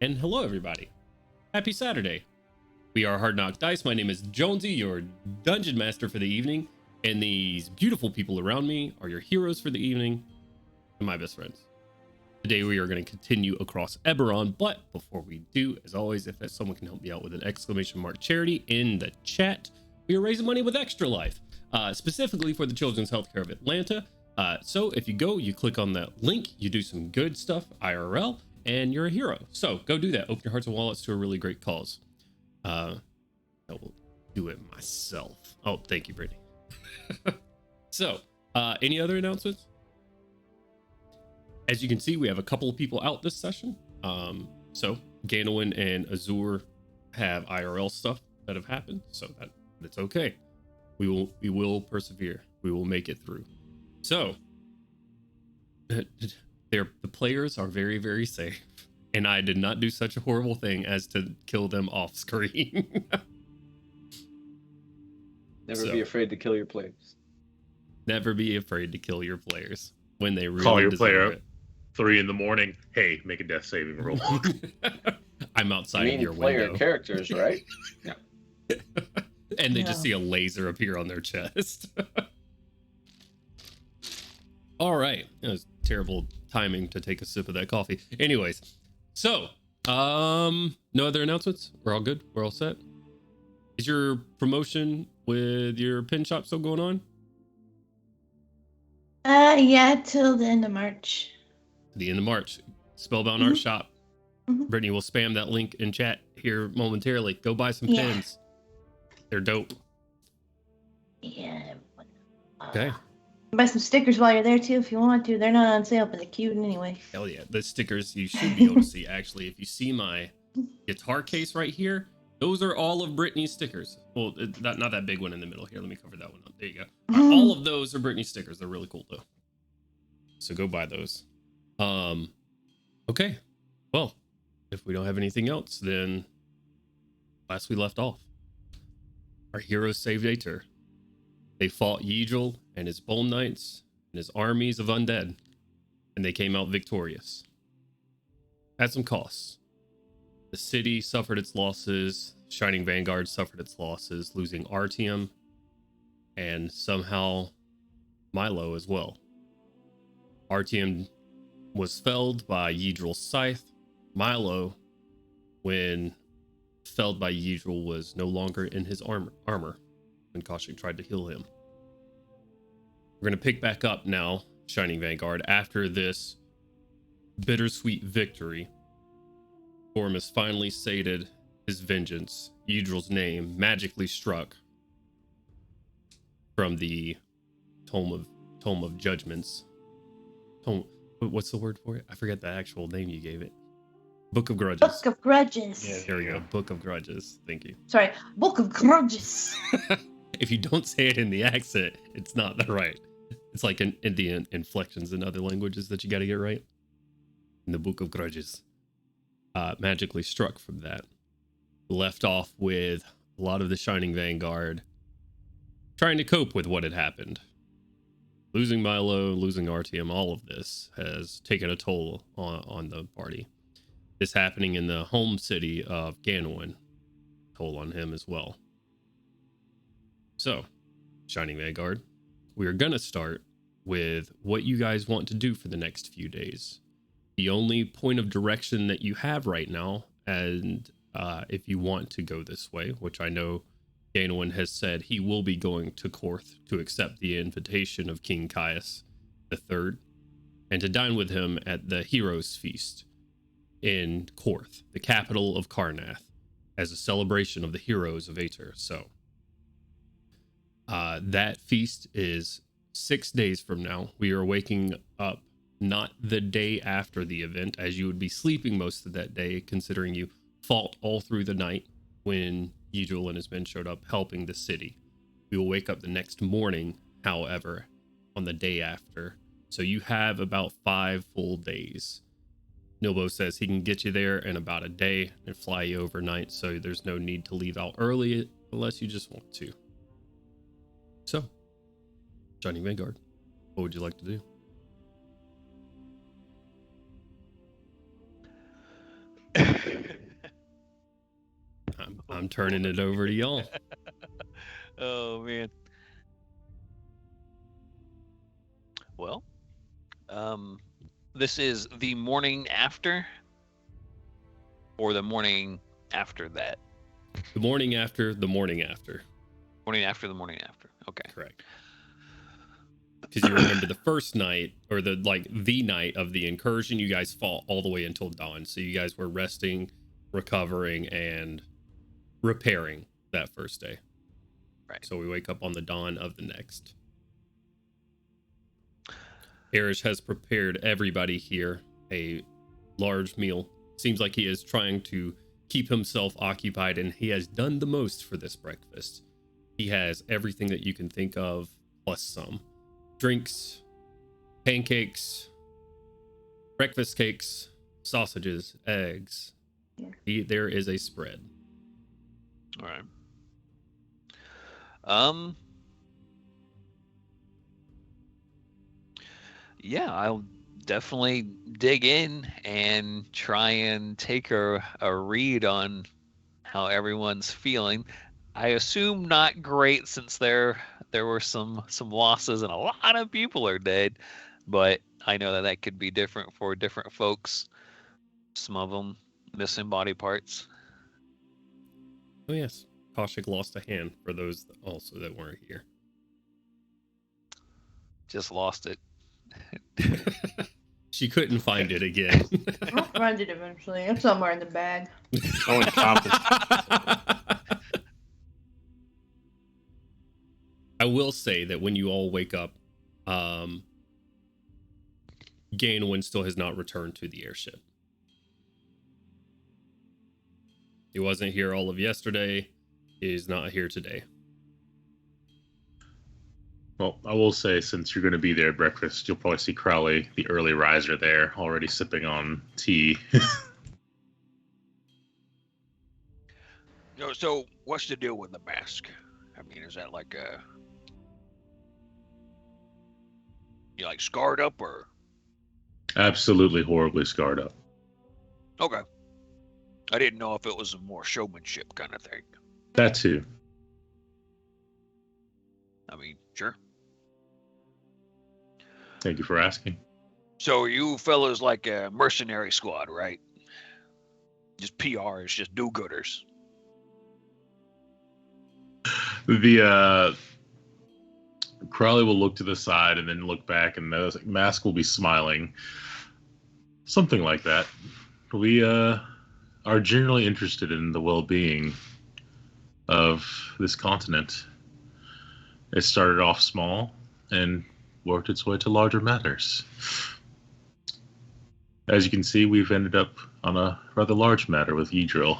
And hello, everybody. Happy Saturday. We are Hard Knock Dice. My name is Jonesy, your dungeon master for the evening. And these beautiful people around me are your heroes for the evening and my best friends. Today we are going to continue across Eberron, but before we do, as always, if someone can help me out with an exclamation mark charity in the chat, we are raising money with Extra Life, specifically for the Children's Healthcare of Atlanta. So if you go, you click on that link, you do some good stuff, IRL, and you're a hero. So go do that. Open your hearts and wallets to a really great cause. I will do it myself. Oh, thank you, Brittany. So, any other announcements? As you can see, we have a couple of people out this session. So Ganowin and Azur have IRL stuff that have happened, so that's okay. We will persevere. We will make it through. So the players are very, very safe, and I did not do such a horrible thing as to kill them off screen. Never be afraid to kill your players. Never be afraid to kill your players when they really call your deserve player it. 3 a.m. Hey, make a death saving roll. I'm outside of your player window. Characters, right? Yeah. And they just see a laser appear on their chest. All right. That was terrible timing to take a sip of that coffee. Anyways, so no other announcements? We're all good? We're all set? Is your promotion with your pin shop still going on? Yeah, till the end of March. The end of March. Spellbound Art Shop. Brittany will spam that link in chat here momentarily. Go buy some pins. They're dope. Yeah. Okay. Buy some stickers while you're there too if you want to. They're not on sale, but they're cute anyway. Hell yeah. The stickers you should be able to see. Actually, if you see my guitar case right here, those are all of Brittany's stickers. Well, not that big one in the middle here. Let me cover that one up. There you go. All of those are Brittany stickers. They're really cool though. So go buy those. Okay. Well, if we don't have anything else, then last we left off, our heroes saved Aether. They fought Ygil and his Bone Knights and his armies of undead, and they came out victorious. Had some costs. The city suffered its losses. Shining Vanguard suffered its losses, losing Artyom and somehow Milo as well. Artyom was felled by Ygil's scythe. Milo, when felled by Ygil, was no longer in his armor when Kaushik tried to heal him. We're going to pick back up now, Shining Vanguard, after this bittersweet victory. Gorm has finally sated his vengeance. Ygil's name magically struck from the Tome of Judgments. What's the word for it? I forget the actual name you gave it. Book of Grudges. Book of Grudges. Yeah, there we go. Book of Grudges. Thank you. Sorry, Book of Grudges. If you don't say it in the accent, it's not the right. It's like in the inflections in other languages that you got to get right. In the Book of Grudges. Magically struck from that. Left off with a lot of the Shining Vanguard trying to cope with what had happened. Losing Milo, losing Artyom, all of this has taken a toll on the party. This happening in the home city of Ganowin, toll on him as well. So, Shining Vanguard, we are going to start with what you guys want to do for the next few days. The only point of direction that you have right now, and if you want to go this way, which I know Ganowin has said he will be going to Korth to accept the invitation of King Caius III and to dine with him at the Heroes Feast in Korth, the capital of Karnath, as a celebration of the heroes of Aether. So that feast is 6 days from now. We are waking up not the day after the event, as you would be sleeping most of that day, considering you fought all through the night when Ygil and his men showed up helping the city. We will wake up the next morning, however, on the day after. So you have about 5 full days. Nilbo says he can get you there in about a day and fly you overnight, so there's no need to leave out early unless you just want to. So, Shining Vanguard, what would you like to do? I'm turning it over to y'all. Oh man. Well, this is the morning after, or the morning after that. The morning after the morning after. Morning after the morning after. Okay. Correct. Because you remember the first night, or the night of the incursion, you guys fought all the way until dawn. So you guys were resting, recovering, and repairing that first day. Right. So we wake up on the dawn of the next. Erish has prepared everybody here a large meal. Seems like he is trying to keep himself occupied, and he has done the most for this breakfast. He has everything that you can think of, plus some. Drinks, pancakes, breakfast cakes, sausages, eggs. Yeah. There is a spread. All right. Yeah, I'll definitely dig in and try and take a read on how everyone's feeling. I assume not great, since there were some losses and a lot of people are dead, but I know that could be different for different folks. Some of them missing body parts. Oh yes, Kaushik lost a hand for those also that weren't here. Just lost it. She couldn't find it again. I'll find it eventually. It's somewhere in the bag. Oh, and I will say that when you all wake up, Gainwin still has not returned to the airship. He wasn't here all of yesterday. He's not here today. Well, I will say, since you're going to be there at breakfast, you'll probably see Crowley, the early riser, there, already sipping on tea. So what's the deal with the mask? I mean, is that like you like scarred up, or? Absolutely horribly scarred up. Okay. I didn't know if it was a more showmanship kind of thing. That too. I mean, sure. Thank you for asking. So you fellas like a mercenary squad, right? Just PRs, just do-gooders. The Crowley will look to the side and then look back, and the mask will be smiling. Something like that. We are generally interested in the well-being of this continent. It started off small and worked its way to larger matters. As you can see, we've ended up on a rather large matter with Yidril.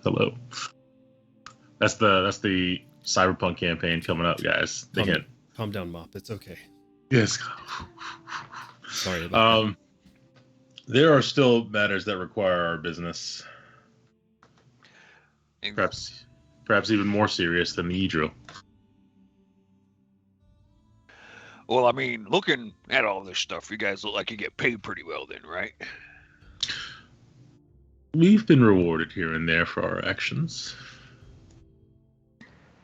Hello. That's the Cyberpunk campaign coming up, guys. Calm down, Mop. It's okay. Yes. Sorry about that. There are still matters that require our business. Perhaps even more serious than the Yidril. Well, I mean, looking at all this stuff, you guys look like you get paid pretty well then, right? We've been rewarded here and there for our actions.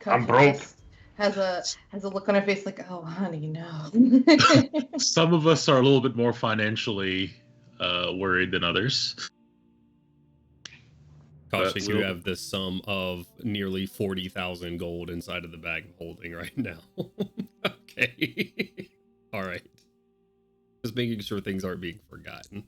I'm broke. Has a look on her face like, oh, honey, no. Some of us are a little bit more financially worried than others. Kaushik, you have the sum of nearly 40,000 gold inside of the bag of holding right now. Okay. All right. Just making sure things aren't being forgotten.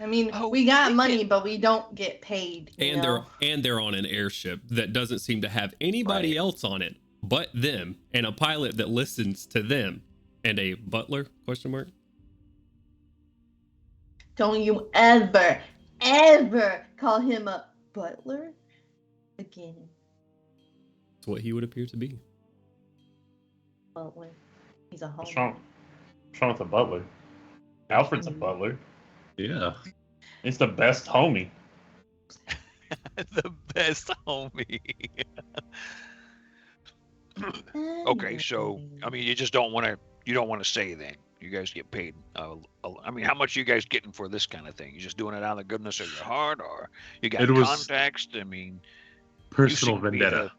I mean, we got money, but we don't get paid. And they're on an airship that doesn't seem to have anybody else on it but them, and a pilot that listens to them, and a butler? Question mark. Don't you ever call him a butler again. That's what he would appear to be. Butler. He's a What's homie. wrong? What's wrong with the butler? Alfred's a butler. Yeah. He's the best homie. The best homie. Okay, so I mean, you just don't want to say then. You guys get paid. I mean, how much are you guys getting for this kind of thing? You just doing it out of the goodness of your heart, or you got It was context? I mean, personal seem to be vendetta.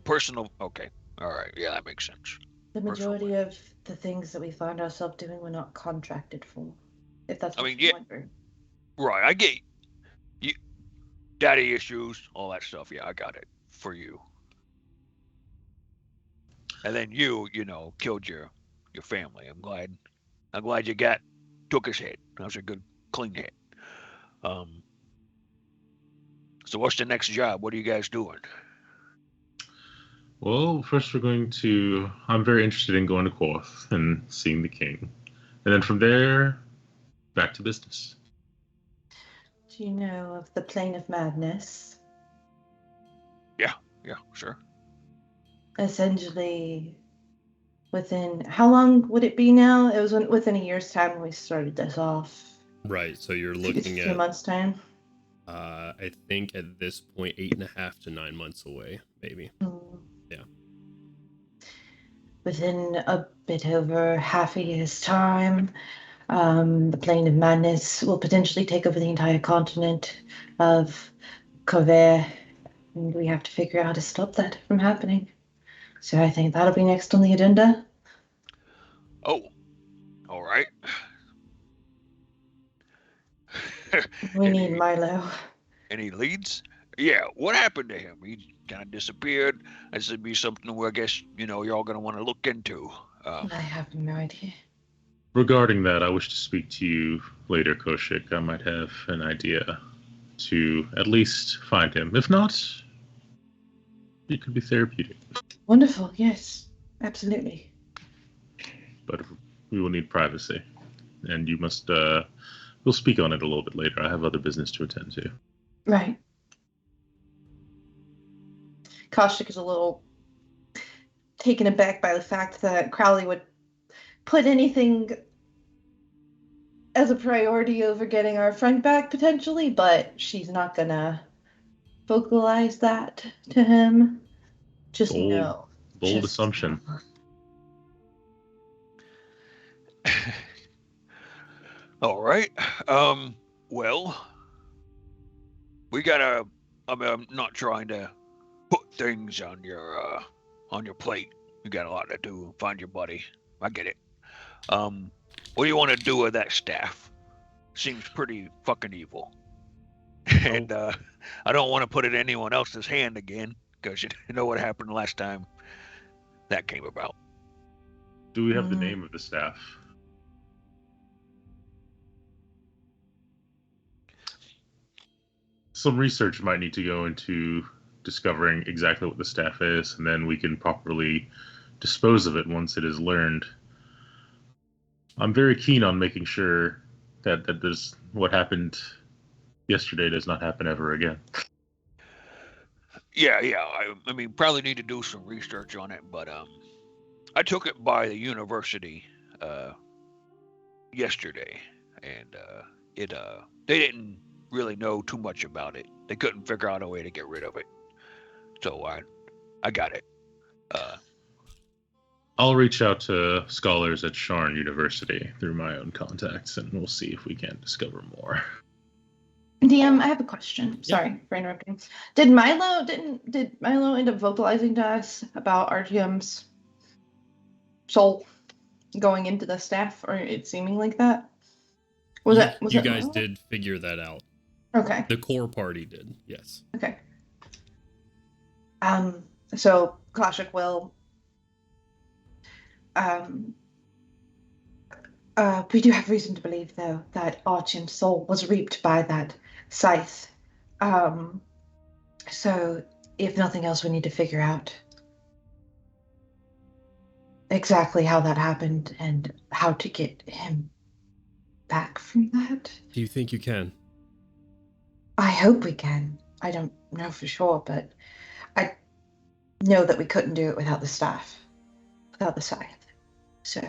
personal. Okay, all right, yeah, that makes sense. The majority of the things that we find ourselves doing, we're not contracted for. If that's what you're wondering. Right, I get you. Daddy issues, all that stuff. Yeah, I got it for you. And then you know, killed your family. I'm glad you took his head. That was a good, clean head. So what's the next job? What are you guys doing? Well, first I'm very interested in going to Quoth and seeing the king. And then from there, back to business. Do you know of the Plane of Madness? Yeah, sure. Essentially, how long would it be now? It was within a year's time when we started this off. Right, so you're looking a at few months' time. I think at this point 8.5 to 9 months away, maybe. Yeah. Within a bit over half a year's time, the Plane of Madness will potentially take over the entire continent of Corvair, and we have to figure out how to stop that from happening. So I think that'll be next on the agenda. Oh, all right. We need Milo. Any leads? Yeah, what happened to him? He kind of disappeared. This would be something where I guess, you're all going to want to look into. I have no idea. Regarding that, I wish to speak to you later, Koshik. I might have an idea to at least find him. If not, it could be therapeutic. Wonderful, yes, absolutely. But we will need privacy. And you must, we'll speak on it a little bit later. I have other business to attend to. Right. Koshik is a little taken aback by the fact that Crowley would put anything as a priority over getting our friend back, potentially, but she's not gonna vocalize that to him. Just no. Bold assumption. All right. Well, we gotta. I mean, I'm not trying to put things on your plate. You got a lot to do. Find your buddy. I get it. What do you want to do with that staff? Seems pretty fucking evil. And I don't want to put it in anyone else's hand again, because you know what happened last time that came about. Do we have the name of the staff? Some research might need to go into discovering exactly what the staff is, and then we can properly dispose of it once it is learned. I'm very keen on making sure that there's what happened yesterday does not happen ever again. Yeah. I mean, probably need to do some research on it, but I took it by the university yesterday, and they didn't really know too much about it. They couldn't figure out a way to get rid of it, so I got it. I'll reach out to scholars at Sharn University through my own contacts, and we'll see if we can discover more. DM, I have a question. Yeah. Sorry for interrupting. Did Milo end up vocalizing to us about Artyom's soul going into the staff, or it seeming like that? Was you it guys Milo? did figure that out. Okay. The core party did, yes. Okay. So Koshik will. We do have reason to believe, though, that Artyom's soul was reaped by that scythe. So, if nothing else, we need to figure out exactly how that happened and how to get him back from that. Do you think you can? I hope we can. I don't know for sure, but I know that we couldn't do it without the staff, without the scythe. So.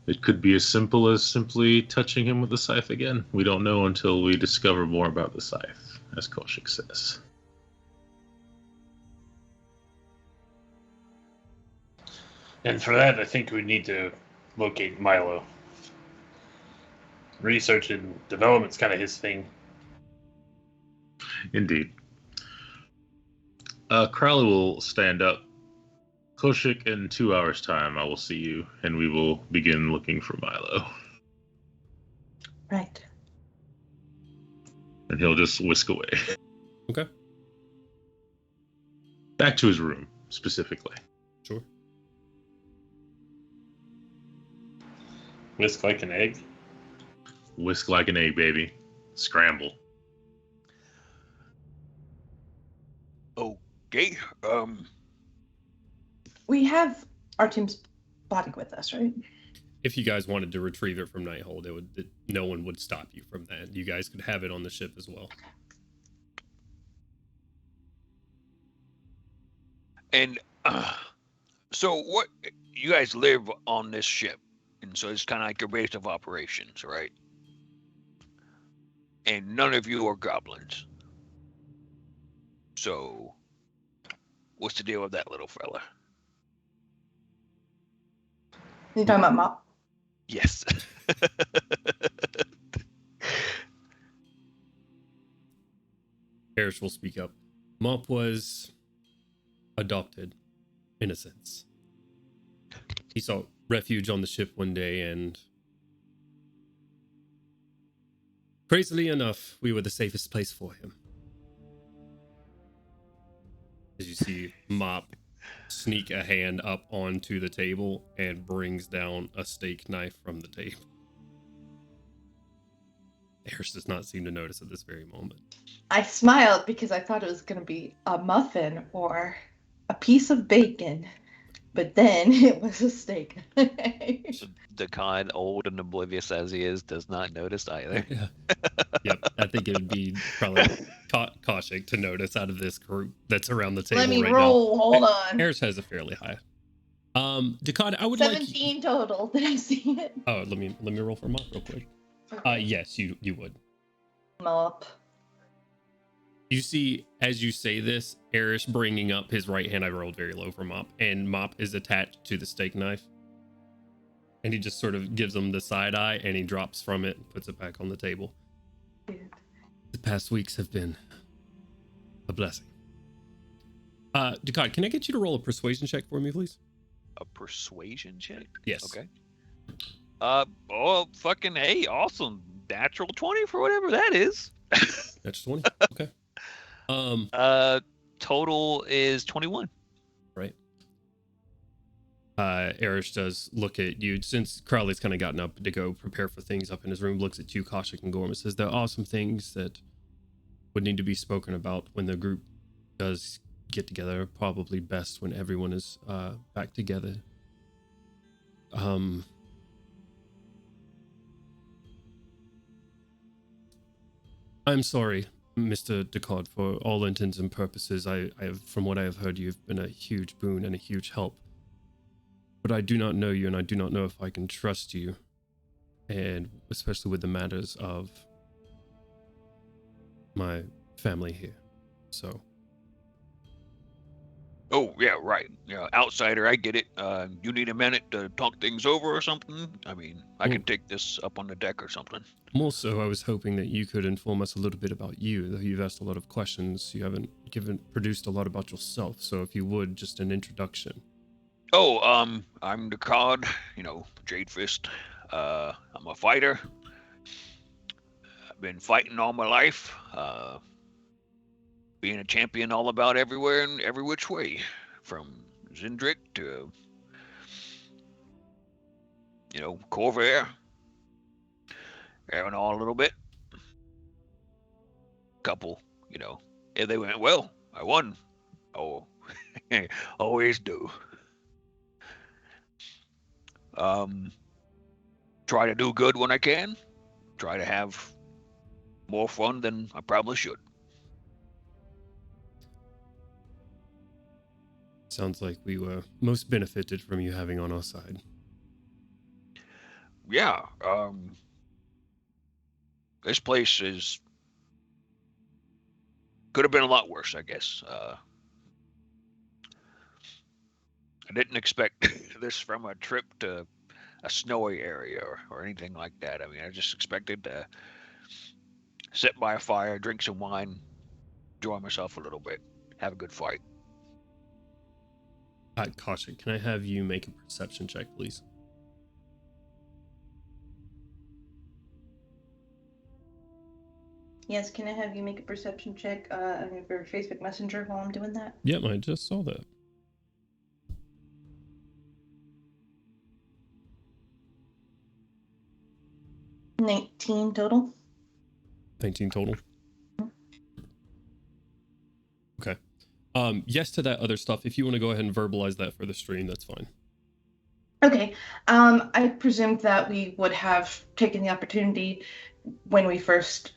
It could be as simple as simply touching him with the scythe again. We don't know until we discover more about the scythe, as Koshik says. And for that, I think we need to locate Milo. Research and development's kind of his thing. Indeed. Crowley will stand up. Koshik, in 2 hours' time, I will see you, and we will begin looking for Milo. Right. And he'll just whisk away. Okay. Back to his room, specifically. Sure. Whisk like an egg. Whisk like an egg, baby. Scramble. Okay. We have Artem's body with us, right? If you guys wanted to retrieve it from Nighthold, no one would stop you from that. You guys could have it on the ship as well. And so what? You guys live on this ship, and so it's kind of like your base of operations, right? And none of you are goblins. So, what's the deal with that little fella? You talking about Mop? Yes. Parrish will speak up. Mop was adopted, in a sense. He sought refuge on the ship one day, and crazily enough, we were the safest place for him. As you see Mop sneak a hand up onto the table and brings down a steak knife from the table. Harris does not seem to notice at this very moment. I smiled because I thought it was going to be a muffin or a piece of bacon, but then it was a steak. So Dakad, old and oblivious as he is, does not notice either. Yeah. Yep, I think it would be probably Koshik to notice out of this group that's around the table Let me right roll. now. Hold on. Harris has a fairly high. Dakad, I would 17 total. Did I see it? Oh, let me roll for Mop real quick. Okay. Yes, you would. Mop. You see, as you say this, Erish bringing up his right hand. I rolled very low for Mop, and Mop is attached to the steak knife. And he just sort of gives him the side eye, and he drops from it and puts it back on the table. The past weeks have been a blessing. Dakad, can I get you to roll a persuasion check for me, please? A persuasion check? Yes. Okay. Oh, fucking hey, awesome. Natural 20 for whatever that is. That's 20. Okay. Total is 21. Right. Erish does look at you, since Crowley's kind of gotten up to go prepare for things up in his room, looks at you, Koshik, and Gorm, and says there are some things that would need to be spoken about when the group does get together. Probably best when everyone is back together. I'm sorry, Mr. Dakad, for all intents and purposes. I have, from what I have heard, you've been a huge boon and a huge help. But I do not know you, and I do not know if I can trust you. And especially with the matters of my family here. So. Oh, yeah, right. Yeah, outsider, I get it. You need a minute to talk things over or something? I mean, I can take this up on the deck or something. More so, I was hoping that you could inform us a little bit about you. Though you've asked a lot of questions, you haven't produced a lot about yourself. So if you would, just an introduction. Oh, I'm the Cod, Jade Fist. I'm a fighter. I've been fighting all my life. Being a champion all about everywhere and every which way. From Zindrik to, Corvair. Having all a little bit. Couple, if they went well, I won. Oh, always do. Try to do good when I can. Try to have more fun than I probably should. Sounds like we were most benefited from you having on our side. Yeah. This place could have been a lot worse, I guess. I didn't expect this from a trip to a snowy area or anything like that. I mean, I just expected to sit by a fire, drink some wine, enjoy myself a little bit, have a good fight. Kasha, can I have you make a perception check, please? Yes, can I have you make a perception check for Facebook Messenger while I'm doing that? Yep, I just saw that. $19 total. 19 total. Okay. Yes to that other stuff. If you want to go ahead and verbalize that for the stream, that's fine. Okay. I presumed that we would have taken the opportunity when we first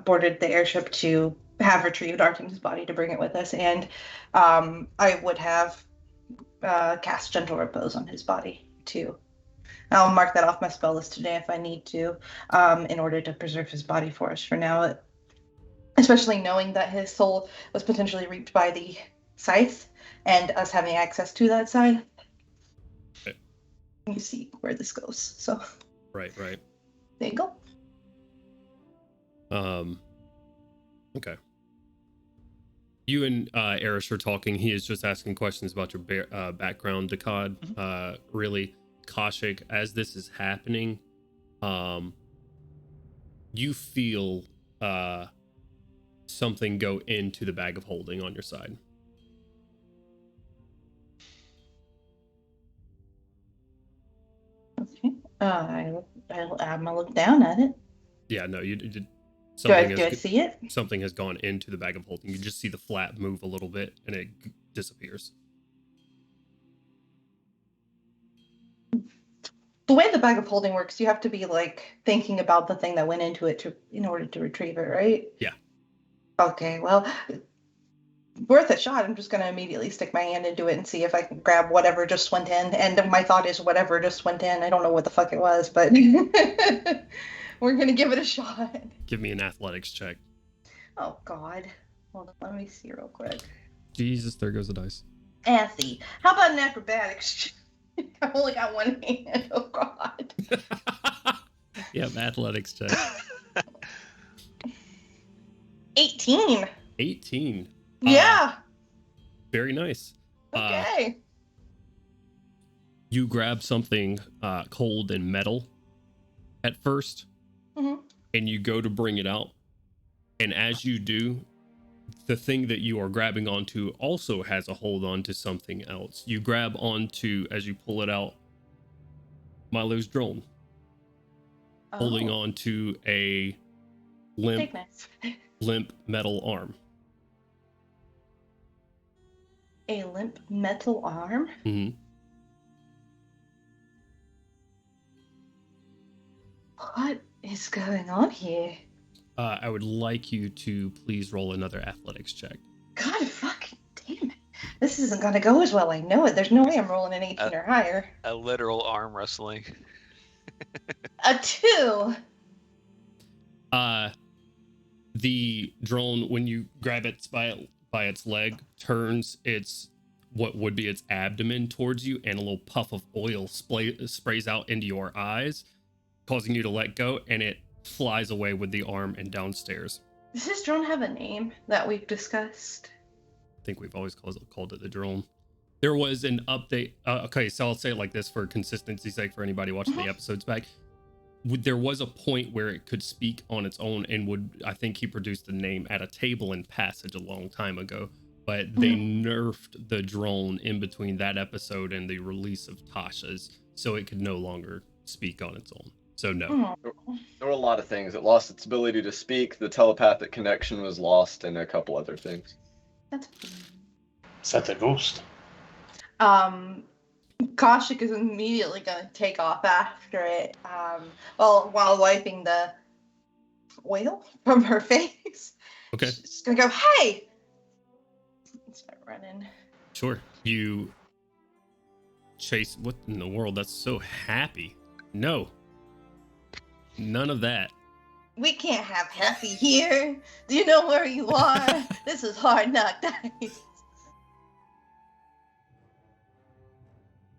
boarded the airship to have retrieved Artem's body to bring it with us, and I would have cast Gentle Repose on his body too. I'll mark that off my spell list today if I need to, in order to preserve his body for us for now, especially knowing that his soul was potentially reaped by the scythe and us having access to that scythe. Okay. You see where this goes. So Right. there you go. Okay. You and Erish are talking. He is just asking questions about your background, Dakad. Really, Kaushik, as this is happening, you feel something go into the bag of holding on your side. Okay. I'm gonna look down at it. Yeah, no, you did. Do I see it? Something has gone into the bag of holding. You just see the flap move a little bit, and it disappears. The way the bag of holding works, you have to be like thinking about the thing that went into it in order to retrieve it, right? Yeah. Okay, well, worth a shot. I'm just gonna immediately stick my hand into it and see if I can grab whatever just went in. And my thought is whatever just went in. I don't know what the fuck it was, but we're gonna give it a shot. Give me an athletics check. Oh God. Hold on, let me see real quick. Jesus, there goes the dice. Athy. How about an acrobatics? I only got one hand. Oh God. Yep, athletics check. 18. 18. Yeah. Very nice. Okay. You grab something cold and metal at first, and you go to bring it out. And as you do, the thing that you are grabbing onto also has a hold on to something else. You grab onto, as you pull it out, Milo's drone, holding on to a limp metal arm. A limp metal arm? Mm-hmm. What is going on here? I would like you to please roll another athletics check. God fucking damn it. This isn't going to go as well, I know it. There's no way I'm rolling an 18 or higher. A literal arm wrestling. A 2. The drone, when you grab it by its leg, turns what would be its abdomen towards you, and a little puff of oil sprays out into your eyes, causing you to let go, and it flies away with the arm and downstairs. Does this drone have a name that we've discussed? I think we've always called it the drone. There was an update. Okay, so I'll say it like this for consistency's sake for anybody watching the episodes back. There was a point where it could speak on its own and I think he produced the name at a table in Passage a long time ago, but they nerfed the drone in between that episode and the release of Tasha's, so it could no longer speak on its own. So no. There were a lot of things. It lost its ability to speak, the telepathic connection was lost, and a couple other things. Is that the ghost? Kaushik is immediately going to take off after it, while wiping the oil from her face. Okay. She's going to go, hey! Start running. Sure. You chase. What in the world? That's so happy. No. None of that. We can't have happy here. Do you know where you are? This is hard knock dice.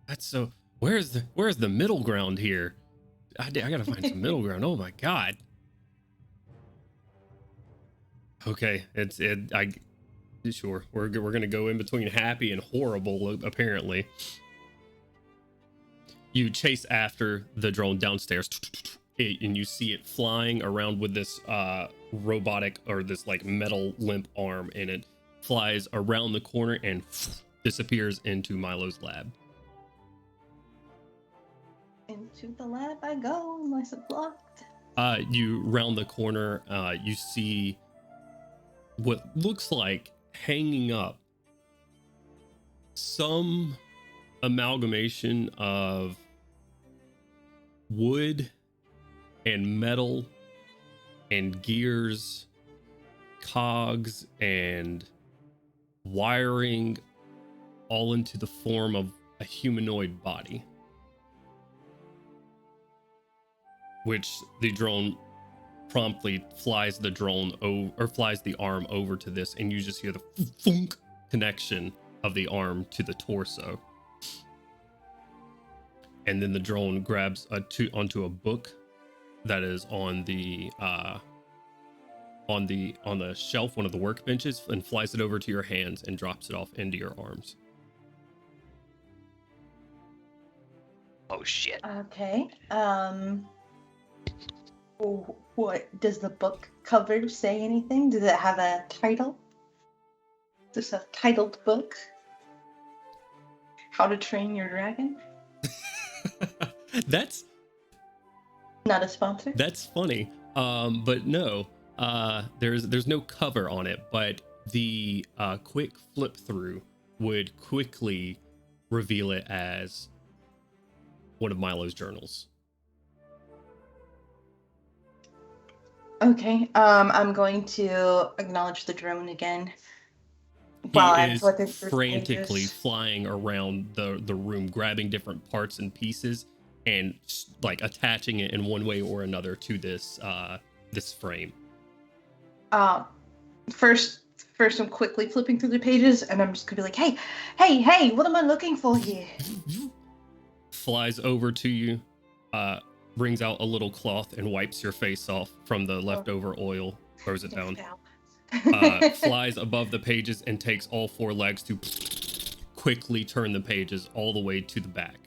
That's so. Where's the middle ground here? I gotta find some middle ground. Oh my god. Okay, sure. We're gonna go in between happy and horrible. Apparently, you chase after the drone downstairs, and you see it flying around with this robotic or this like metal limp arm, and it flies around the corner and disappears into Milo's lab. Into the lab I go, unless it's locked. You round the corner, you see what looks like hanging up some amalgamation of wood and metal and gears, cogs and wiring, all into the form of a humanoid body, which the drone promptly flies the arm over to this, and you just hear the funk connection of the arm to the torso. And then the drone grabs onto a book that is on the shelf, one of the workbenches, and flies it over to your hands and drops it off into your arms. Oh shit. Okay. What does the book cover say? Anything? Does it have a title? Does it have a titled book? How to Train Your Dragon? That's not a sponsor. That's funny. But no. There's no cover on it, but the quick flip through would quickly reveal it as one of Milo's journals. Okay. I'm going to acknowledge the drone again. He is frantically flying around the room, grabbing different parts and pieces and like attaching it in one way or another to this frame. First I'm quickly flipping through the pages, and I'm just gonna be like, hey, what am I looking for here? Flies over to you, brings out a little cloth and wipes your face off from the leftover oil, throws it down. Flies above the pages and takes all four legs to quickly turn the pages all the way to the back.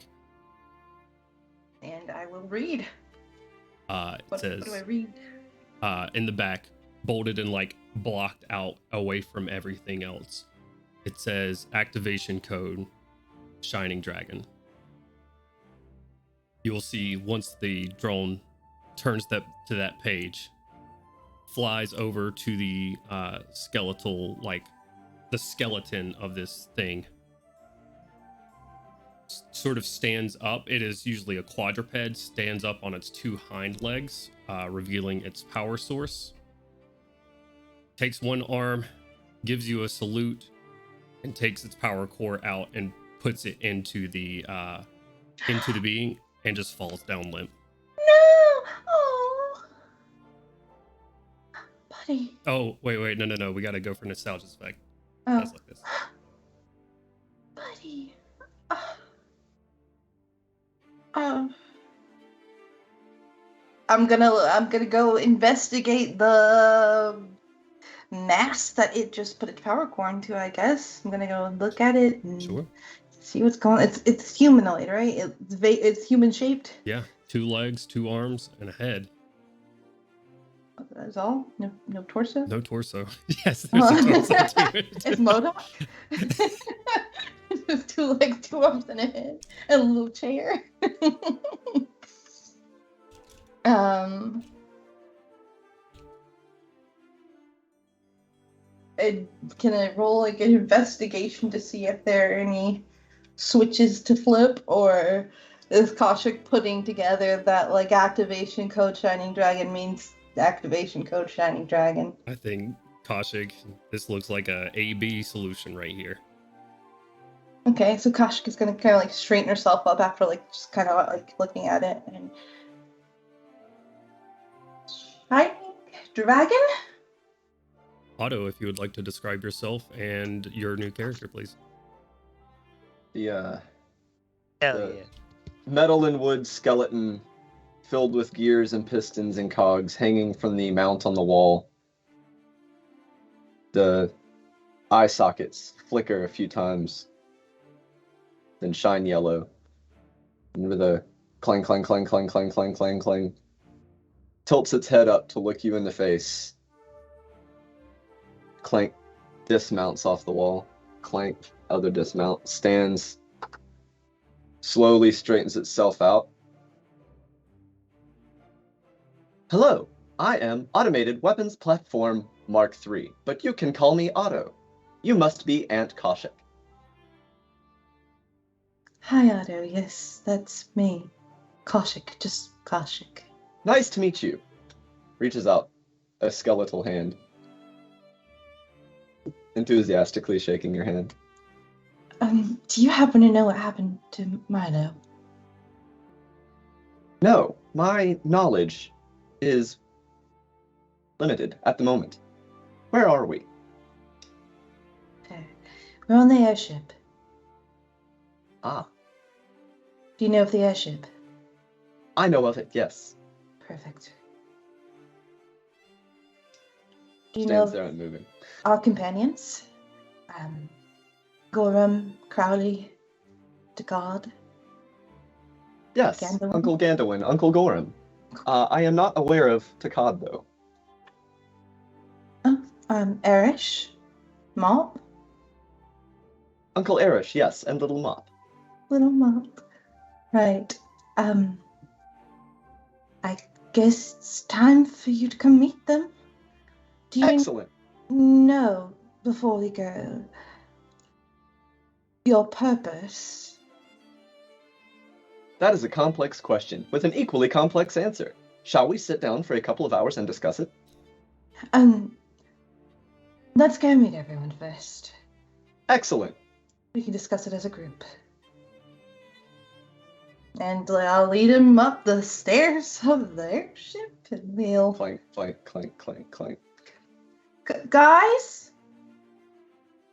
And I will read. It says, what do I read? In the back, bolted and like blocked out away from everything else, it says activation code Shining Dragon. You will see once the drone turns to that page, flies over to the skeletal, like the skeleton of this thing, sort of stands up. It is usually a quadruped, stands up on its two hind legs, revealing its power source. Takes one arm, gives you a salute, and takes its power core out and puts it into the being, and just falls down limp. No! Oh! Buddy. Oh, wait, no. We gotta go for nostalgia's effect. Oh. That's like this. Buddy. I'm gonna go investigate the mass that it just put its power core into, I guess. I'm gonna go look at it and Sure. see what's going on. It's humanoid, right? It's human shaped. Yeah, 2 legs, 2 arms, and a head. That's all? No torso? No torso. Yes, there's a torso to it. It's MODOK? There's 2 legs, 2 arms, and a head. And a little chair. Can I roll like an investigation to see if there are any switches to flip, or is Kaushik putting together that like activation code Shining Dragon means activation code Shining Dragon? I think Kaushik, this looks like a A-B solution right here. Okay, so Kaushik is gonna kind of like straighten herself up after like just kind of like looking at it and Shining Dragon? Otto, if you would like to describe yourself and your new character, please. The Hell yeah. metal and wood skeleton filled with gears and pistons and cogs hanging from the mount on the wall. The eye sockets flicker a few times, then shine yellow. And with a clang, clang, clang, clang, clang, clang, clang, clang, tilts its head up to look you in the face. Clank, dismounts off the wall. Clank, other dismount, stands, slowly straightens itself out. Hello, I am Automated Weapons Platform Mark III, but you can call me Otto. You must be Aunt Koshik. Hi, Otto. Yes, that's me. Koshik, just Koshik. Nice to meet you. Reaches out a skeletal hand. Enthusiastically shaking your hand. Do you happen to know what happened to Milo? No, my knowledge is limited at the moment. Where are we? Okay. We're on the airship. Ah, Do you know of the airship? I know of it, yes. Perfect. Do you know Stands there unmoving. our companions? Gorham, Crowley, Degard. Yes, Gandalf? Uncle Gandalin, Uncle Gorham. I am not aware of Takad, though. Erish, Mop, Uncle Erish, yes, and Little Mop. Little Mop. Right. I guess it's time for you to come meet them. Do you Excellent. know, before we go, your purpose? That is a complex question, with an equally complex answer. Shall we sit down for a couple of hours and discuss it? Let's go meet everyone first. Excellent. We can discuss it as a group. And I'll lead him up the stairs of the airship, and we'll... Clank, clank, clank, clank, clank. Guys?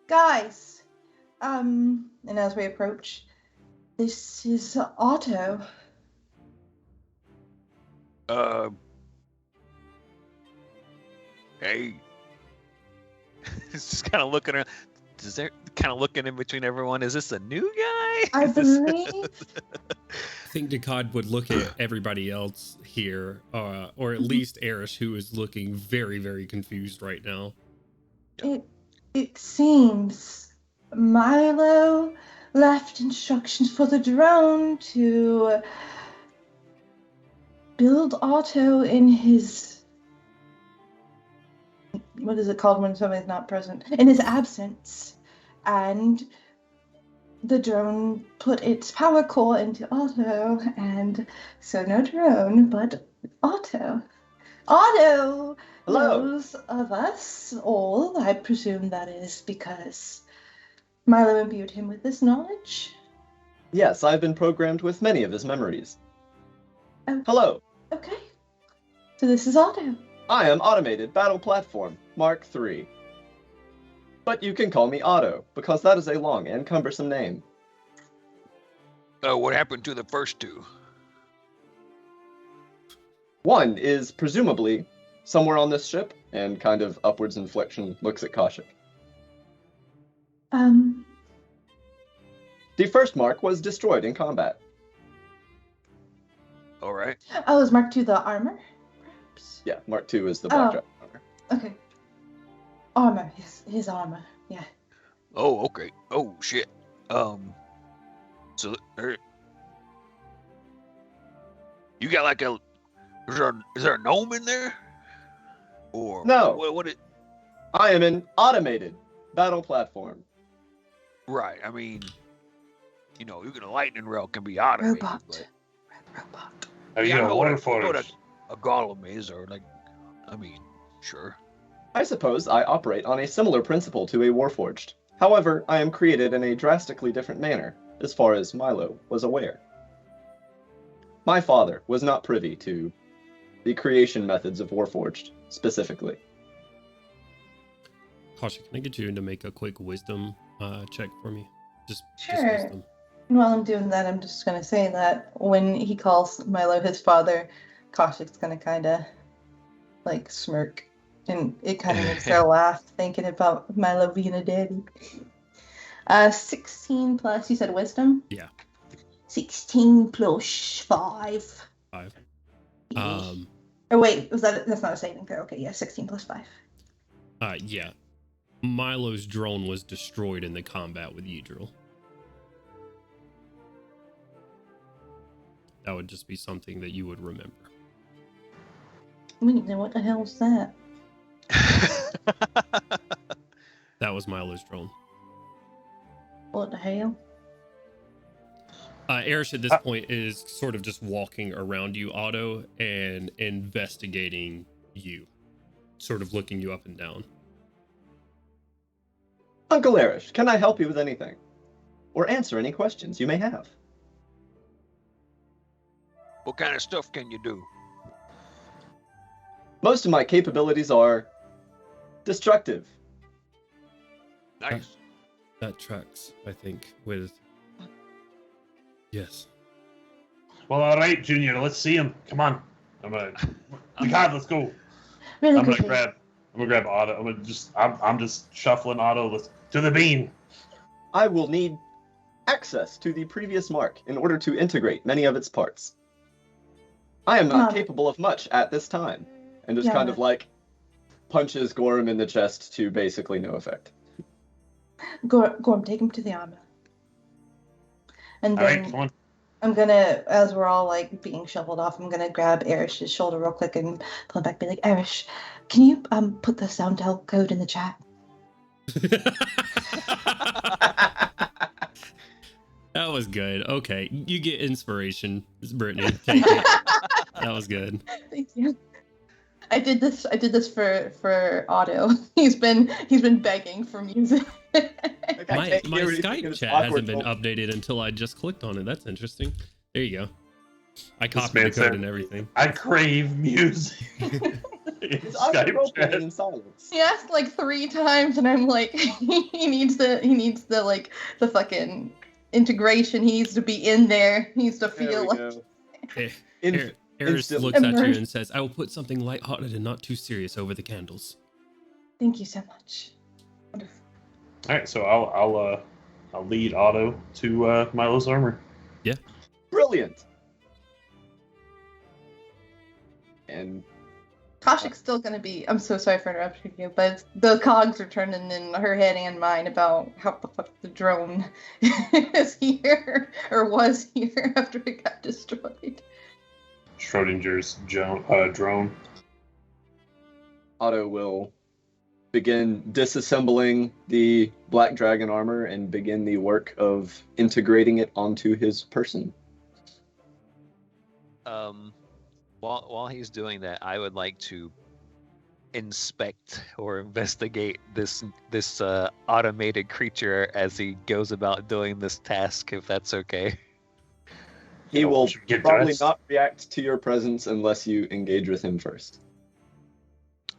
And as we approach, this is Otto. Hey. It's just kind of looking around. Kind of looking in between everyone. Is this a new guy? I believe... I think Dakad would look at everybody else here, or at least Erish, who is looking very, very confused right now. It seems Milo left instructions for the drone to build Otto in his... What is it called when somebody's not present? In his absence. And the drone put its power core into Otto, and so no drone, but Otto. Otto Hello. knows of us all. I presume that is because Milo imbued him with this knowledge. Yes, I've been programmed with many of his memories. Oh. Hello. Okay. So this is Otto. I am Automated Battle Platform Mark III. But you can call me Otto, because that is a long and cumbersome name. What happened to the first two? One is presumably somewhere on this ship, and kind of upwards inflection looks at Koshik. The first Mark was destroyed in combat. All right. Oh, is Mark II the armor? Perhaps? Yeah, Mark II is the black dragon armor. Okay. Armor, his armor, yeah. Oh, okay. Oh, shit. So, you got like a... Is there a gnome in there? Or... No. What I am an Automated Battle Platform. Right, I mean... You know, even a lightning rail can be automated. Robot. But Robot. Are you Yeah, I a know water what forge? a golem is, or like... I mean, sure. I suppose I operate on a similar principle to a Warforged. However, I am created in a drastically different manner, as far as Milo was aware. My father was not privy to the creation methods of Warforged, specifically. Kasha, can I get you to make a quick wisdom check for me? Just Sure. wisdom. While I'm doing that, I'm just gonna say that when he calls Milo his father, Kaushik's gonna kind of like smirk, and it kind of makes her laugh thinking about Milo being a daddy. 16 plus, you said wisdom? Yeah. 16 plus 5. 5. Or wait, that's not a saving throw. Okay, yeah, 16 plus 5. Yeah. Milo's drone was destroyed in the combat with Yidril. That would just be something that you would remember. Wait, then what the hell is that? That was Milo's drone. What the hell? Erish at this point is sort of just walking around you, Otto, and investigating you. Sort of looking you up and down. Uncle Erish, can I help you with anything? Or answer any questions you may have? What kind of stuff can you do? Most of my capabilities are destructive. Nice. That tracks, I think, with... Yes. Well, all right, Junior. Let's see him. Come on. God, let's go. Really I'm quickly. gonna grab Otto. I'm just shuffling Otto to the bean. I will need access to the previous mark in order to integrate many of its parts. I am not capable of much at this time. And just kind of like punches Gorm in the chest to basically no effect. Gorm, take him to the armor. And All then right, come on. I'm gonna, as we're all like being shuffled off, I'm gonna grab Erish's shoulder real quick and pull him back, be like, Erish, can you put the soundtell code in the chat? That was good. Okay, you get inspiration, Brittany. Take it. That was good. Thank you. I did this for Otto. He's been begging for music. My Skype chat hasn't been updated until I just clicked on it. That's interesting. There you go. I copied the code and everything. I crave music. It's Skype in silence. He asked like 3 times, and I'm like, he needs the like the fucking integration. He needs to be in there. He needs to feel like. Eris looks at you and says, "I will put something lighthearted and not too serious over the candles." Thank you so much. Wonderful. All right, so I'll lead Otto to Milo's armor. Yeah. Brilliant. And Kaushik's still gonna be. I'm so sorry for interrupting you, but the cogs are turning in her head and mine about how the fuck the drone is here or was here after it got destroyed. Schrodinger's drone. Otto will begin disassembling the Black Dragon armor and begin the work of integrating it onto his person. While he's doing that, I would like to inspect or investigate this automated creature as he goes about doing this task, if that's okay. He will probably not react to your presence unless you engage with him first.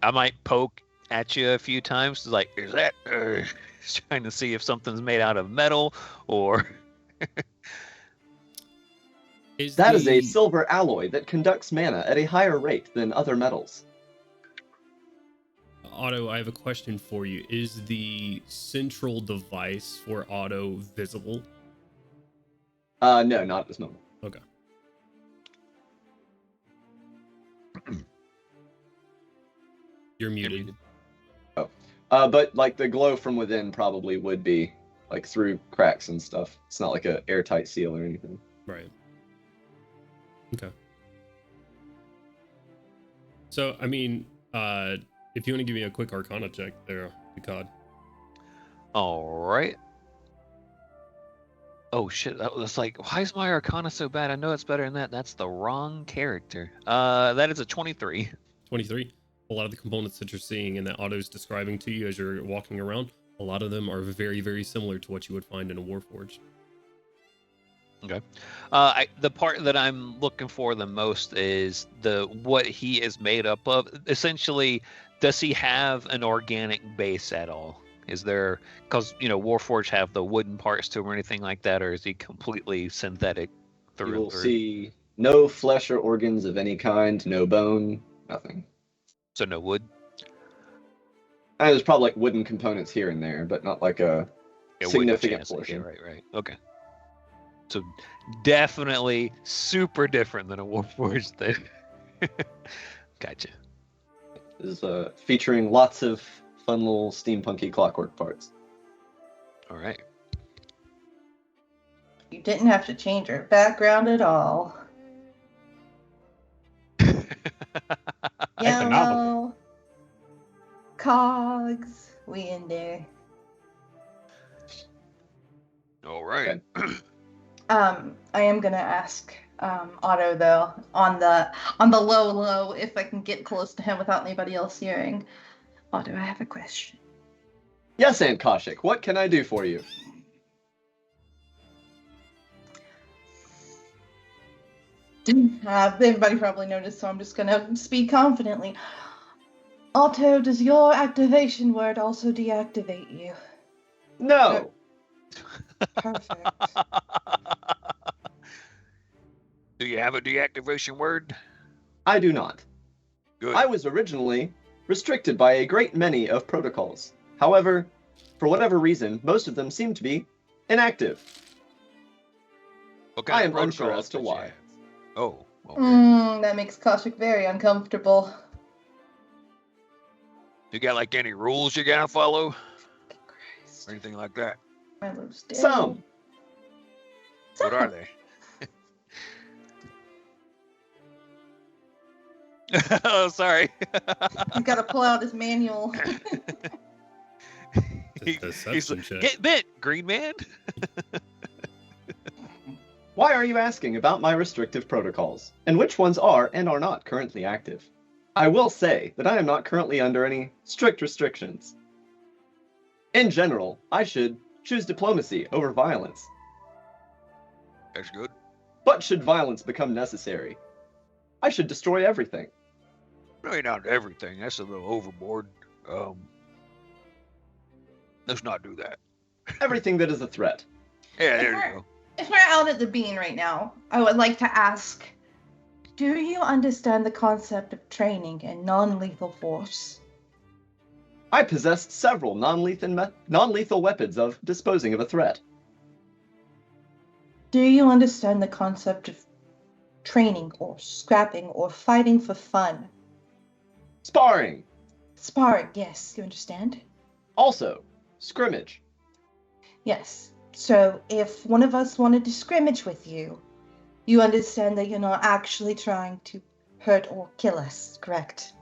I might poke at you a few times, like, is that trying to see if something's made out of metal or That is a silver alloy that conducts mana at a higher rate than other metals. Otto, I have a question for you. Is the central device for Otto visible? No, not at this moment. Okay. You're muted. But like the glow from within probably would be like through cracks and stuff. It's not like a airtight seal or anything. Right. Okay. So, I mean, if you want to give me a quick Arcana check there, Picard. All right. Oh shit, that was like, why is my Arcana so bad? I know it's better than that. That's the wrong character. That is a 23. 23. A lot of the components that you're seeing and that Otto's describing to you as you're walking around, a lot of them are very, very similar to what you would find in a Warforged. Okay. The part that I'm looking for the most is what he is made up of. Essentially, does he have an organic base at all? Is there, because Warforged have the wooden parts to him or anything like that, or is he completely synthetic through You and will through? see no flesh or organs of any kind, no bone, nothing. So no wood. And there's probably like wooden components here and there, but not like a Yeah, wooden significant chassis. portion. Yeah, right. Okay. So definitely super different than a Warforged thing. Gotcha. Is featuring lots of fun little steampunky clockwork parts. All right. You didn't have to change her background at all. Phenomenal. Cogs, we in there. All right. I am gonna ask Otto though on the low if I can get close to him without anybody else hearing. Otto, I have a question. Yes, Aunt Koshik, what can I do for you? Everybody probably noticed, so I'm just gonna speak confidently. Otto, does your activation word also deactivate you? No. Perfect. Do you have a deactivation word? I do not. Good. I was originally restricted by a great many of protocols. However, for whatever reason, most of them seem to be inactive. What kind I of am unsure protocols as to did you why. have? Oh, okay. That makes Koshik very uncomfortable. You got like any rules you gotta follow? Christ. Or anything like that? My love's dead. Some. What are they? Oh, sorry. He's got to pull out his manual. Deception like, check. get bent, green man. Why are you asking about my restrictive protocols, and which ones are and are not currently active? I will say that I am not currently under any strict restrictions. In general, I should choose diplomacy over violence. That's good. But should violence become necessary, I should destroy everything. Really not everything. That's a little overboard. Let's not do that. Everything that is a threat. Yeah, there you go. If we're out at the bean right now, I would like to ask, do you understand the concept of training and non-lethal force? I possess several non-lethal weapons of disposing of a threat. Do you understand the concept of training or scrapping or fighting for fun? Sparring. Sparring, yes, you understand? Also, scrimmage. Yes. So if one of us wanted to scrimmage with you, you understand that you're not actually trying to hurt or kill us, correct?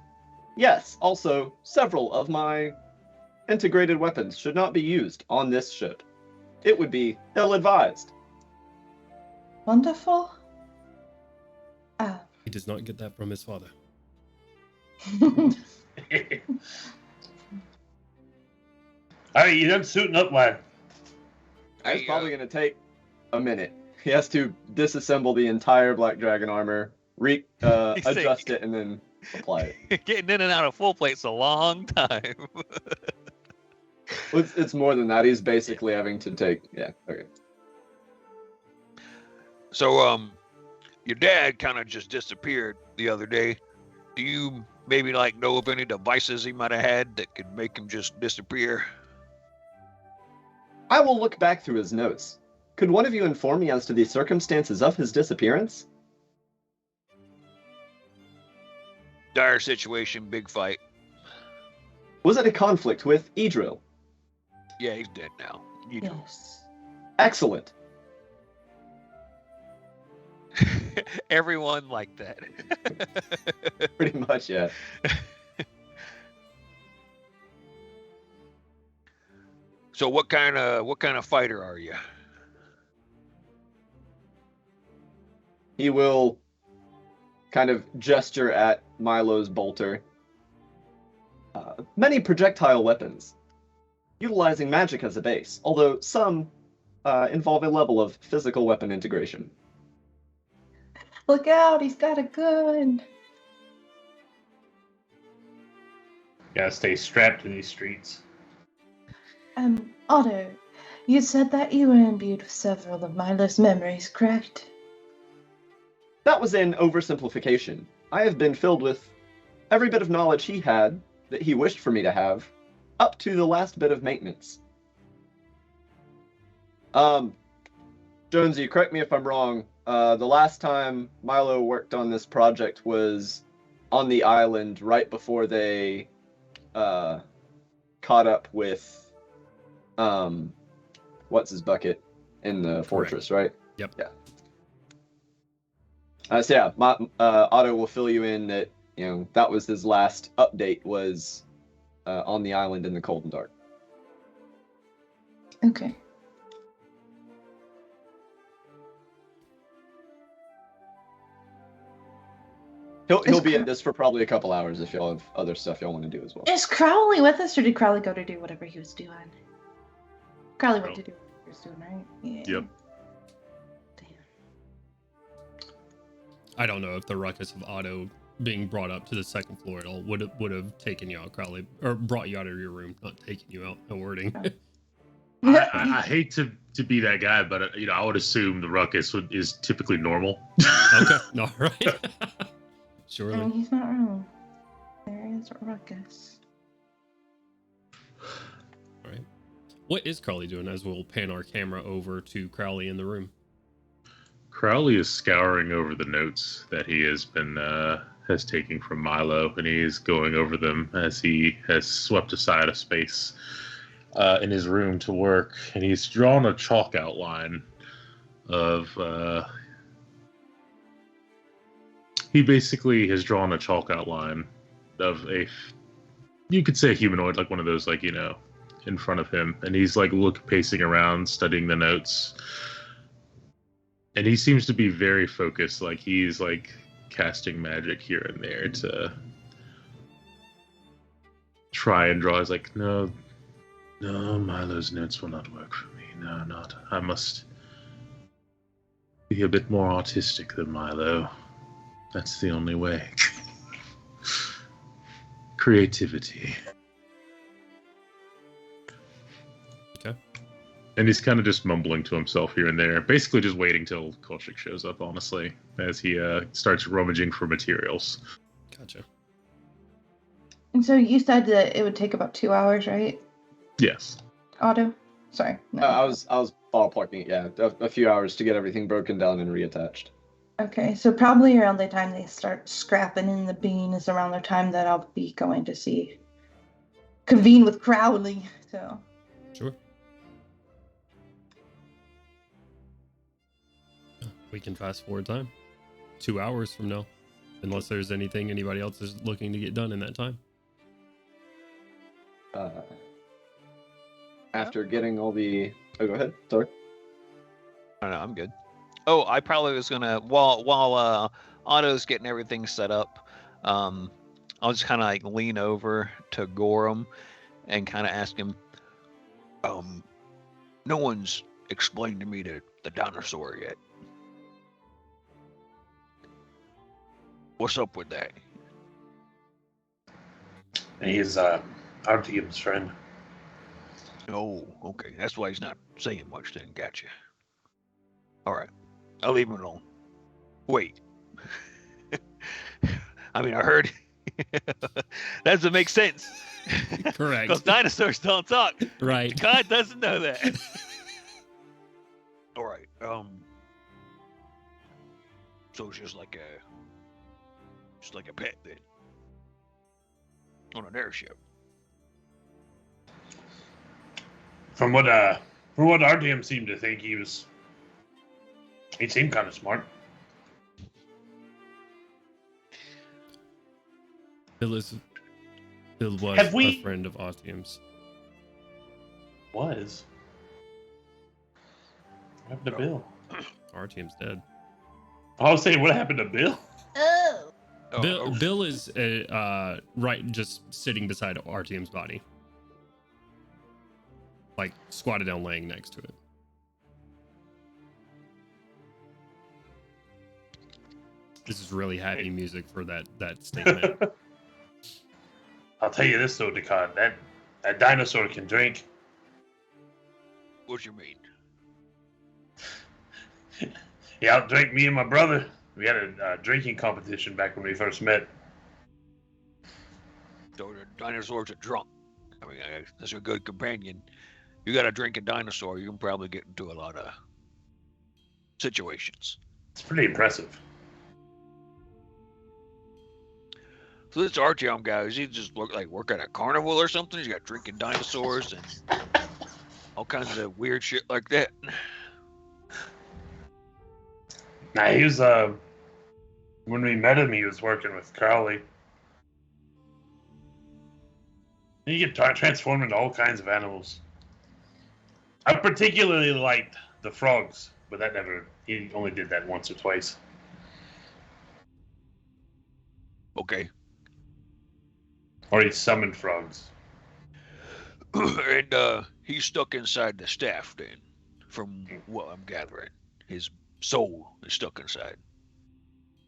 Yes, also, several of my integrated weapons should not be used on this ship. It would be ill-advised. Wonderful. He does not get that from his father. Alright, you done suiting up, lad. It's probably going to take a minute. He has to disassemble the entire Black Dragon armor, adjust it, and then apply it. Getting in and out of full plate's a long time. It's more than that. He's basically having to take... Yeah, okay. So, your dad kind of just disappeared the other day. Do you maybe know of any devices he might have had that could make him just disappear? I will look back through his notes. Could one of you inform me as to the circumstances of his disappearance? Dire situation, big fight. Was it a conflict with Edril? Yeah, he's dead now. You know. Yes. Excellent. Everyone like that. Pretty much, yeah. So what kind of fighter are you? He will kind of gesture at Milo's bolter. Many projectile weapons, utilizing magic as a base, although some involve a level of physical weapon integration. Look out, he's got a gun. Gotta stay strapped to these streets. Otto, you said that you were imbued with several of Milo's memories, correct? That was an oversimplification. I have been filled with every bit of knowledge he had that he wished for me to have, up to the last bit of maintenance. Jonesy, correct me if I'm wrong. The last time Milo worked on this project was on the island right before they caught up with what's his bucket in the fortress, right? Yep. Yeah. So yeah, Otto will fill you in that that was his last update was on the island in the cold and dark. Okay. He'll be at this for probably a couple hours if y'all have other stuff y'all want to do as well. Is Crowley with us, or did Crowley go to do whatever he was doing? Crowley went to do whatever he was doing, right? Yeah. Yep. Damn. I don't know if the ruckus of Otto being brought up to the second floor at all would have taken you out, Crowley, or brought you out of your room, not taking you out. No wording. I hate to be that guy, but I would assume the ruckus is typically normal. Okay, all right. Surely. I mean, he's not wrong. There is a ruckus. All right. What is Crowley doing as we'll pan our camera over to Crowley in the room? Crowley is scouring over the notes that he has taken from Milo, and he is going over them as he has swept aside a space in his room to work, and he's drawn a chalk outline of he basically has drawn a chalk outline of you could say humanoid, like one of those, like, in front of him, and he's like pacing around studying the notes, and he seems to be very focused, like he's like casting magic here and there to try and draw. He's like, no, Milo's notes will not work for me. No, not. I must be a bit more artistic than Milo. That's the only way. Creativity. Okay. And he's kind of just mumbling to himself here and there, basically just waiting till Kolchak shows up, honestly, as he starts rummaging for materials. Gotcha. And so you said that it would take about 2 hours, right? Yes. Otto? Sorry. No. I was ballparking it, yeah. A few hours to get everything broken down and reattached. Okay, so probably around the time they start scrapping in the bean is around the time that I'll be going to convene with Crowley. So. Sure. We can fast forward time. 2 hours from now. Unless there's anything anybody else is looking to get done in that time. After getting all the... Oh, go ahead. Sorry. No, I'm good. Oh, I probably was gonna while Otto's getting everything set up, I'll just kind of like lean over to Gorham and kind of ask him, no one's explained to me the dinosaur yet. What's up with that? He's Artyom's friend. Oh, okay. That's why he's not saying much then. Gotcha. All right. I'll leave him alone. Wait. I mean, I heard. That doesn't make sense. Correct. Because dinosaurs don't talk. Right. God doesn't know that. All right. So it's just like a pet then. On an airship. From what Artyom seemed to think, he seemed kind of smart. Bill was Have we- a friend of Artyom's. Was. What happened to Bill? Artyom's dead. I was saying, what happened to Bill? Oh. Bill is right, just sitting beside Artyom's body, like squatted down, laying next to it. This is really happy music for that statement. I'll tell you this though, Decad, that dinosaur can drink. What you mean? He outdrank me and my brother. We had a drinking competition back when we first met. So the dinosaurs are drunk. I mean, that's a good companion. You got to drink a dinosaur, you can probably get into a lot of situations. It's pretty impressive. So this Artyom guy, does he just look like work at a carnival or something? He's got drinking dinosaurs and all kinds of weird shit like that. Nah, he was when we met him, he was working with Crowley. You can transform into all kinds of animals. I particularly liked the frogs, but he only did that once or twice. Okay. Or he summoned frogs. And he's stuck inside the staff then, from what I'm gathering. His soul is stuck inside.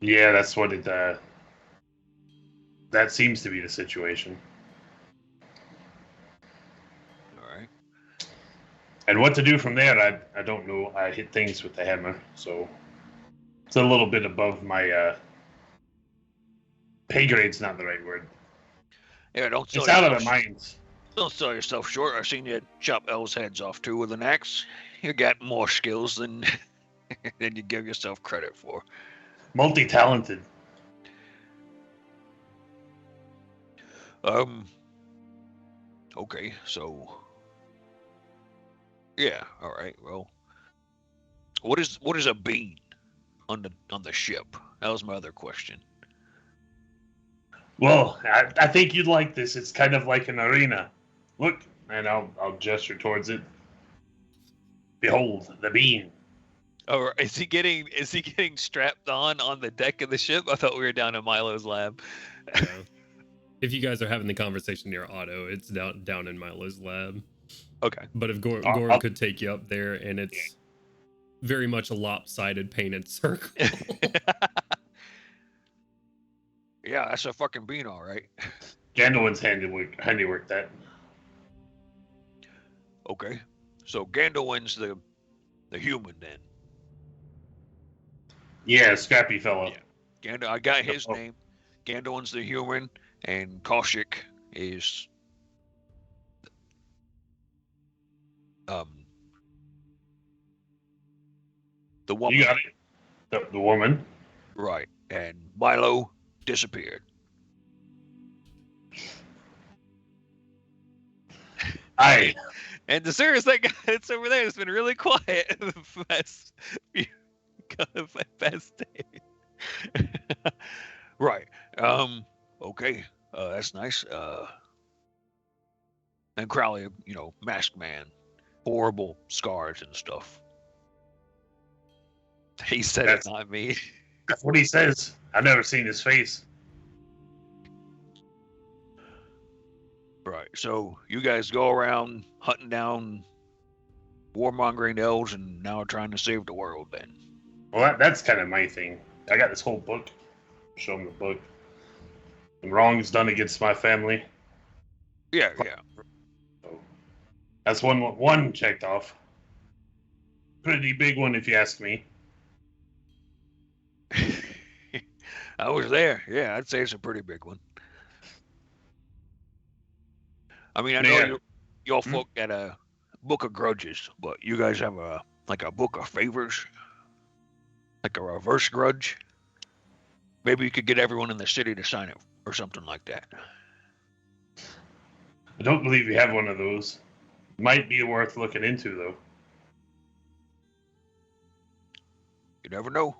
Yeah, that's what it, that seems to be the situation. Alright. And what to do from there, I don't know. I hit things with the hammer, so it's a little bit above my, pay grade's not the right word. Yeah, don't sell It's out of yourself- our minds. Don't sell yourself short. I've seen you chop elves' heads off too with an axe. You got more skills than than you give yourself credit for. Multi-talented. Okay, so yeah, all right. Well, what is a bean on the ship? That was my other question. Well, I think you'd like this. It's kind of like an arena. Look, and I'll gesture towards it. Behold, the bean. Oh, is he getting strapped on the deck of the ship? I thought we were down in Milo's lab. Yeah. If you guys are having the conversation near Otto, it's down in Milo's lab. Okay. But if Gorm could take you up there, and it's very much a lopsided painted circle. Yeah, that's a fucking bean, all right. Gandalf's handiwork that. Okay, so Gandalf's the human then. Yeah, scrappy fella. Yeah. I got his Oh. name. Gandalf's the human, and Kaushik is the woman. You got it. The woman. Right, and Milo disappeared. Aye. And the service that guy that's over there has been really quiet the past day. Right. Okay. That's nice. And Crowley, masked man, horrible scars and stuff. He said That's- it, not me. That's what he says. I've never seen his face. Right. So you guys go around hunting down warmongering elves and now are trying to save the world then. Well, that's kind of my thing. I got this whole book. Show him the book. And wrongs done against my family. Yeah. So that's one checked off. Pretty big one, if you ask me. I was there. Yeah, I'd say it's a pretty big one. I mean, I know Yeah. y'all folk got a book of grudges, but you guys have a book of favors, like a reverse grudge. Maybe you could get everyone in the city to sign it or something like that. I don't believe we have one of those. Might be worth looking into, though. You never know.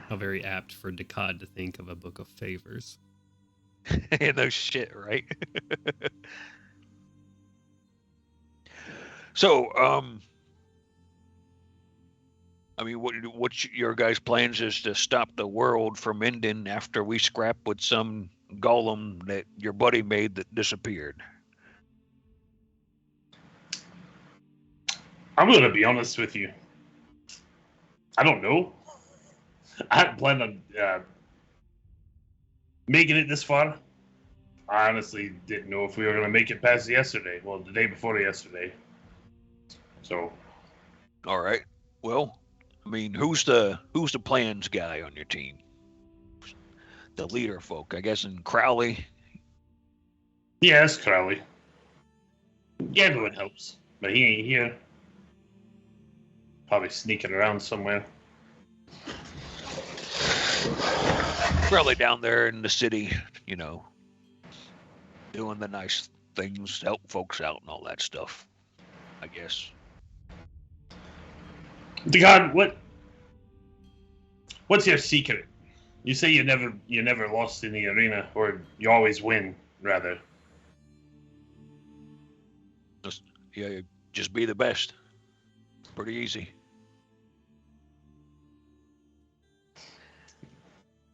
How very apt for Decad to think of a book of favors. No shit, right? So, I mean, what your guys' plans is to stop the world from ending after we scrap with some golem that your buddy made that disappeared? I'm going to be honest with you. I don't know. I hadn't planned on making it this far. I honestly didn't know if we were going to make it past yesterday. Well, the day before yesterday. So, All right. Well, I mean, who's the plans guy on your team? The leader folk, I guess, in Crowley. yes, Crowley. Yeah, everyone helps. But he ain't here. Probably sneaking around somewhere. Crowley down there in the city, you know, doing the nice things, help folks out and all that stuff, I guess. God, what's your secret? You say you never lost in the arena, or you always win, rather. Just be the best. Pretty easy.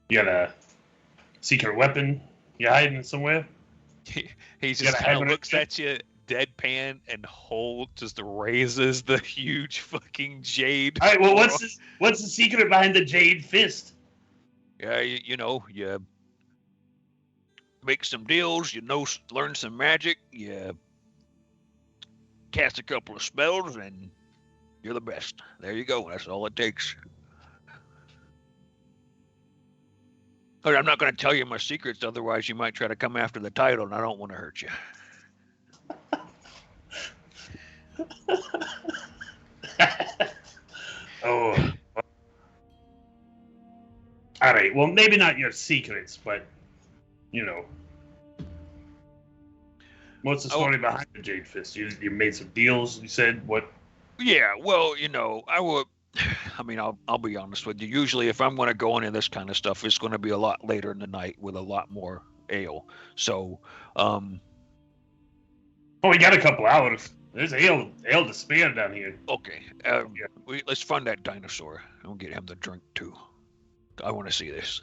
You got a secret weapon you hiding somewhere? He just kind of looks at you deadpan and just raises the huge fucking jade. All right, well, what's the secret behind the jade fist? Yeah, you know, you make some deals, learn some magic, you cast a couple of spells, and you're the best. There you go. That's all it takes. But I'm not going to tell you my secrets, otherwise you might try to come after the title, and I don't want to hurt you. Oh. All right. Well, maybe not your secrets, but you know, what's the story behind the Jade Fist? You made some deals. You said what? Yeah. Well, you know, I mean, I'll be honest with you. Usually, if I'm going to go into this kind of stuff, it's going to be a lot later in the night with a lot more ale. So, oh, we got a couple hours. There's ale to spare down here. Okay. Let's find that dinosaur and get him to drink too. I want to see this.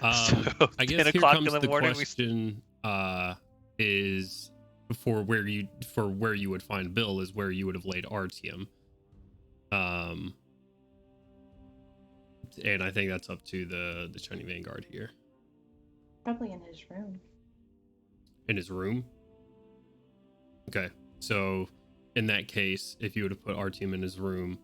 I guess here comes the question. Is for where you would find Bill is where you would have laid Artyom. And I think that's up to the Shiny Vanguard here. Probably in his room. In his room? Okay, so in that case, if you would have put Artyom in his room,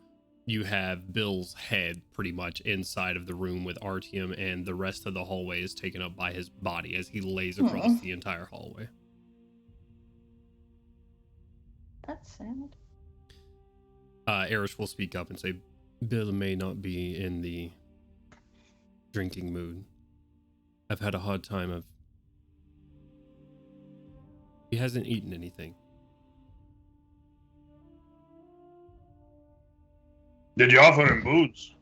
you have Bill's head pretty much inside of the room with Artyom, and the rest of the hallway is taken up by his body as he lays across the entire hallway. That's sad. Erish will speak up and say, Bill may not be in the drinking mood. I've had a hard time he hasn't eaten anything. Did you offer him booze?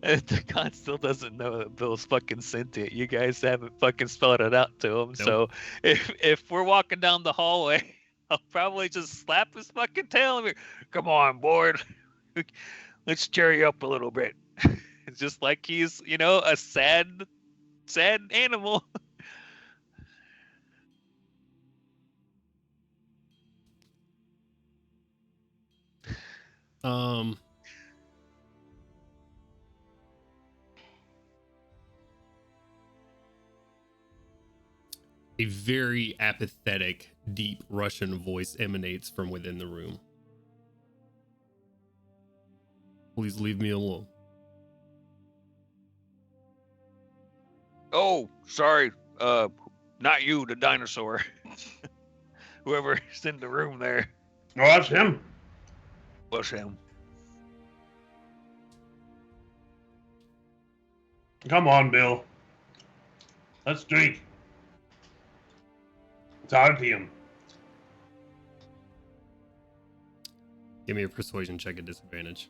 The god still doesn't know that Bill's fucking sentient. You guys haven't fucking spelled it out to him. Nope. So if we're walking down the hallway, I'll probably just slap his fucking tail and be, come on, boy. Let's cheer you up a little bit. It's just like he's, you know, a sad animal. A very apathetic, deep Russian voice emanates from within the room. Please leave me alone. Oh, sorry. Not you, the dinosaur. Whoever's in the room there. Oh, that's him. What's him? Come on, Bill. Let's drink. It's Artyom. Give me a persuasion check at disadvantage.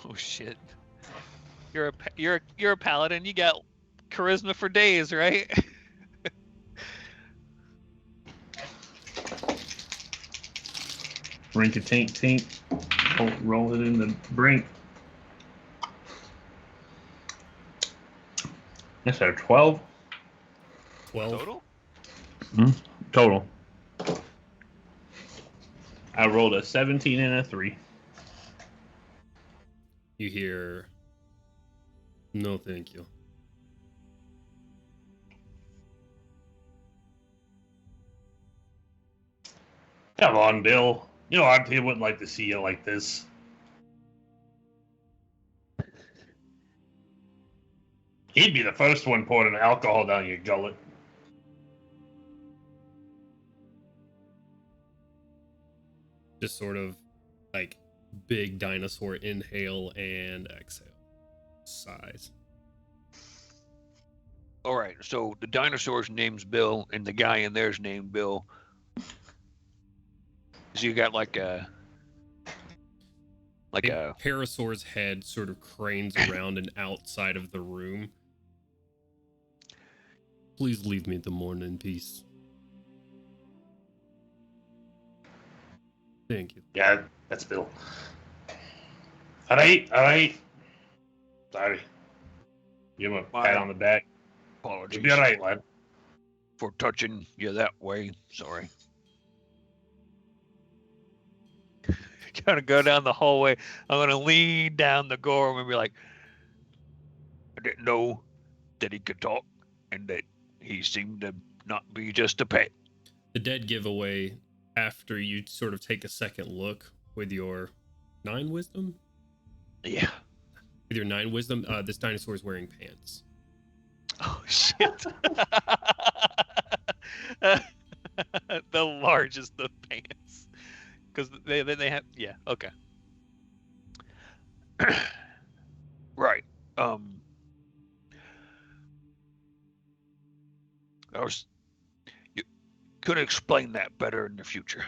Oh shit! You're a paladin. You got charisma for days, right? Rink a tink tink. Roll it in the brink. Yes, sir. 12. 12 total. Total. I rolled a 17 and a 3. You hear, no, thank you. Come on, Bill. You know our team wouldn't like to see you like this. He'd be the first one pouring alcohol down your gullet. Just sort of like big dinosaur inhale and exhale. Sighs. All right, so the dinosaur's name's Bill, and the guy in there's named Bill. So you got like a Parasaur's head sort of cranes around and outside of the room. Please leave me the morning in peace. Thank you. Yeah, that's Bill. All right. Sorry. Give him a pat on the back. Apologies. You'll be all right, lad. For touching you that way. Sorry. Gonna go down the hallway. I'm gonna lean down the gorm and be like, I didn't know that he could talk and that he seemed to not be just a pet. The dead giveaway after you sort of take a second look with your 9 wisdom. Yeah. With your 9 wisdom, this dinosaur is wearing pants. Oh shit. The largest of pants. Because they have, yeah, okay. Right. You could explain that better in the future.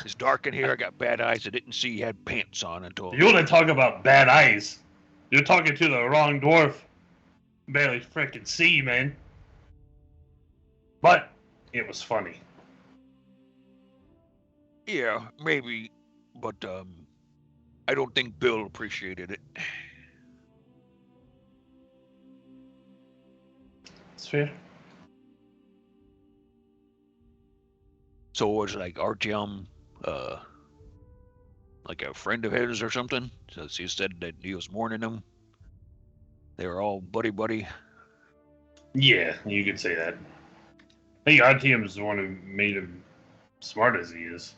It's dark in here. I got bad eyes. I didn't see he had pants on until. You want to talk about bad eyes? You're talking to the wrong dwarf. Barely freaking see, man. But it was funny. Yeah, maybe, but I don't think Bill appreciated it. It's fair. So it was like Artyom, like a friend of his or something. So he said that he was mourning him. They were all buddy. Yeah, you could say that. I think Artyom's the one who made him smart as he is.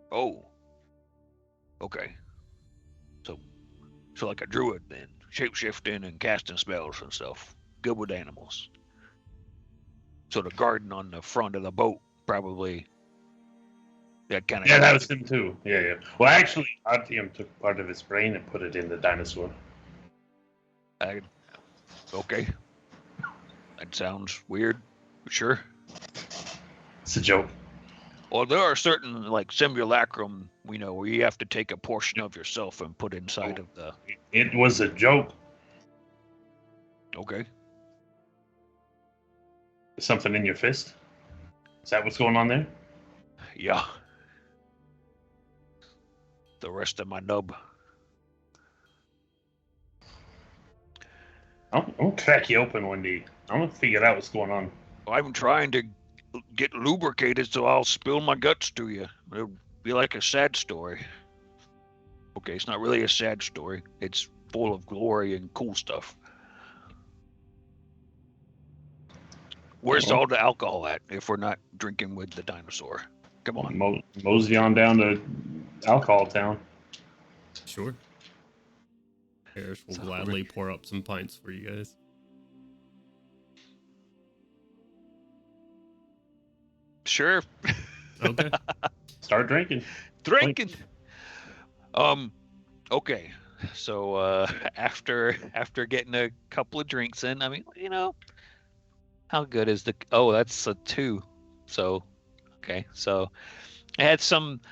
Oh. Okay. So like a druid then, shape-shifting and casting spells and stuff. Good with animals. So the garden on the front of the boat probably that kind of. Yeah, that was him too. Yeah. Well, actually, Artyom took part of his brain and put it in the dinosaur. Okay. That sounds weird, but sure. It's a joke. Well, there are certain like simulacrum, where you have to take a portion of yourself and put inside of the. It was a joke. Okay. Something in your fist? Is that what's going on there? Yeah. The rest of my nub. I'll crack you open one day. I'm gonna figure out what's going on. I'm trying to get lubricated, so I'll spill my guts to you. It'll be like a sad story. Okay, it's not really a sad story. It's full of glory and cool stuff. Where's all the alcohol at if we're not drinking with the dinosaur? Come on. Mosey on down to Alcohol Town. Sure. Harris will gladly pour up some pints for you guys. Sure. Okay. Start drinking. Drinking. Okay. So after getting a couple of drinks in, I mean, how good is that's a 2. So okay. So I had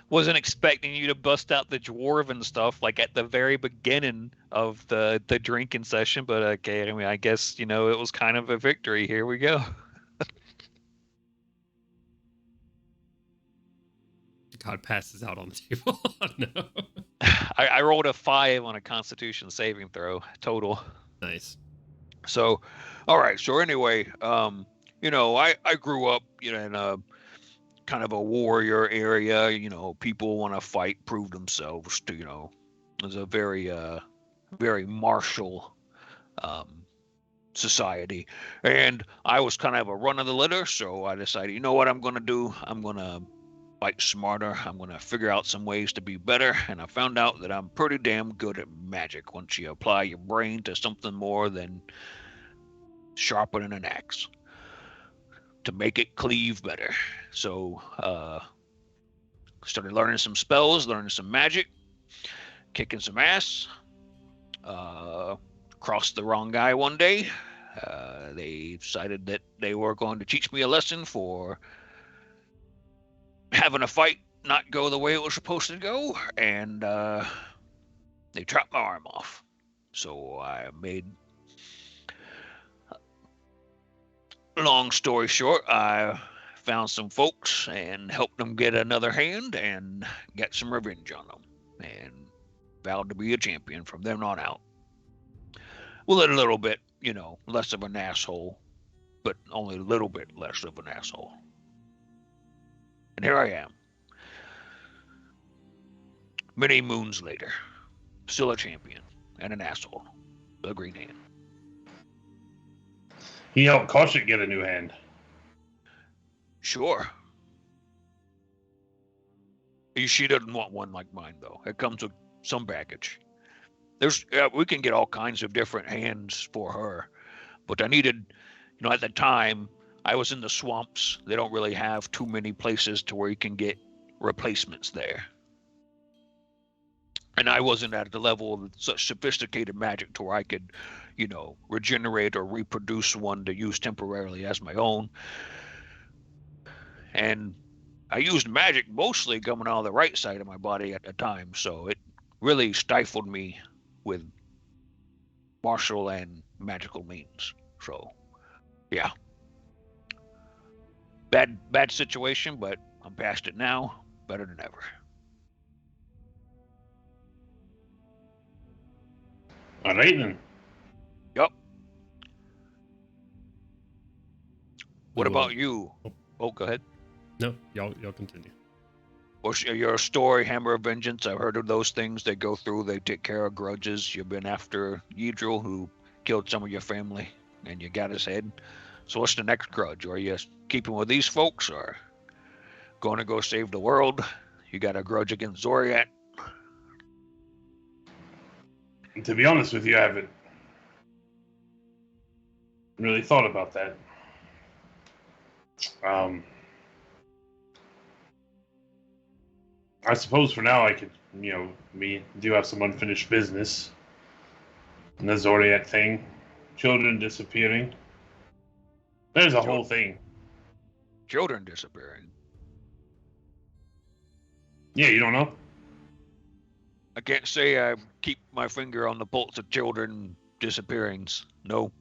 wasn't expecting you to bust out the dwarven stuff like at the very beginning of the drinking session, but okay, I mean, I guess, it was kind of a victory. Here we go. God passes out on the table. No. I rolled a 5 on a Constitution saving throw total. Nice. So, all right. So anyway, I grew up, in a kind of a warrior area. People want to fight, prove themselves. It's a very, very martial society, and I was kind of a run of the litter. So I decided, you know what I'm going to do? I'm going to fight smarter. I'm going to figure out some ways to be better. And I found out that I'm pretty damn good at magic once you apply your brain to something more than sharpening an axe to make it cleave better. So, started learning some spells, learning some magic, kicking some ass. Crossed the wrong guy one day. They decided that they were going to teach me a lesson for having a fight not go the way it was supposed to go, and they chopped my arm off. So I made, long story short, I found some folks and helped them get another hand and got some revenge on them, and vowed to be a champion from then on out. Well, a little bit, less of an asshole, but only a little bit less of an asshole. And here I am. Many moons later, still a champion and an asshole. A green hand. He helped Kaushik get a new hand. Sure. She doesn't want one like mine, though. It comes with some baggage. We can get all kinds of different hands for her, but I needed, at the time, I was in the swamps. They don't really have too many places to where you can get replacements there. And I wasn't at the level of such sophisticated magic to where I could, regenerate or reproduce one to use temporarily as my own. And I used magic mostly coming out of the right side of my body at the time, so it really stifled me with martial and magical means. So, yeah. Bad situation, but I'm past it now. Better than ever. All right, then. Yup. What Well, about you? Oh, go ahead. No, y'all continue. What's your story, Hammer of Vengeance? I've heard of those things. They go through, they take care of grudges. You've been after Yidril, who killed some of your family, and you got his head. So what's the next grudge? Are you keeping with these folks, or going to go save the world? You got a grudge against Zoriat? To be honest with you, I haven't really thought about that. I suppose for now I could, we do have some unfinished business. And the Zodiac thing, children disappearing. There's a whole thing. Children disappearing? Yeah, you don't know? I can't say I keep my finger on the pulse of children disappearings. No.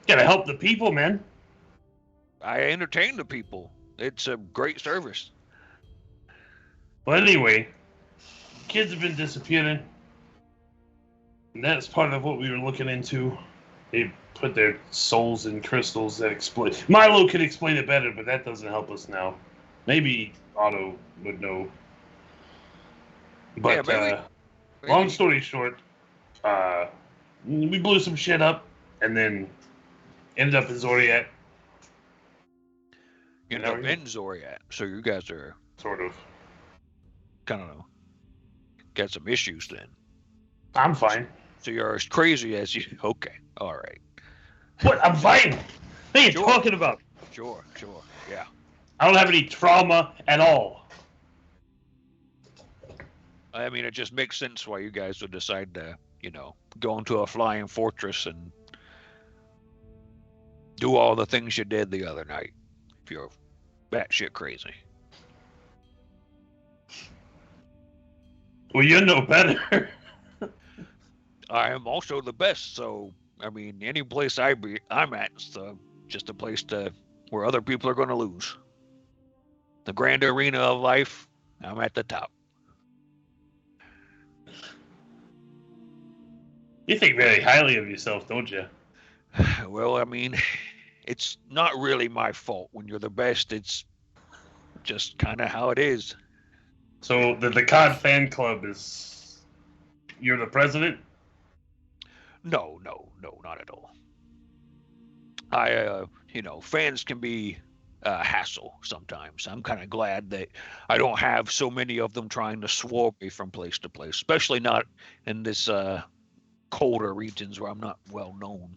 Gotta help the people, man. I entertain the people. It's a great service. Well, anyway, kids have been disappearing. And that's part of what we were looking into. They put their souls in crystals that explain. Milo could explain it better, but that doesn't help us now. Maybe Otto would know. But maybe. Long story short, we blew some shit up and then ended up in Zodiac. You know, in Zoriat. So you guys are Sort of. kind of got some issues then. I'm fine. So you're as crazy as you. Okay. All right. What? I'm fine. What are you Sure. talking about? Sure. Yeah. I don't have any trauma at all. I mean, it just makes sense why you guys would decide to, go into a flying fortress and do all the things you did the other night. If you're batshit crazy. Well, you know better. I am also the best, so I mean, any place I'm at, it's just a place where other people are going to lose. The grand arena of life, I'm at the top. You think very highly of yourself, don't you? Well, I mean, it's not really my fault. When you're the best, it's just kind of how it is. So the COD fan club is... You're the president? No, not at all. Fans can be hassle sometimes. I'm kind of glad that I don't have so many of them trying to swarm me from place to place, especially not in this colder regions where I'm not well known.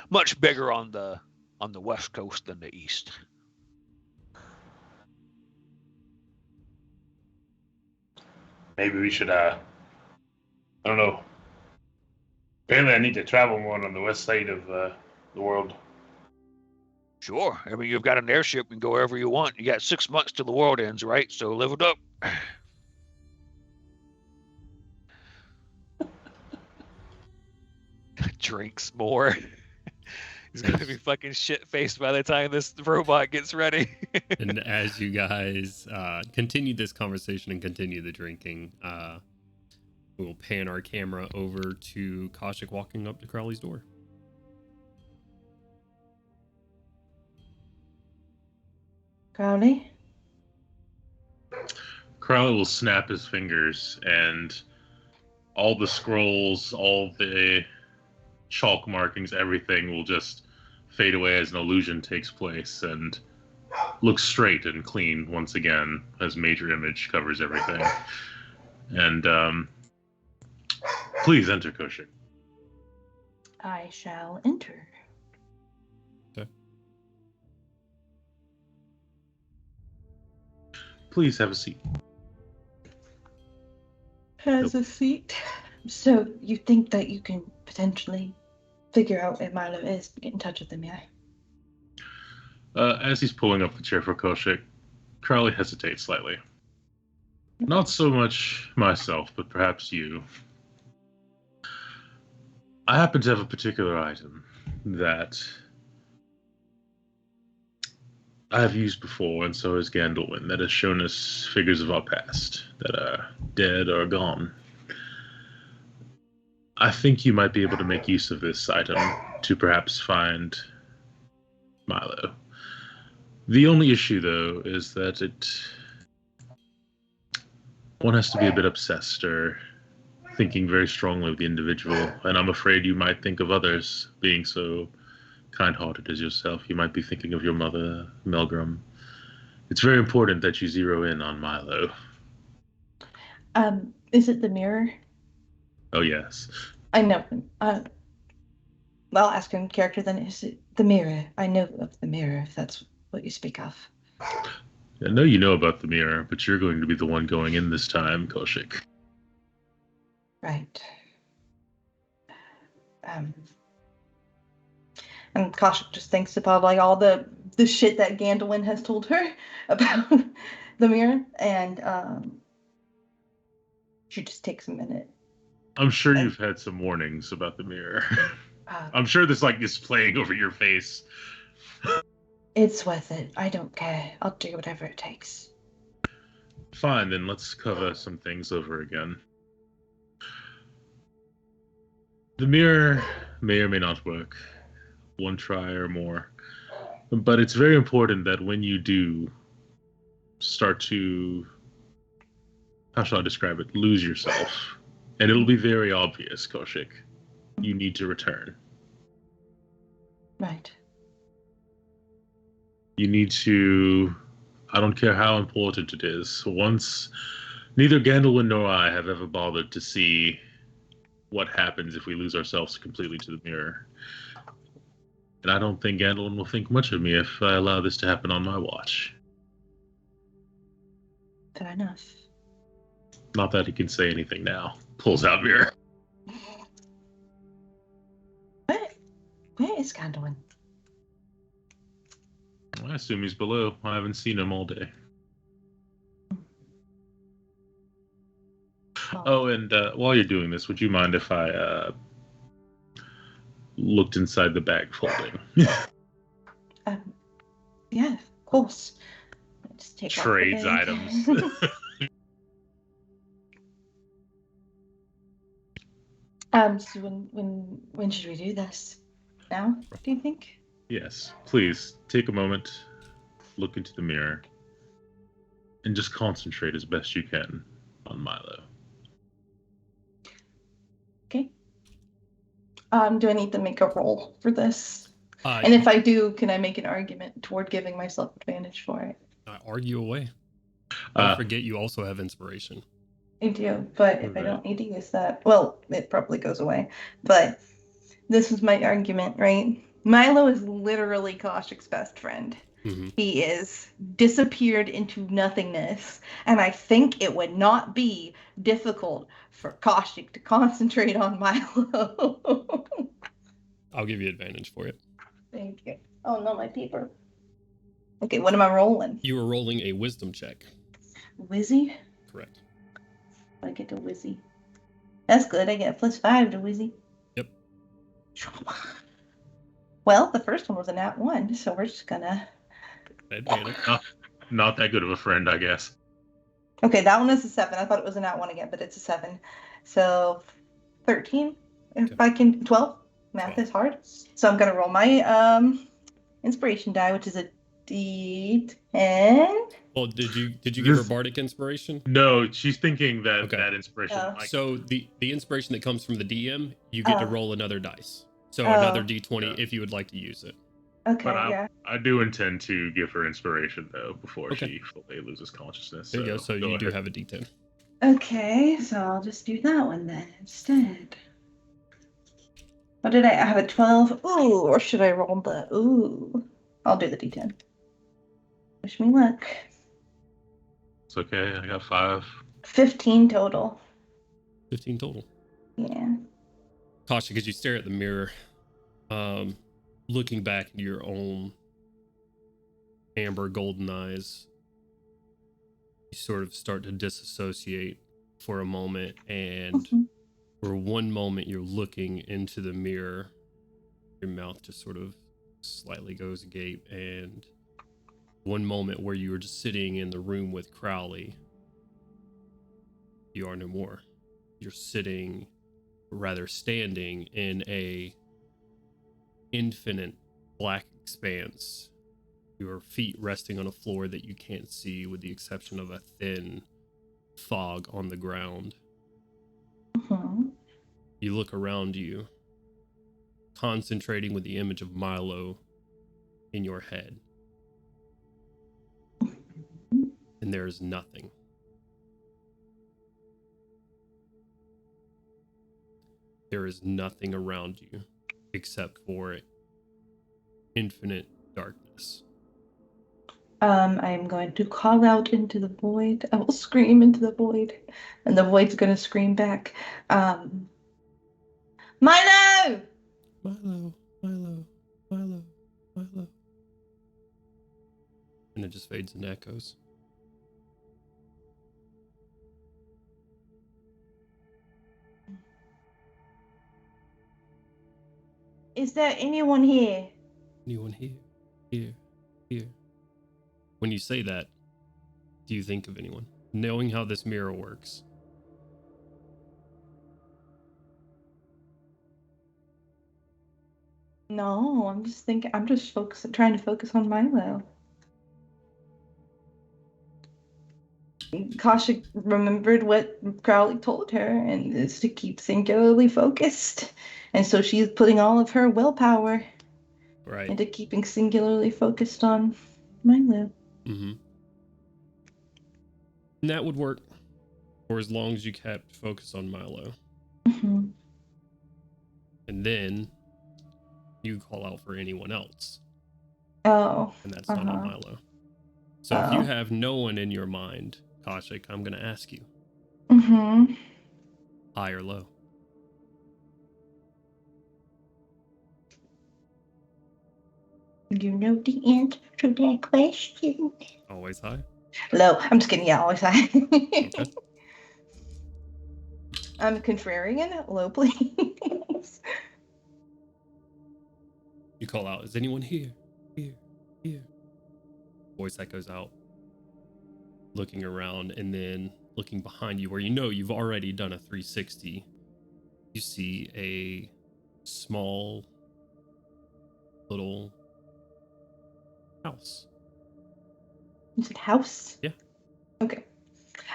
Much bigger on the west coast than the east. Maybe we should, I don't know. Apparently, I need to travel more on the west side of the world. Sure. I mean, you've got an airship and go wherever you want. You got 6 months till the world ends, right? So live it up. Drinks more. He's going to be fucking shit-faced by the time this robot gets ready. And as you guys continue this conversation and continue the drinking, we'll pan our camera over to Koshik walking up to Crowley's door. Crowley? Crowley will snap his fingers, and all the scrolls, all the chalk markings, everything will just fade away as an illusion takes place and looks straight and clean once again as major image covers everything. And please enter, Koshik. I shall enter. Okay. Please have a seat. Has a seat. So you think that you can potentially figure out where Milo is, get in touch with him, yeah? As he's pulling up the chair for Koshik, Crowley hesitates slightly. Not so much myself, but perhaps you. I happen to have a particular item that I have used before, and so has Gandalwin, that has shown us figures of our past that are dead or gone. I think you might be able to make use of this item to perhaps find Milo. The only issue, though, is that one has to be a bit obsessed or thinking very strongly of the individual, and I'm afraid you might think of others being so kind-hearted as yourself. You might be thinking of your mother, Melgrim. It's very important that you zero in on Milo. Is it the mirror? Oh, yes. I know. I'll ask him in character then. Is it the mirror? I know of the mirror, if that's what you speak of. I know you know about the mirror, but you're going to be the one going in this time, Koshik. Right. And Koshik just thinks about like all the shit that Gandalwin has told her about the mirror, and she just takes a minute. I'm sure you've had some warnings about the mirror. I'm sure this is playing over your face. It's worth it. I don't care. I'll do whatever it takes. Fine, then let's cover some things over again. The mirror may or may not work. One try or more. But it's very important that when you do start to, how shall I describe it, lose yourself. And it'll be very obvious, Koshik. You need to return. Right. You need to, I don't care how important it is. Once, neither Gandalwin nor I have ever bothered to see what happens if we lose ourselves completely to the mirror. And I don't think Gandalwin will think much of me if I allow this to happen on my watch. Fair enough. Not that he can say anything now. Pulls out mirror. Where is Gandalwin? I assume he's below. I haven't seen him all day. Oh, and while you're doing this, would you mind if I looked inside the bag folding? Yeah, of course. Just take Trades items. So when should we do this? Now, do you think? Yes, please take a moment, look into the mirror, and just concentrate as best you can on Milo. Okay. Do I need to make a roll for this? And if I do, can I make an argument toward giving myself advantage for it? Argue away. Don't forget you also have inspiration. I do, but if I don't need to use that, well, it probably goes away. But this is my argument, right? Milo is literally Kaushik's best friend. Mm-hmm. He is disappeared into nothingness, and I think it would not be difficult for Kaushik to concentrate on Milo. I'll give you advantage for it. Thank you. Oh no, my paper. Okay, what am I rolling? You were rolling a wisdom check. Wizzy? Correct. I get to Wizzy. That's good. I get +5 to Wizzy. Yep. Well, the first one was a nat 1, so we're just gonna. Advantage. Not that good of a friend, I guess. Okay, that one is a 7. I thought it was a nat 1 again, but it's a 7. So 13. If I can 12. Math 12. is hard. So I'm gonna roll my inspiration die, which is a D10. Well, did you give her bardic inspiration? No, she's thinking that Okay. that inspiration. So the inspiration that comes from the DM, you get to roll another dice. So another D20 if you would like to use it. Okay, But yeah. I do intend to give her inspiration though before Okay. she fully loses consciousness. There you go. So you do ahead. have a D10. Okay, so I'll just do that one then instead. What did I have? A 12? Ooh, or should I roll the... Ooh. I'll do the D10. Wish me luck. It's okay. I got 5. 15 total. 15 total. Yeah. Kasha, because you stare at the mirror, looking back into your own amber golden eyes, you sort of start to disassociate for a moment, and for one moment you're looking into the mirror, your mouth just sort of slightly goes agape, and one moment where you were just sitting in the room with Crowley, you are no more. You're sitting, rather standing, in a infinite black expanse, your feet resting on a floor that you can't see with the exception of a thin fog on the ground. You look around you, concentrating with the image of Milo in your head, and there is nothing. There is nothing around you except for infinite darkness. I am going to call out into the void. I will scream into the void, and the void's going to scream back. Milo! Milo, Milo, Milo, Milo. And it just fades and echoes. Is there anyone here? Anyone here? Here? Here? When you say that, do you think of anyone? Knowing how this mirror works. No, I'm just thinking. I'm just trying to focus on Milo. Kasha remembered what Crowley told her, and is to keep singularly focused. And so she's putting all of her willpower into keeping singularly focused on Milo. Mm-hmm. And that would work for as long as you kept focus on Milo. Mm-hmm. And then you call out for anyone else. Oh. And that's not on Milo. So if you have no one in your mind, Kaushik, I'm going to ask you. Mm-hmm. High or low? You know the answer to that question. Always high? Low. I'm just kidding. Yeah, always high. Okay. I'm contrarian. Low, please. You call out, is anyone here? Here? Here? Voice echoes out, looking around, and then looking behind you where you know you've already done a 360. You see a small little house. Is it house? Yeah. Okay.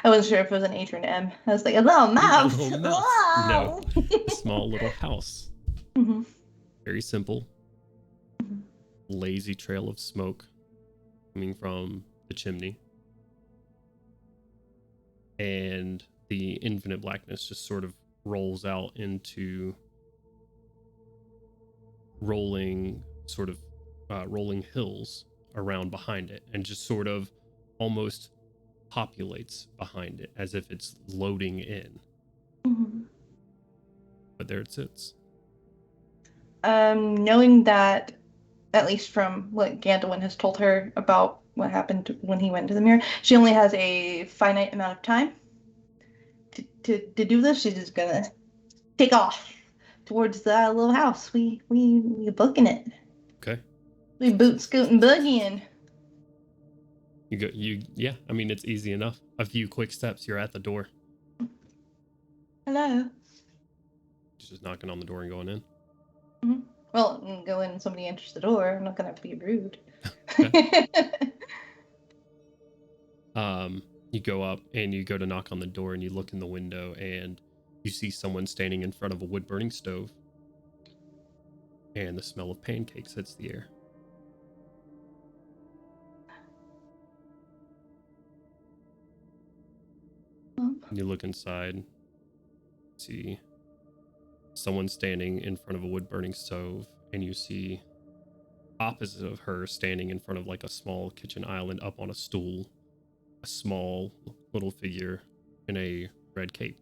I wasn't sure if it was an H or an M. I was like, a little mouse. A little mouse. Wow. No, a small little house. Mm-hmm. Very simple. Mm-hmm. lazy trail of smoke coming from the chimney. And the infinite blackness just sort of rolls out into rolling hills around behind it, and just sort of almost populates behind it as if it's loading in. Mm-hmm. But there it sits. Knowing that, at least from what Gandalf has told her about what happened when he went to the mirror, she only has a finite amount of time to do this. She's just gonna take off towards the little house. We booking it. Okay. We boot, scoot, and boogieing. Yeah, I mean, it's easy enough. A few quick steps, you're at the door. Hello. Just knocking on the door and going in. Mm-hmm. Well, go in and somebody answers the door. I'm not gonna have to be rude. You go up and you go to knock on the door, and you look in the window and you see someone standing in front of a wood burning stove, and the smell of pancakes hits the air. You look inside, see someone standing in front of a wood burning stove, and you see opposite of her, standing in front of like a small kitchen island up on a stool, a small little figure in a red cape.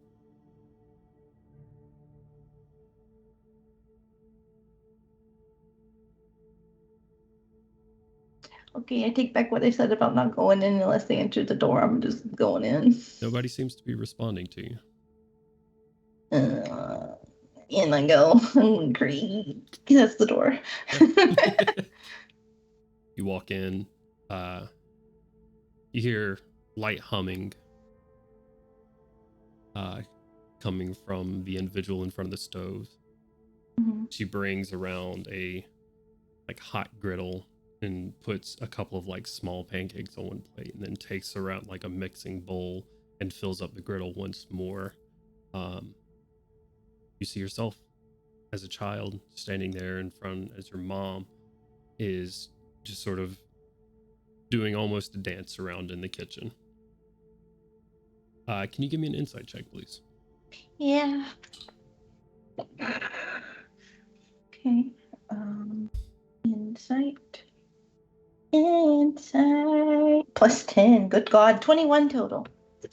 Okay, I take back what I said about not going in unless they enter the door. I'm just going in. Nobody seems to be responding to you. In I go. Hungry. That's the door. You walk in. You hear light humming coming from the individual in front of the stove. Mm-hmm. She brings around a like hot griddle and puts a couple of like small pancakes on one plate, and then takes around like a mixing bowl and fills up the griddle once more. You see yourself as a child standing there in front as your mom is just sort of doing almost a dance around in the kitchen. Can you give me an insight check, please? Yeah. Okay. Insight. Plus 10. Good God. 21 total.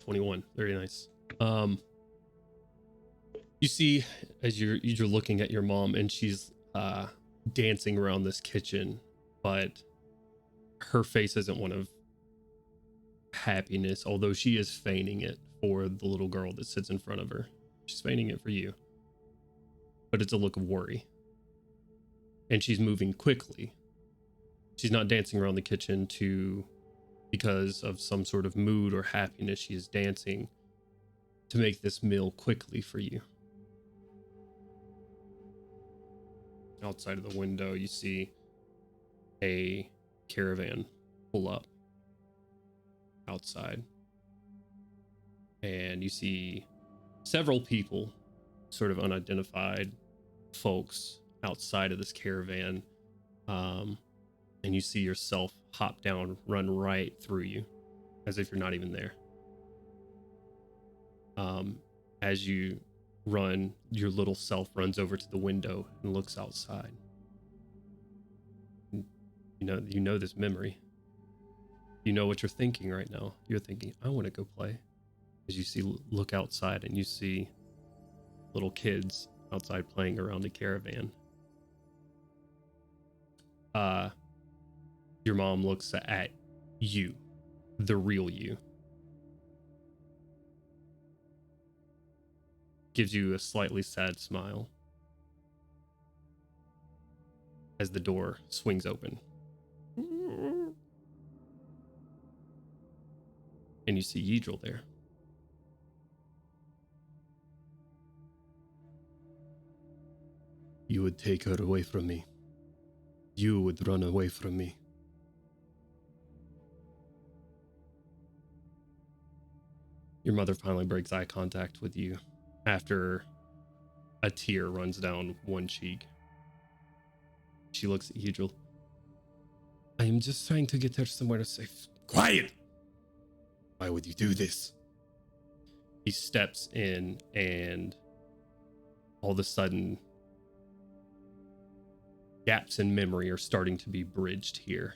21. Very nice. You see, as you're looking at your mom, and she's dancing around this kitchen, but her face isn't one of happiness, although she is feigning it for the little girl that sits in front of her. She's feigning it for you, but it's a look of worry. And she's moving quickly. She's not dancing around the kitchen because of some sort of mood or happiness. She is dancing to make this meal quickly for you. Outside of the window, you see a caravan pull up outside. And you see several people, sort of unidentified folks, outside of this caravan. And you see yourself hop down, run right through you, as if you're not even there. As you run, your little self runs over to the window and looks outside. You know this memory. You know what you're thinking right now. You're thinking, I want to go play. As you look outside and you see little kids outside playing around a caravan. Your mom looks at you, the real you. Gives you a slightly sad smile as the door swings open. And you see Yidril there. You would take her away from me. You would run away from me. Your mother finally breaks eye contact with you after a tear runs down one cheek. She looks at Yidril. I am just trying to get her somewhere safe. Quiet! Why would you do this? He steps in, and all of a sudden, gaps in memory are starting to be bridged here.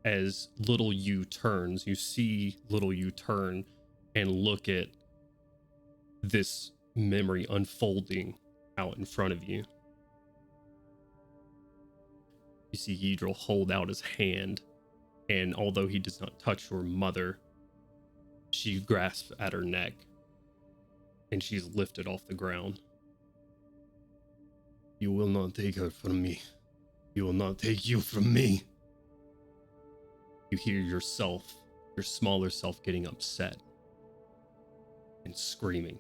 As little you turns, you see little you turn and look at this memory unfolding out in front of you. You see Yidril hold out his hand, and although he does not touch your mother, she grasps at her neck, and she's lifted off the ground. You will not take her from me. You will not take you from me. You hear yourself, your smaller self, getting upset and screaming.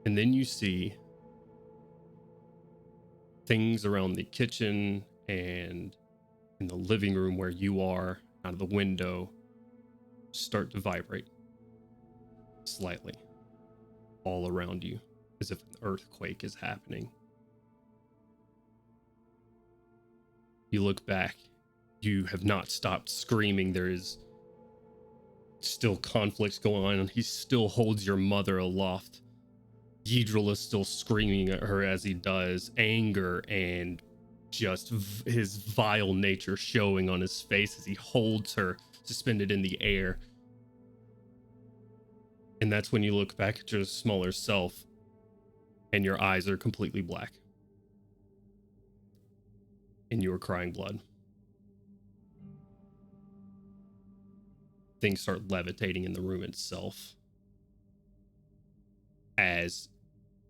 And then you see things around the kitchen and in the living room where you are, out of the window, start to vibrate slightly all around you, as if an earthquake is happening. You look back, you have not stopped screaming. There is still conflict going on. He still holds your mother aloft. Yidril is still screaming at her as he does, anger and just his vile nature showing on his face as he holds her suspended in the air. And that's when you look back at your smaller self and your eyes are completely black. And you are crying blood. Things start levitating in the room itself as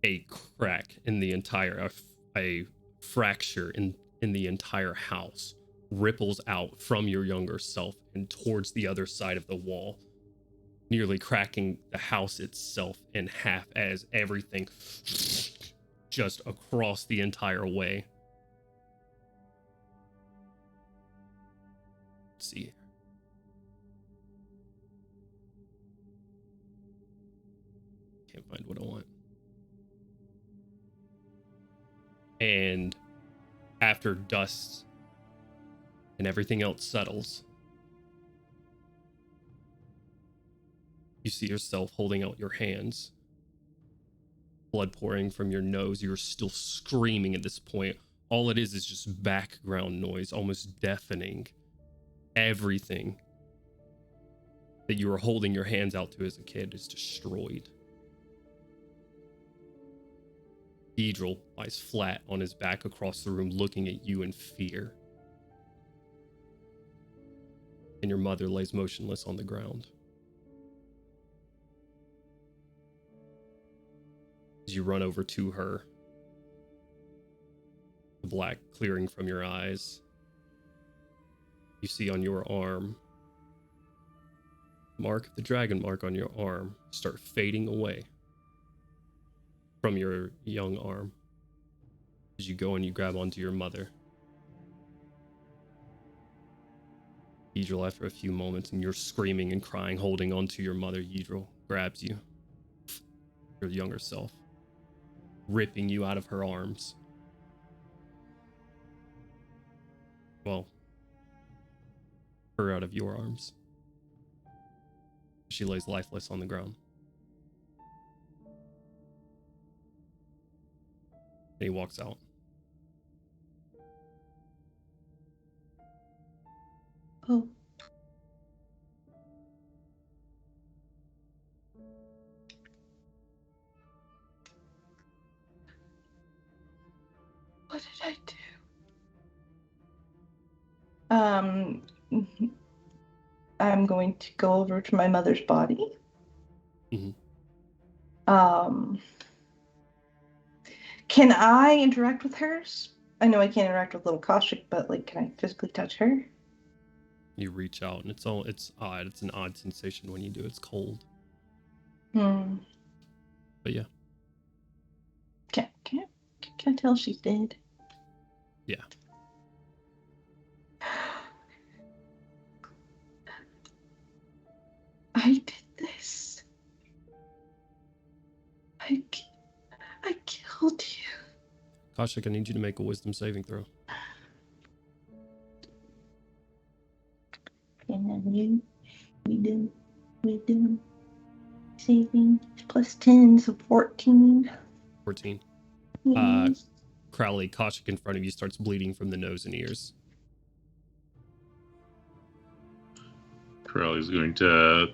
a crack in the entire, a fracture in the entire house ripples out from your younger self and towards the other side of the wall, nearly cracking the house itself in half as everything just across the entire way. Let's see. Can't find what I want. And after dust and everything else settles, you see yourself holding out your hands, blood pouring from your nose. You're still screaming at this point. All it is just background noise, almost deafening. Everything that you were holding your hands out to as a kid is destroyed. Yidril lies flat on his back across the room, looking at you in fear. And your mother lays motionless on the ground. As you run over to her, the black clearing from your eyes, you see on your arm, the dragon mark on your arm, start fading away from your young arm as you go and you grab onto your mother. Yidril, after a few moments, and you're screaming and crying, holding onto your mother, Yidril grabs you, your younger self, ripping you out of her arms. Well, her out of your arms. She lays lifeless on the ground. And he walks out. Oh. What did I do? I'm going to go over to my mother's body. Mm-hmm. Can I interact with hers? I know I can't interact with little Koshik, but like, can I physically touch her? You reach out, and it's odd. It's an odd sensation when you do. It's cold. But yeah. Can I tell she's dead? Yeah. I did this. I killed you. Kashik, I need you to make a wisdom saving throw. And we do saving plus 10, so 14. 14. Yes. Crowley, Kashik in front of you starts bleeding from the nose and ears. Crowley's going to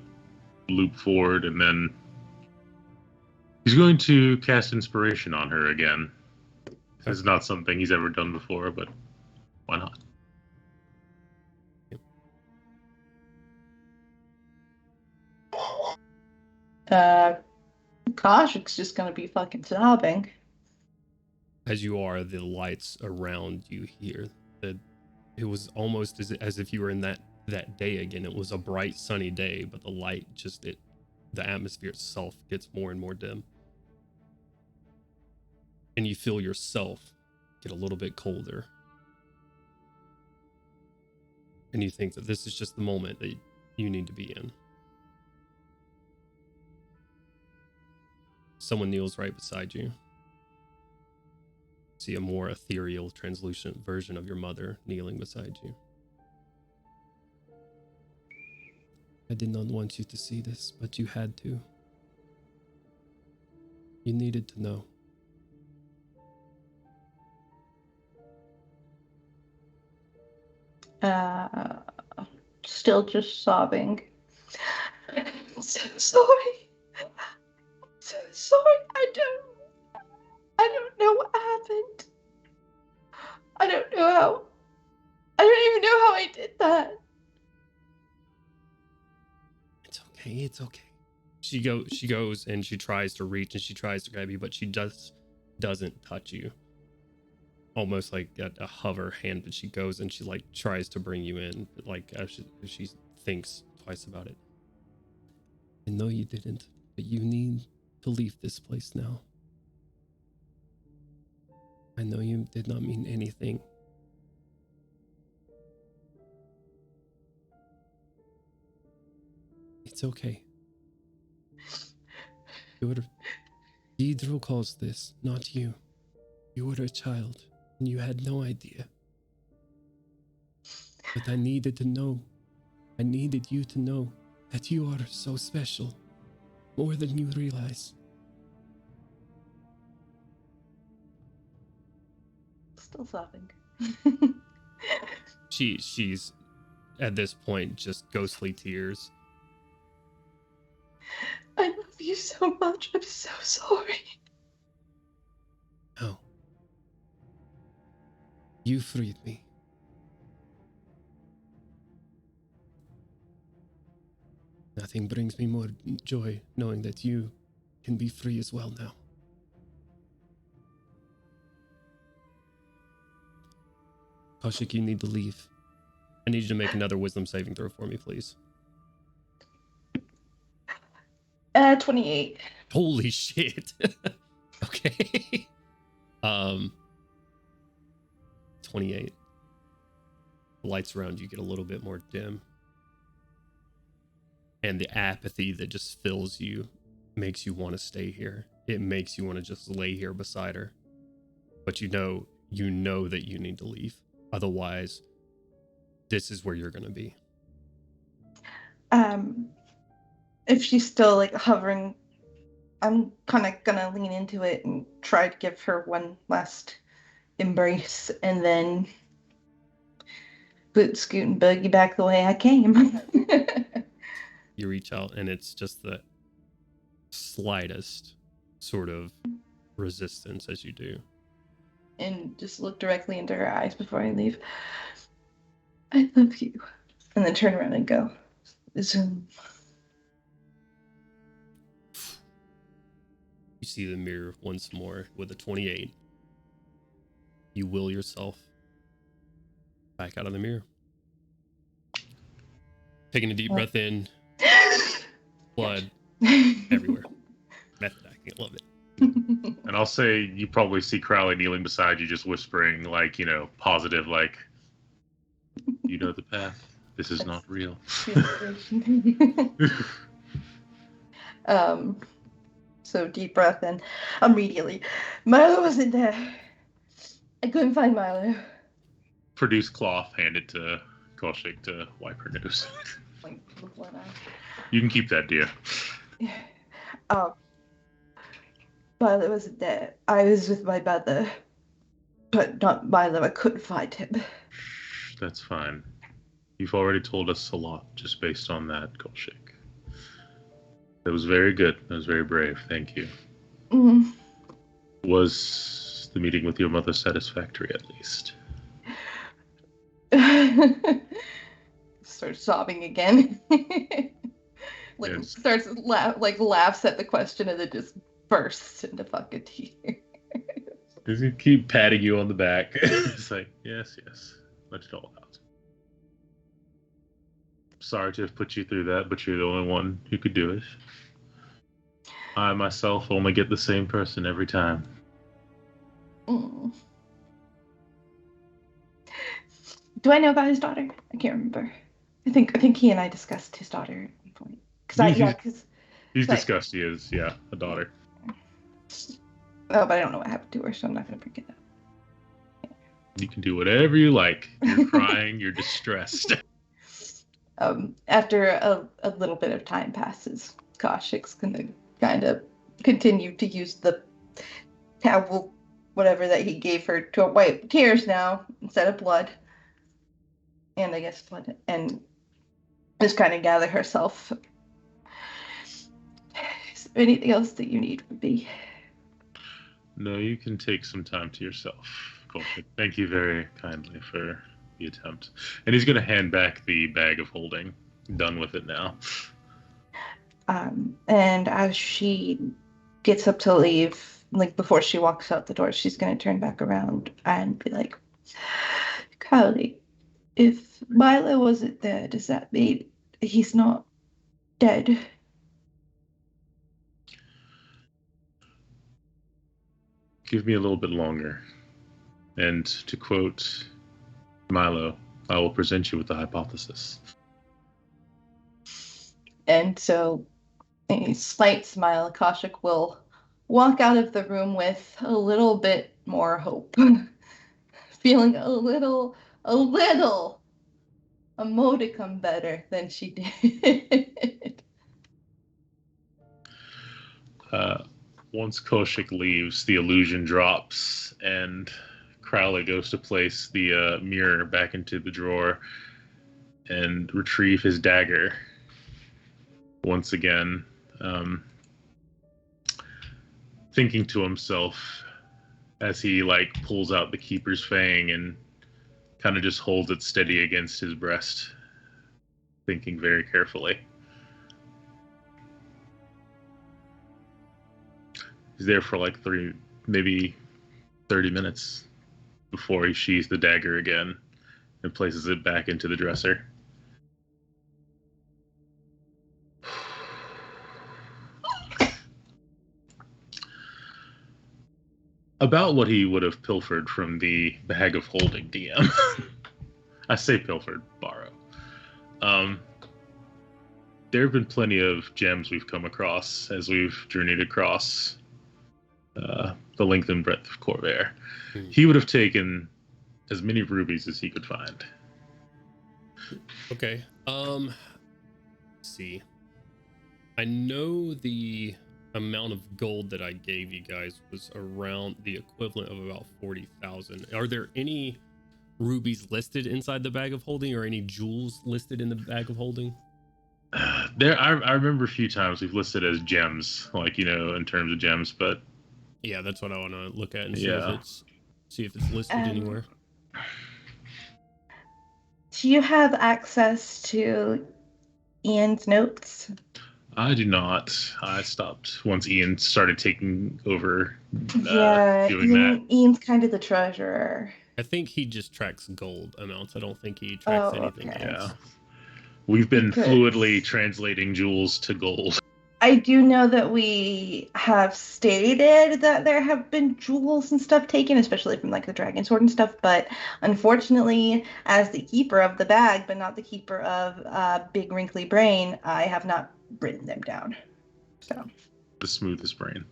loop forward, and then he's going to cast inspiration on her again. This is not something he's ever done before, but why not? Koshik's just gonna be fucking sobbing. As you are, the lights around you here. It was almost as if you were in that day again. It was a bright, sunny day, but the light the atmosphere itself gets more and more dim. And you feel yourself get a little bit colder. And you think that this is just the moment that you need to be in. Someone kneels right beside you. See a more ethereal, translucent version of your mother kneeling beside you. I did not want you to see this, but you had to. You needed to know. Still just sobbing. I'm so sorry. I'm so sorry. I don't know what happened. I don't even know how I did that. It's okay. She goes and she tries to reach and she tries to grab you, but she doesn't touch you. Almost like a hover hand, but she goes and she like tries to bring you in, like as she thinks twice about it. I know you didn't, but you need to leave this place now. I know you did not mean anything. It's okay. Deidre caused this, not you. You were a child, and you had no idea. But I needed to know. I needed you to know that you are so special, more than you realize. Still sobbing. She's at this point just ghostly tears. I love you so much. I'm so sorry. No. You freed me. Nothing brings me more joy knowing that you can be free as well now. Kashik, you need to leave. I need you to make another wisdom saving throw for me, please. 28. Holy shit. Okay. 28. The lights around you get a little bit more dim. And the apathy that just fills you makes you want to stay here. It makes you want to just lay here beside her. But you know that you need to leave. Otherwise, this is where you're going to be. If she's still like hovering, I'm kind of gonna lean into it and try to give her one last embrace, and then boot scoot and boogie back the way I came. You reach out, and it's just the slightest sort of resistance as you do. And just look directly into her eyes before I leave. I love you. And then turn around and go. Zoom. You see the mirror once more with a 28. You will yourself back out of the mirror. Taking a deep breath in. Blood everywhere. Method acting. I love it. And I'll say you probably see Crowley kneeling beside you, just whispering, like, positive, like, you know the path. This is not real. So deep breath in. Immediately. Milo wasn't there. I couldn't find Milo. Produce cloth, hand it to Koshik to wipe her nose. Like, the blood out. You can keep that, dear. Milo wasn't there. I was with my mother. But not Milo. I couldn't find him. That's fine. You've already told us a lot just based on that, Koshik. That was very good. That was very brave. Thank you. Mm. Was the meeting with your mother satisfactory, at least? Starts sobbing again. Like Yes. starts laughs at the question and then just bursts into fucking tears. Does he keep patting you on the back? It's like, yes, let it all out. Sorry to have put you through that, but you're the only one who could do it. I myself only get the same person every time. Mm. Do I know about his daughter? I can't remember. I think he and I discussed his daughter at one point. He's discussed he is, a daughter. Oh, but I don't know what happened to her, so I'm not going to bring it up. You can do whatever you like. You're crying, you're distressed. After a little bit of time passes, Koshik's going to kind of continue to use the towel, whatever that he gave her, to wipe tears now instead of blood. And I guess blood. And just kind of gather herself. Is there anything else that you need from me? No, you can take some time to yourself. Koshik. Thank you very kindly for the attempt. And he's going to hand back the bag of holding. Done with it now. And as she gets up to leave, like before she walks out the door, she's going to turn back around and be like, Kylie, if Milo wasn't there, does that mean he's not dead? Give me a little bit longer. And to quote Milo, I will present you with the hypothesis. And so, a slight smile, Koshik will walk out of the room with a little bit more hope. Feeling a little a modicum better than she did. Once Koshik leaves, the illusion drops, and Crowley goes to place the mirror back into the drawer and retrieve his dagger. Once again, thinking to himself as he pulls out the Keeper's Fang and kind of just holds it steady against his breast, thinking very carefully. He's there for maybe 30 minutes before he sheathes the dagger again and places it back into the dresser. About what he would have pilfered from the bag of holding, DM. I say pilfered, borrow. There have been plenty of gems we've come across as we've journeyed across the length and breadth of Corvair. He would have taken as many rubies as he could find. Okay. Let's see. I know the amount of gold that I gave you guys was around the equivalent of about 40,000. Are there any rubies listed inside the bag of holding, or any jewels listed in the bag of holding? I remember a few times we've listed as gems, in terms of gems, but yeah, that's what I want to look at and see if it's listed anywhere. Do you have access to Ian's notes? I do not. I stopped once Ian started taking over doing that. Ian's kind of the treasurer. I think he just tracks gold amounts. I don't think he tracks anything else. Yeah. We've been fluidly translating jewels to gold. I do know that we have stated that there have been jewels and stuff taken, especially from the dragon sword and stuff, but unfortunately, as the keeper of the bag, but not the keeper of Big Wrinkly Brain, I have not written them down. So the smoothest brain.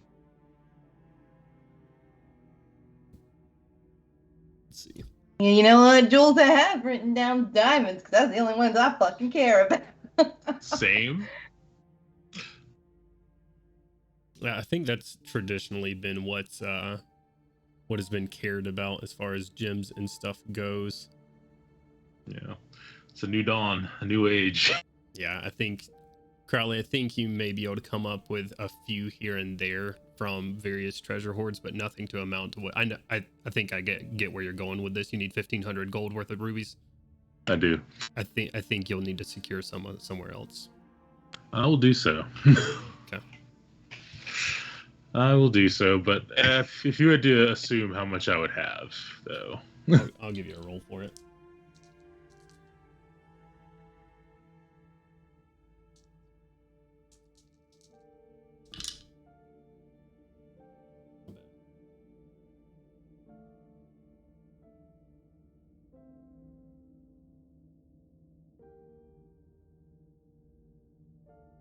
Let's see. You know what, Jules? I have written down diamonds because that's the only ones I fucking care about. Same. Yeah, I think that's traditionally been what has been cared about as far as gems and stuff goes. Yeah. It's a new dawn, a new age. Yeah, I think Crowley, I think you may be able to come up with a few here and there from various treasure hoards, but nothing to amount to what I know. I think I get where you're going with this. You need 1,500 gold worth of rubies. I do. I think you'll need to secure somewhere else. I will do so. Okay. I will do so, but if you had to assume how much I would have, though. I'll give you a roll for it.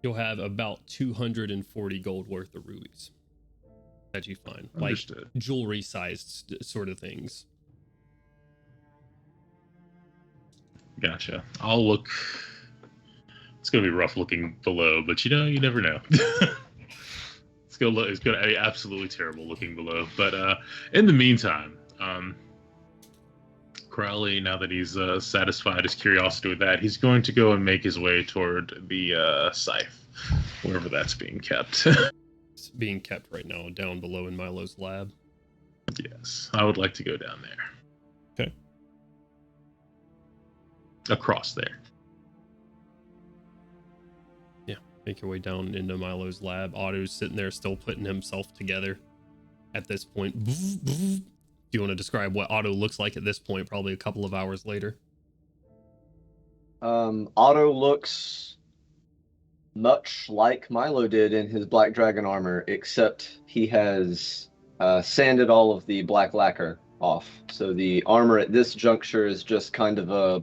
You'll have about 240 gold worth of rubies that you find. Understood. Like jewelry sized sort of things. Gotcha. I'll look. It's gonna be rough looking below, but you never know. It's gonna be absolutely terrible looking below. But in the meantime, Crowley, now that he's satisfied his curiosity with that, he's going to go and make his way toward the scythe, wherever that's being kept. It's being kept right now down below in Milo's lab. Yes, I would like to go down there. Okay. Across there. Yeah, make your way down into Milo's lab. Otto's sitting there still putting himself together at this point. Do you want to describe what Otto looks like at this point, probably a couple of hours later? Otto looks much like Milo did in his black dragon armor, except he has sanded all of the black lacquer off. So the armor at this juncture is just kind of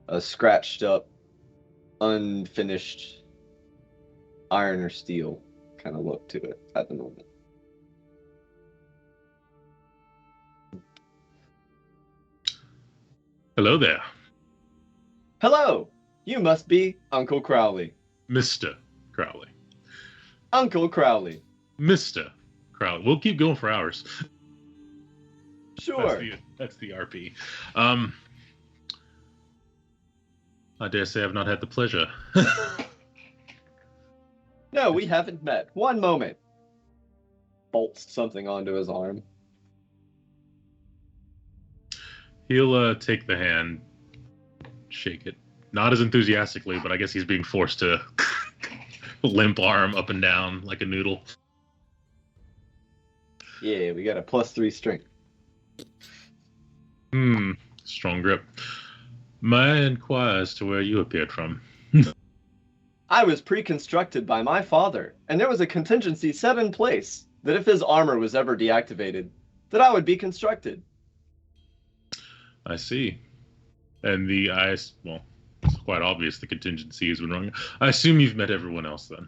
a scratched up, unfinished iron or steel kind of look to it at the moment. Hello there. Hello! You must be Uncle Crowley. Mr. Crowley. Uncle Crowley. Mr. Crowley. We'll keep going for hours. Sure. That's the RP. I dare say I've not had the pleasure. No, we haven't met. One moment. Bolts something onto his arm. He'll take the hand, shake it. Not as enthusiastically, but I guess he's being forced to limp arm up and down like a noodle. Yeah, we got a +3 strength. Strong grip. May I inquire as to where you appeared from? I was pre-constructed by my father, and there was a contingency set in place that if his armor was ever deactivated, that I would be constructed. I see. And it's quite obvious the contingency has been wrong. I assume you've met everyone else then.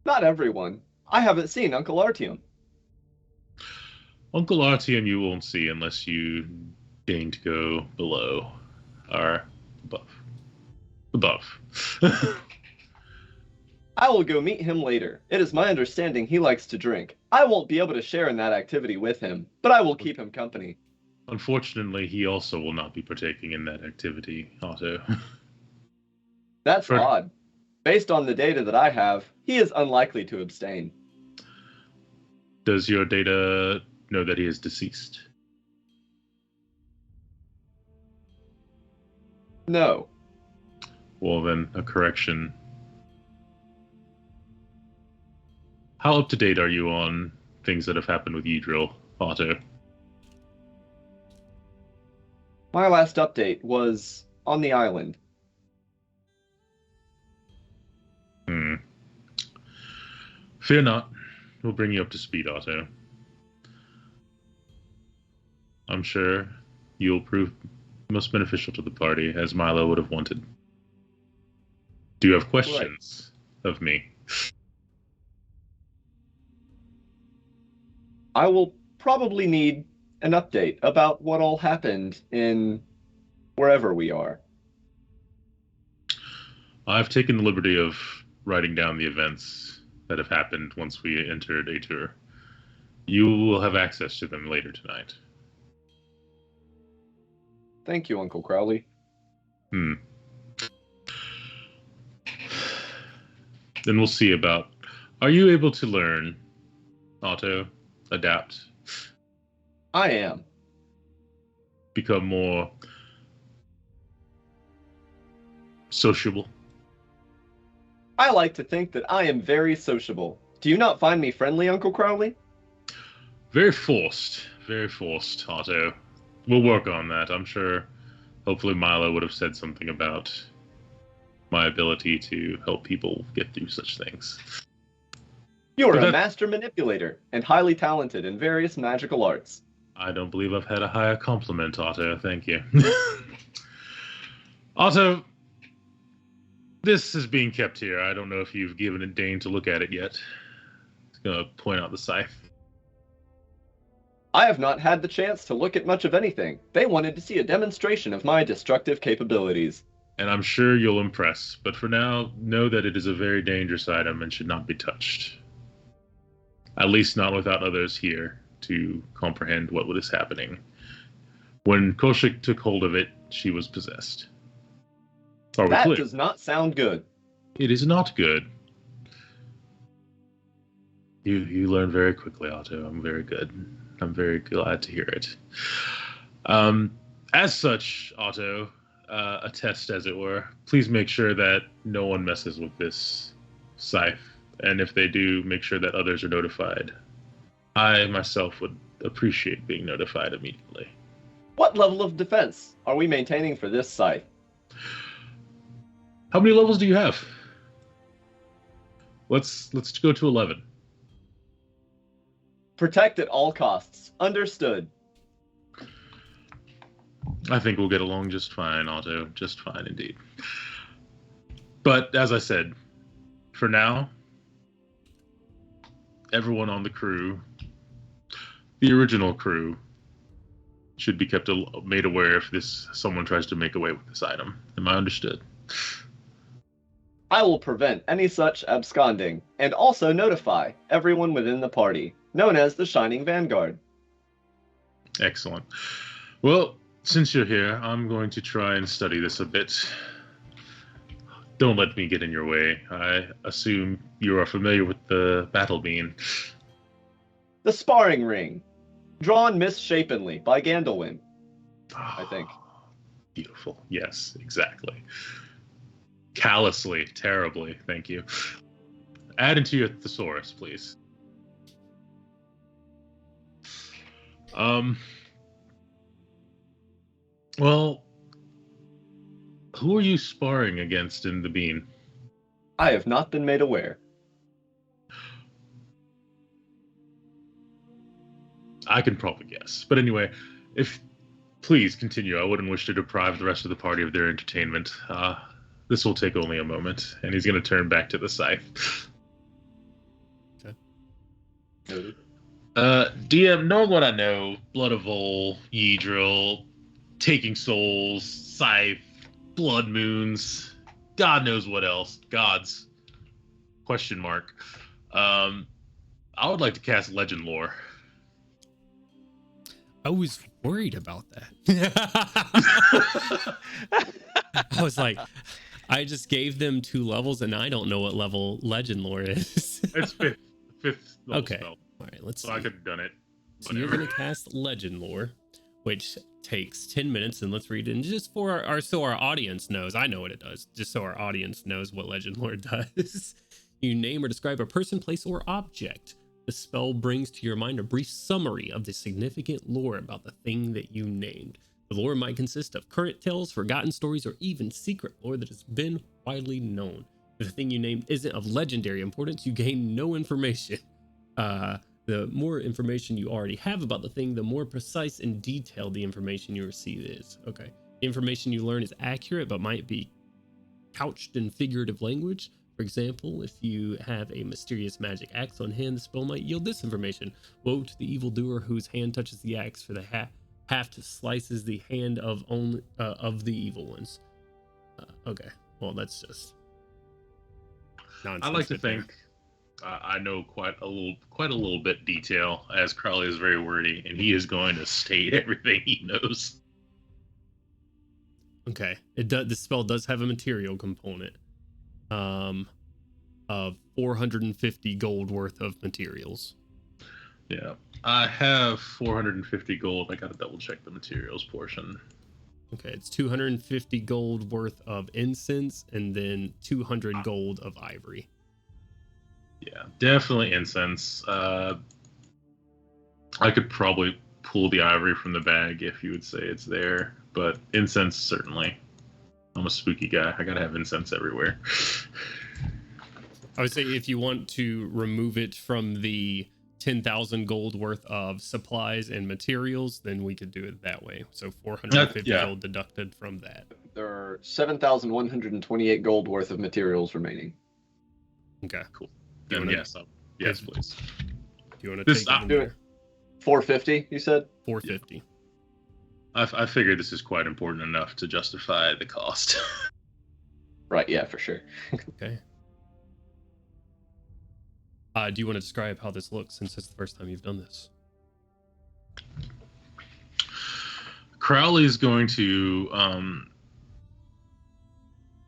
Not everyone. I haven't seen Uncle Artyom. Uncle Artyom you won't see unless you deign to go below. Or above. Above. I will go meet him later. It is my understanding he likes to drink. I won't be able to share in that activity with him, but I will keep him company. Unfortunately, he also will not be partaking in that activity, Otto. That's odd. Based on the data that I have, he is unlikely to abstain. Does your data know that he is deceased? No. Well, then, a correction. How up to date are you on things that have happened with Yidril, Otto? My last update was on the island. Fear not. We'll bring you up to speed, Otto. I'm sure you'll prove most beneficial to the party, as Milo would have wanted. Do you have questions of me? I will probably need an update about what all happened in wherever we are. I've taken the liberty of writing down the events that have happened once we entered Atur. You will have access to them later tonight. Thank you, Uncle Crowley. Then we'll see about... Are you able to learn, Otto, adapt, I am. become more sociable? I like to think that I am very sociable. Do you not find me friendly, Uncle Crowley? Very forced, Otto. We'll work on that. I'm sure, hopefully Milo would have said something about my ability to help people get through such things. You are But a master manipulator and highly talented in various magical arts. I don't believe I've had a higher compliment, Otto. Thank you. Otto, this is being kept here. I don't know if you've given it deign to look at it yet. It's going to point out the scythe. I have not had the chance to look at much of anything. They wanted to see a demonstration of my destructive capabilities. And I'm sure you'll impress. But for now, know that it is a very dangerous item and should not be touched. At least not without others here to comprehend what was happening. When Koshik took hold of it, she was possessed. Are we That clear? does not sound good. It is not good. You learn very quickly, Otto. I'm very good. I'm very glad to hear it. As such, Otto, a test as it were, please make sure that no one messes with this scythe. And if they do, make sure that others are notified. I myself would appreciate being notified immediately. What level of defense are we maintaining for this scythe? How many levels do you have? Let's go to 11. Protect at all costs. Understood. I think we'll get along just fine, Otto. Just fine indeed. But as I said, for now, everyone on the crew, the original crew, should be made aware if someone tries to make away with this item. Am I understood? I will prevent any such absconding, and also notify everyone within the party, known as the Shining Vanguard. Excellent. Well, since you're here, I'm going to try and study this a bit. Don't let me get in your way. I assume you are familiar with the battle bean. The sparring ring, drawn misshapenly by Gandalwin, I think. Beautiful. Yes, exactly. Callously, terribly. Thank you. Add into your thesaurus, please. Well, who are you sparring against in the bean? I have not been made aware. I can probably guess. But anyway, please continue. I wouldn't wish to deprive the rest of the party of their entertainment. This will take only a moment, and he's going to turn back to the scythe. Okay. DM, knowing what I know, Blood of Vol, Yidril, Taking Souls, Scythe, Blood Moons, God knows what else. Gods. Question mark. I would like to cast Legend Lore. I was worried about that. I was like, I just gave them 2 levels, and I don't know what level Legend Lore is. It's fifth level Okay. spell. All right, let's So see. I could have done it. So you're Whatever. going to cast Legend Lore, which takes 10 minutes, and let's read it. And just for our audience knows, I know what it does, just so our audience knows what Legend Lore does. You name or describe a person, place, or object. The spell brings to your mind a brief summary of the significant lore about the thing that you named. The lore might consist of current tales, forgotten stories, or even secret lore that has been widely known. If the thing you named isn't of legendary importance, you gain no information. The more information you already have about the thing, the more precise and detailed the information you receive is. Okay. The information you learn is accurate, but might be couched in figurative language. For example, if you have a mysterious magic axe on hand, the spell might yield this information. Woe to the evildoer whose hand touches the axe, for the haft slices the hand of the evil ones. Okay, well that's just nonsense. I like to right there. think I know quite a little bit detail, as Crowley is very wordy, and he is going to state everything he knows. Okay, the spell does have a material component. Of 450 gold worth of materials. Yeah, I have 450 gold. I gotta double check the materials portion. Okay, it's 250 gold worth of incense and then 200 gold of ivory. Yeah, definitely incense. I could probably pull the ivory from the bag if you would say it's there, but incense certainly. I'm a spooky guy. I gotta have incense everywhere. I would say if you want to remove it from the 10,000 gold worth of supplies and materials, then we could do it that way. So 450 yeah. gold deducted from that. There are 7,128 gold worth of materials remaining. Okay, Cool. Do you Then wanna- yes, please. do you want to This- take it do in it. there? 450, you said? 450. I figured this is quite important enough to justify the cost. Right, yeah, for sure. Okay. Do you want to describe how this looks, since it's the first time you've done this? Crowley is going to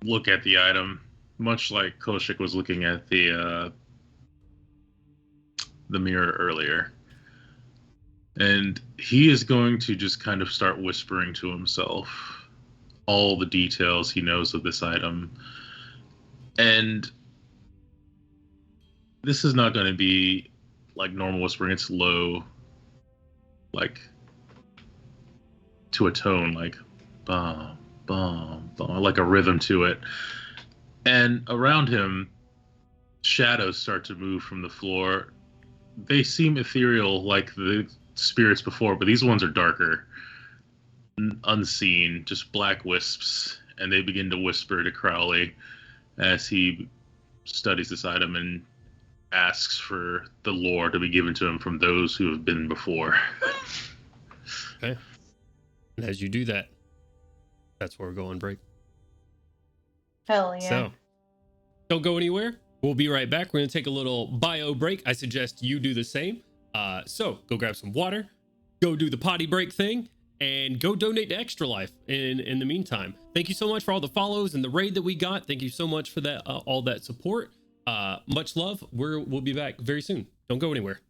look at the item, much like Koshik was looking at the mirror earlier. And he is going to just kind of start whispering to himself all the details he knows of this item. And this is not going to be like normal whispering. It's low, like to a tone, like bum, bum, bum, like a rhythm to it. And around him, shadows start to move from the floor. They seem ethereal like the spirits before, but these ones are darker, unseen, just black wisps. And they begin to whisper to Crowley as he studies this item and asks for the lore to be given to him from those who have been before. Okay. And as you do that, that's where we're going break. Hell yeah. So, don't go anywhere. We'll be right back. We're going to take a little bio break. I suggest you do the same. So, go grab some water, go do the potty break thing, and go donate to Extra Life in the meantime. Thank you so much for all the follows and the raid that we got. Thank you so much for that, all that support. Much love. We'll be back very soon. Don't go anywhere.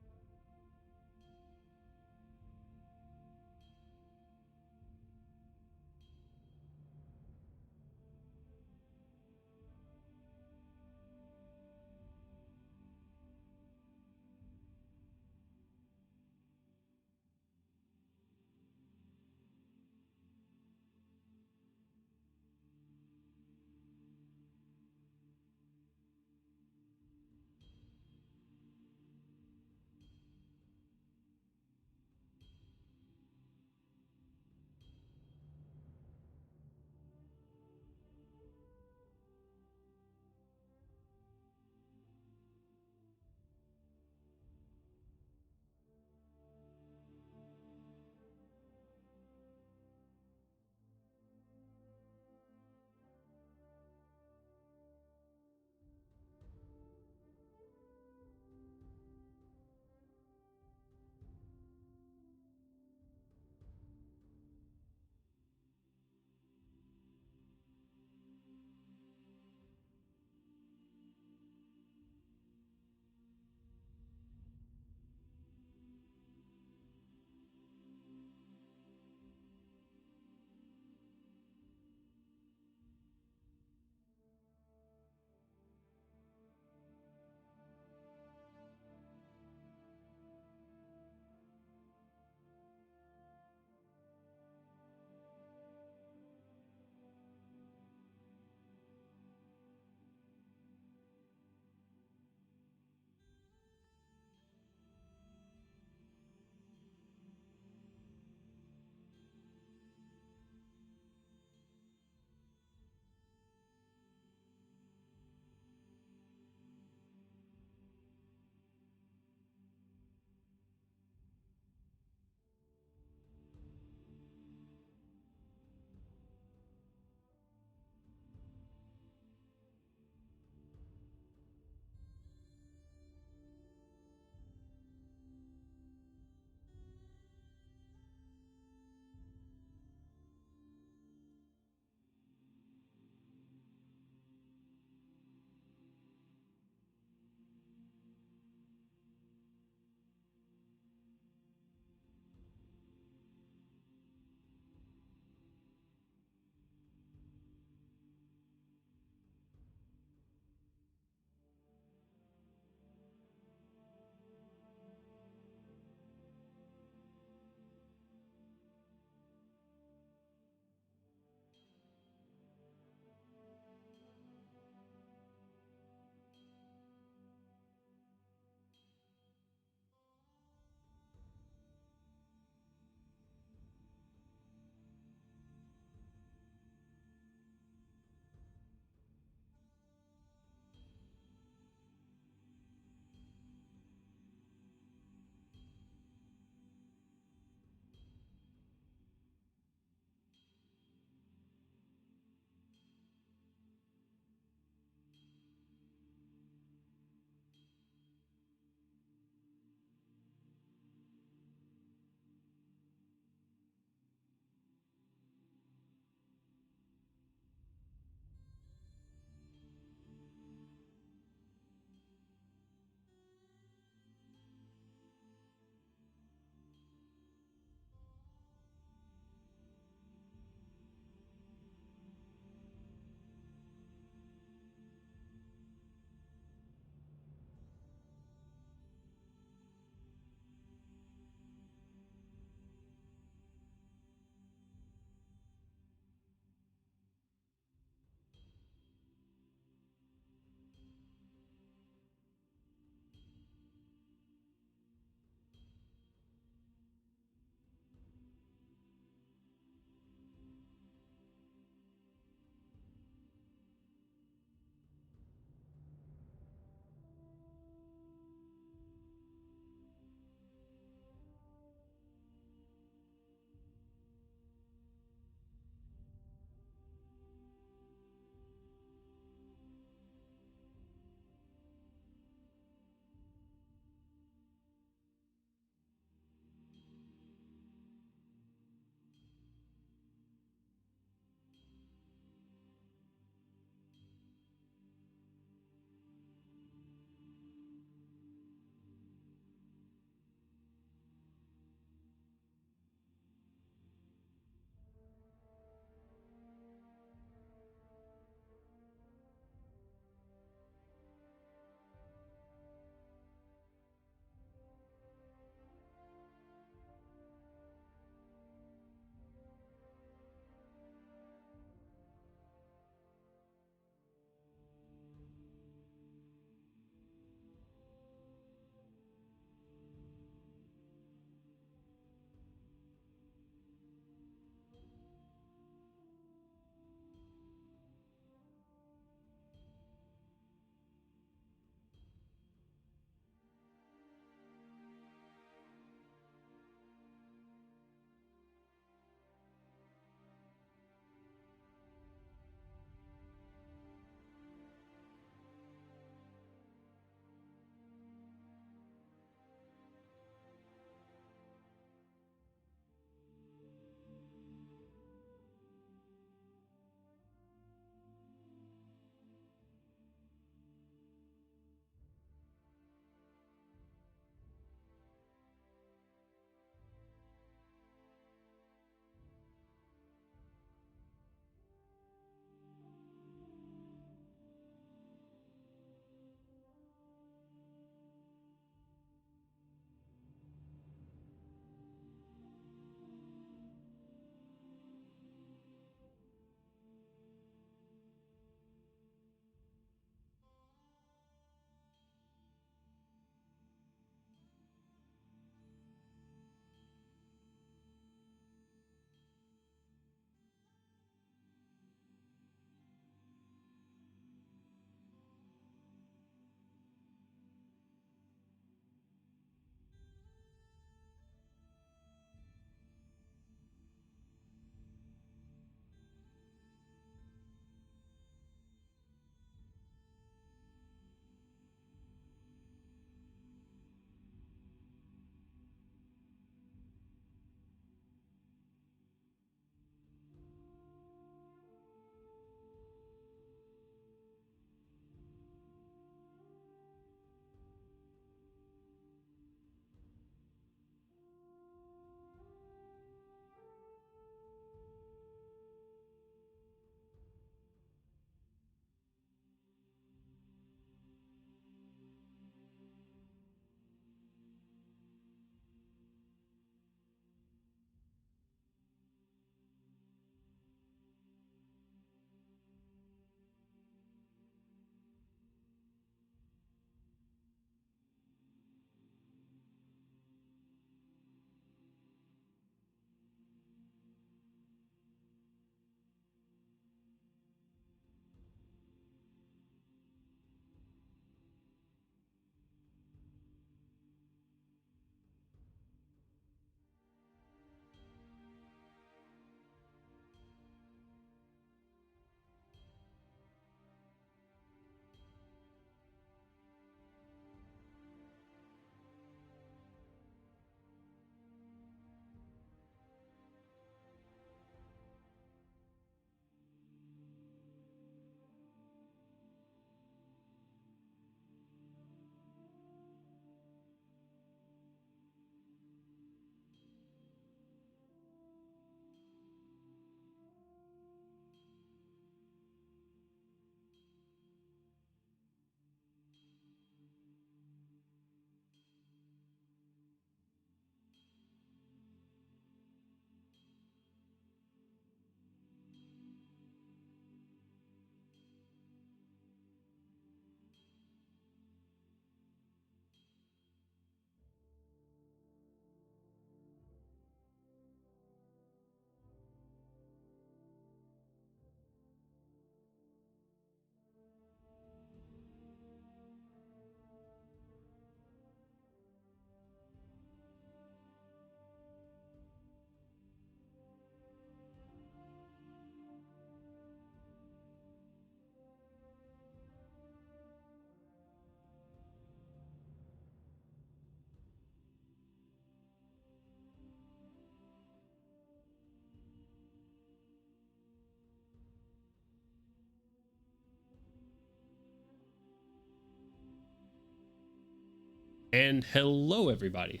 And hello, everybody.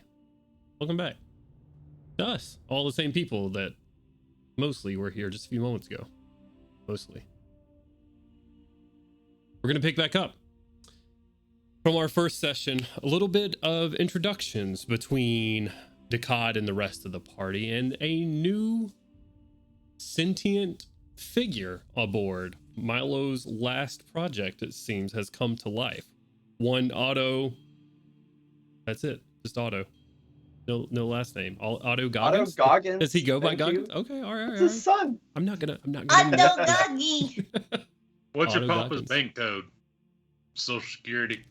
Welcome back to us. All the same people that mostly were here just a few moments ago. Mostly. We're going to pick back up from our first session. A little bit of introductions between Decad and the rest of the party, and a new sentient figure aboard. Milo's last project, it seems, has come to life. One Otto. That's it. Just Otto. No last name. Otto Goggins. Otto Goggins. Does he go by Thank Goggins? you. Okay, all right. It's his son. I'm not gonna. Otto Goggy. What's your Otto papa's Goggins. bank code? Social Security.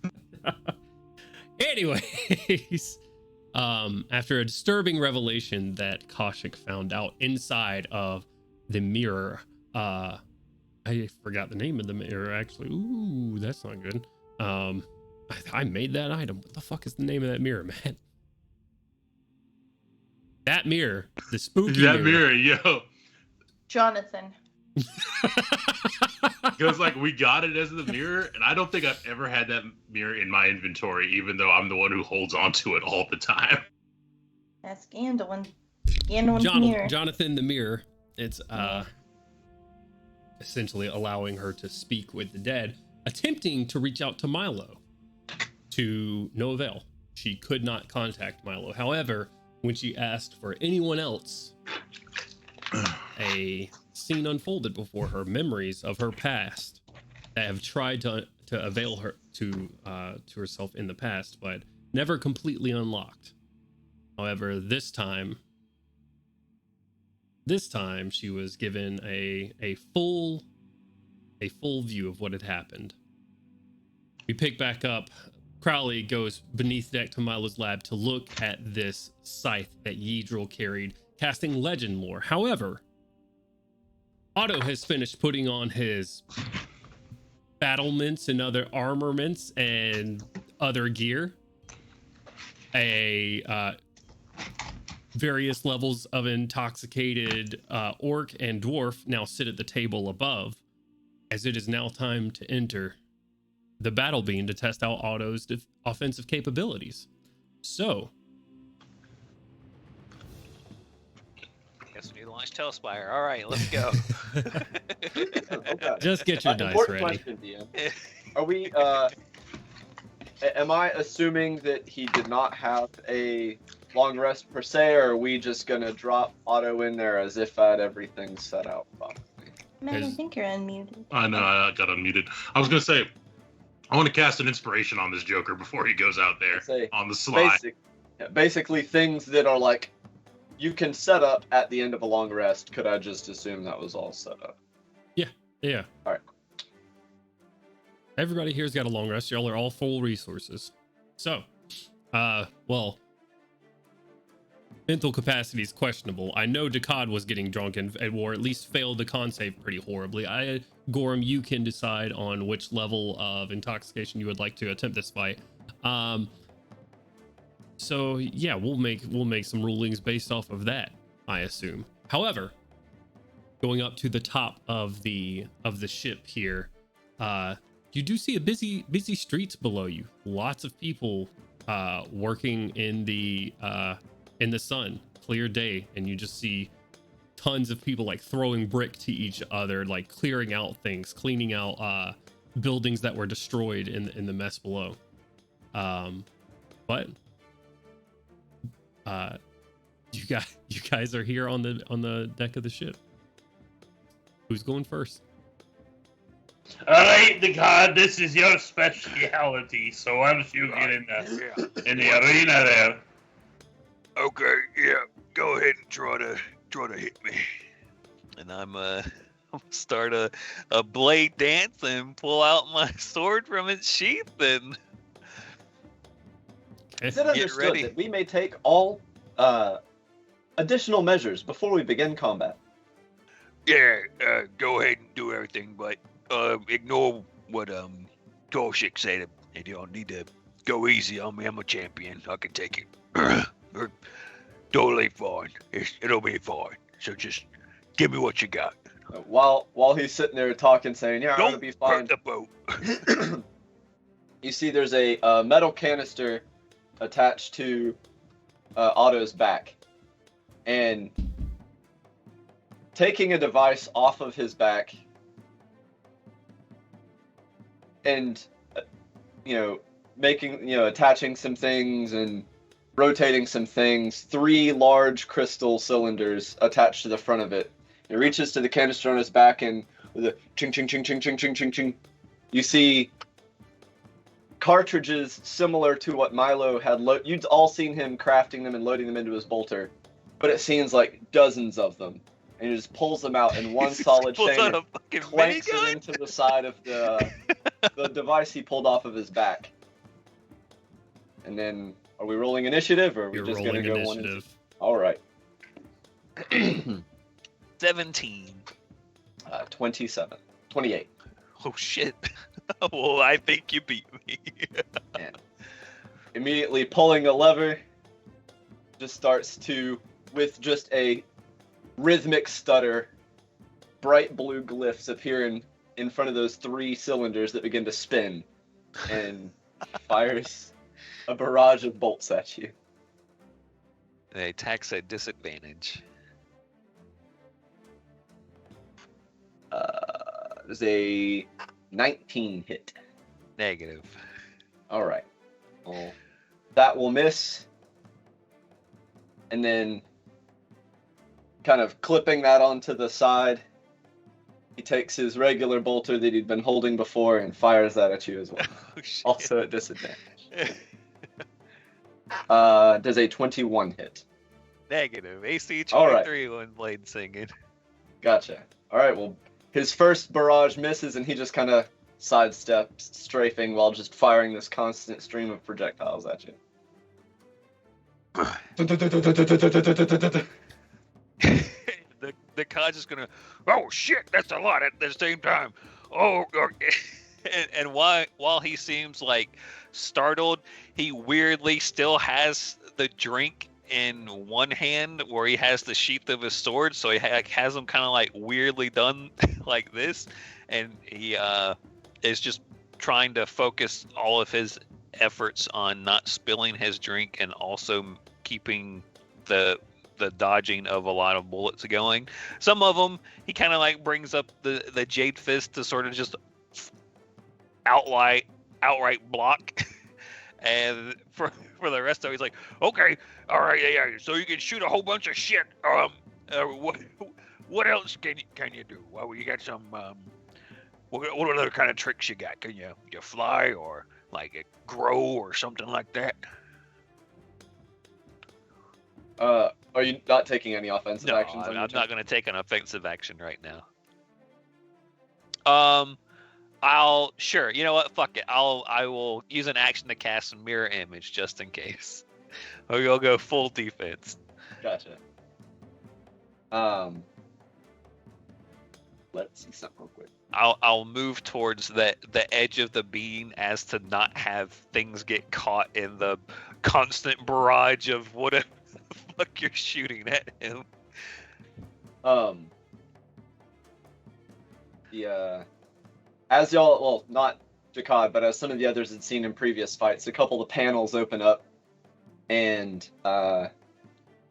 Anyways, after a disturbing revelation that Kaushik found out inside of the mirror, I forgot the name of the mirror actually. Ooh, that's not good. I made that item. What the fuck is the name of that mirror, man? That mirror, the spooky That mirror, yo. Jonathan. Because like we got it as the mirror, and I don't think I've ever had that mirror in my inventory, even though I'm the one who holds onto it all the time. That's Gandalf. Gandalf's mirror. Jonathan the mirror. It's essentially allowing her to speak with the dead, attempting to reach out to Milo, to no avail. She could not contact Milo. However, when she asked for anyone else, a scene unfolded before her, memories of her past that have tried to avail her to herself in the past, but never completely unlocked. However, this time she was given a full view of what had happened. We pick back up. Crowley goes beneath deck to Milo's lab to look at this scythe that Yidril carried, casting legend lore. However, Otto has finished putting on his battlements and other armaments and other gear. Various levels of intoxicated orc and dwarf now sit at the table above, as it is now time to enter the battle beam to test out Otto's offensive capabilities. So, Guess we need to launch Telspire. All right, let's go. Okay. just get your dice Important ready. question, DM. Are we? Am I assuming that he did not have a long rest per se, or are we just gonna drop Otto in there as if I had everything set out properly? Man, I think you're unmuted. I know, I got unmuted. I was gonna say, I want to cast an inspiration on this Joker before he goes out there Say, on the slide. basically things that are like you can set up at the end of a long rest. Could I just assume that was all set up? Yeah. All right. Everybody here's got a long rest. Y'all are all full resources. So, well, mental capacity is questionable. I know Decad was getting drunk and or at least failed the con save pretty horribly. Gorham, you can decide on which level of intoxication you would like to attempt this fight. So yeah, we'll make some rulings based off of that, I assume. However, going up to the top of the ship here, you do see a busy streets below you. Lots of people working in the sun, clear day, and you just see tons of people like throwing brick to each other, like clearing out things, cleaning out buildings that were destroyed in the mess below. But you guys are here on the deck of the ship. Who's going first? All right, the god, this is your speciality. So why don't you get in the arena there? Okay, yeah, go ahead and try to hit me. And I'm start a blade dance and pull out my sword from its sheath and Is it Get understood ready. that we may take all additional measures before we begin combat? yeah, go ahead and do everything, but ignore what Torshik said. You don't need to go easy on me. I'm a champion. I can take it. Totally fine. It'll be fine. So just give me what you got. While he's sitting there talking, saying, "Yeah, I'm gonna Don't be fine," hurt the boat. you see there's a metal canister attached to Otto's back, and taking a device off of his back, and attaching some things and rotating some things. 3 large crystal cylinders attached to the front of it. It reaches to the canister on his back, and with a ching ching ching ching ching ching ching ching, you see cartridges similar to what Milo had. You'd all seen him crafting them and loading them into his bolter, but it seems like dozens of them. And he just pulls them out in one solid chain and clanks it into the side of the device he pulled off of his back. And then, are we rolling initiative, or are we just going to go initiative? All right. 17. 27. 28. Oh, shit. Well, I think you beat me. And immediately pulling a lever, just starts to, with just a rhythmic stutter, bright blue glyphs appear in front of those 3 cylinders that begin to spin, and fires a barrage of bolts at you. They attacks at disadvantage. There's a 19 hit. Negative. All right. Well, that will miss. And then, kind of clipping that onto the side, he takes his regular bolter that he'd been holding before and fires that at you as well. Oh, shit. Also at disadvantage. Does a 21 hit? Negative. AC 23 All right. when Blade singing. Gotcha. All right, well, his first barrage misses, and he just kind of sidesteps, strafing, while just firing this constant stream of projectiles at you. The cod's just gonna, oh shit, that's a lot at the same time. Oh, and while he seems like startled, he weirdly still has the drink in one hand where he has the sheath of his sword, so he has him kind of like weirdly done like this, and he is just trying to focus all of his efforts on not spilling his drink and also keeping the dodging of a lot of bullets going. Some of them he kind of like brings up the Jade Fist to sort of just outright block. And for the rest of it, he's like, okay, all right, yeah, so you can shoot a whole bunch of shit. What else can you do? Well, you got some, what other kind of tricks you got? Can you fly or like grow or something like that? Are you not taking any offensive actions? No, I'm not going to take an offensive action right now. Sure. You know what? Fuck it. I will use an action to cast a mirror image just in case. Or you'll go full defense. Gotcha. Let's see something real quick. I'll move towards the edge of the beam as to not have things get caught in the constant barrage of whatever the fuck you're shooting at him. As y'all, well, not Jakad, but as some of the others had seen in previous fights, a couple of panels open up, and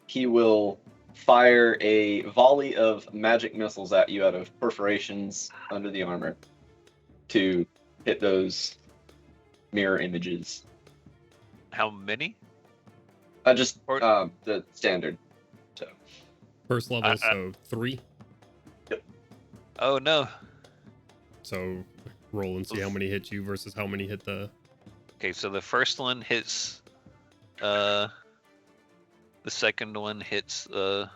he will fire a volley of magic missiles at you out of perforations under the armor to hit those mirror images. How many? The standard. So First level, so 3. Yep. Oh no. So roll and see how many hit you versus how many hit the... Okay, so the first one hits, the second one hits, so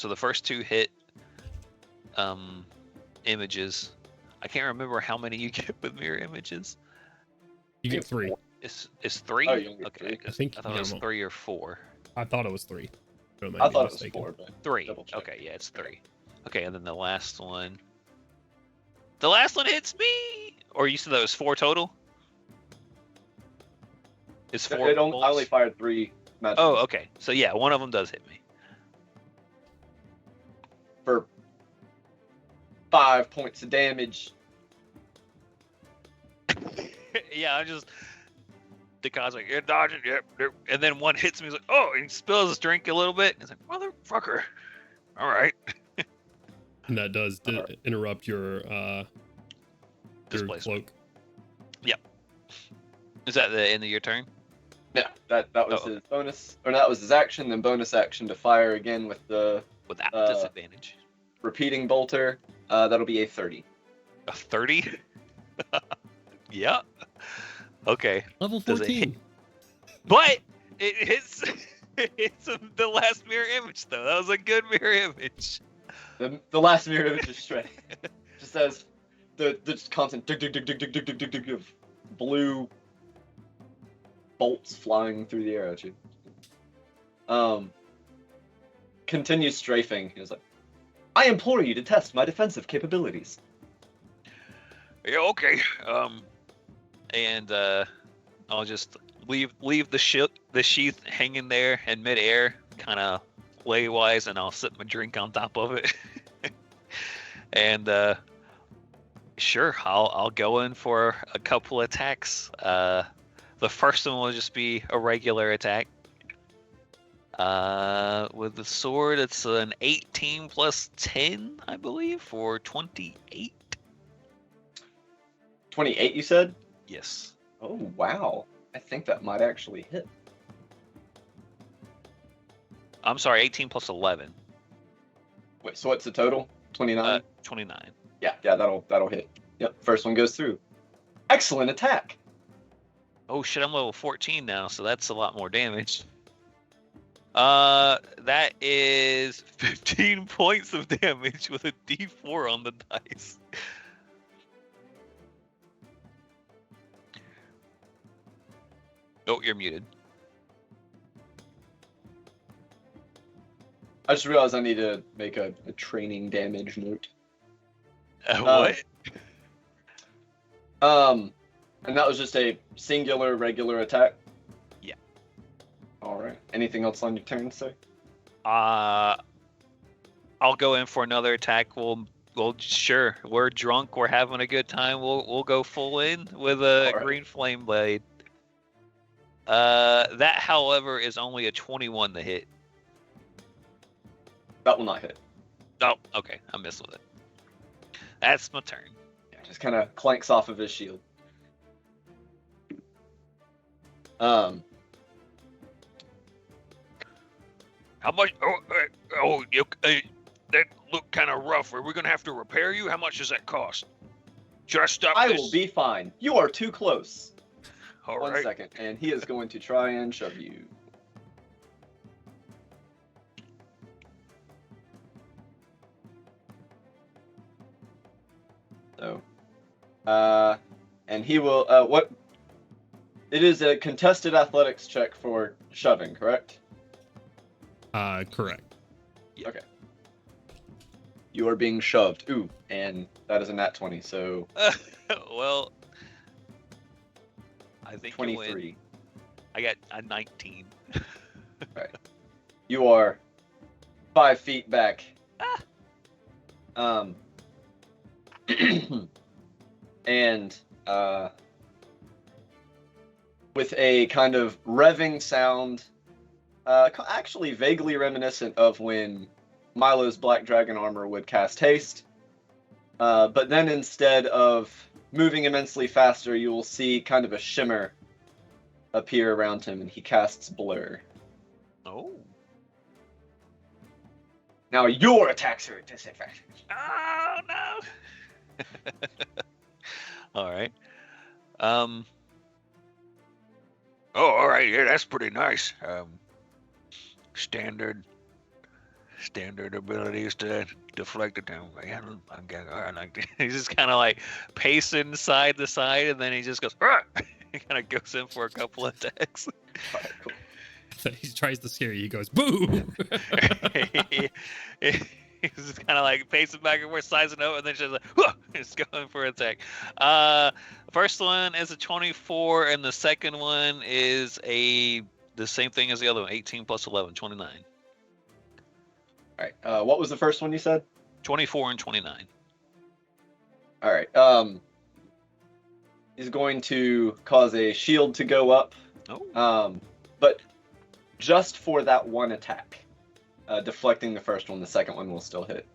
the first 2 hit, images. I can't remember how many you get with mirror images. You get 3. It's 3? Oh, you only get Okay, 3. I thought it was 3 or 4. I thought it was 3. I thought it was 4, but 3. double check. Okay, yeah, it's 3. Okay, and then the last one. The last one hits me! Or you said that was 4 total? It's 4 I bolts? only fired 3 magic. Oh, okay. So yeah, one of them does hit me. For 5 points of damage. Yeah, I'm just the guy's like, "You're dodging, yep." And then one hits me. He's like, "Oh!" And he spills his drink a little bit. He's like, "Motherfucker!" All right. And that does interrupt your Displacement. cloak. Yep. Is that the end of your turn? Yeah, that was his bonus, or that was his action. Then bonus action to fire again with the Without disadvantage. repeating bolter. That'll be a 30. A 30? Yeah. Okay. Level Does it 14. But it hits the last mirror image though. That was a good mirror image. The last mirror image is shredded. Just as the just constant dig of blue bolts flying through the air at you. Continues strafing. He was like, "I implore you to test my defensive capabilities." Yeah, okay. And I'll just leave the sheath hanging there in midair, kind of play-wise, and I'll sip my drink on top of it. And sure, I'll go in for a couple attacks. The first one will just be a regular attack. With the sword, it's an 18 plus 10, I believe, for 28. 28, you said? Yes. Oh, wow. I think that might actually hit. I'm sorry, 18 plus 11. Wait, so what's the total? 29? 29. Yeah, that'll hit. Yep, first one goes through. Excellent attack. Oh shit, I'm level 14 now, so that's a lot more damage. That is 15 points of damage with a D4 on the dice. Oh, you're muted. I just realized I need to make a training damage note. What? And that was just a singular regular attack? Yeah. Alright. Anything else on your turn, sir? I'll go in for another attack. We'll sure. We're drunk. We're having a good time. We'll go full in with a All right. green flame blade. That, however, is only a 21 to hit. That will not hit. Oh, okay. I missed with it. That's my turn. Yeah, just kind of clanks off of his shield. How much? That looked kind of rough. Are we gonna have to repair you? How much does that cost? Should I stop I this? will be fine. You are too close. All One right. second, and he is going to try and shove you. So, and he will. What? It is a contested athletics check for shoving, correct? Correct. Okay. You are being shoved. Ooh, and that is a nat 20, so Well, I think you win. 23. I got a 19. You are 5 feet back. And with a kind of revving sound, actually vaguely reminiscent of when Milo's Black Dragon armor would cast haste. But then instead of moving immensely faster, you will see kind of a shimmer appear around him, and he casts blur. Oh. Now your attacks are at disadvantage. Oh no. All right. Oh, all right. Yeah, that's pretty nice. Standard abilities to deflect it down. Man, I like that. He's just kind of like pacing side to side, and then he just goes. Argh! He kind of goes in for a couple of attacks. Alright, cool. He tries to scare you. He goes, boo! He's just kind of like pacing back and forth, sizing up, and then just like, just going for an attack. First one is a 24, and the second one is the same thing as the other one, 18 plus 11, 29. Alright, what was the first one you said? 24 and 29. Alright, he's going to cause a shield to go up Oh. But just for that one attack, deflecting the first one, the second one will still hit,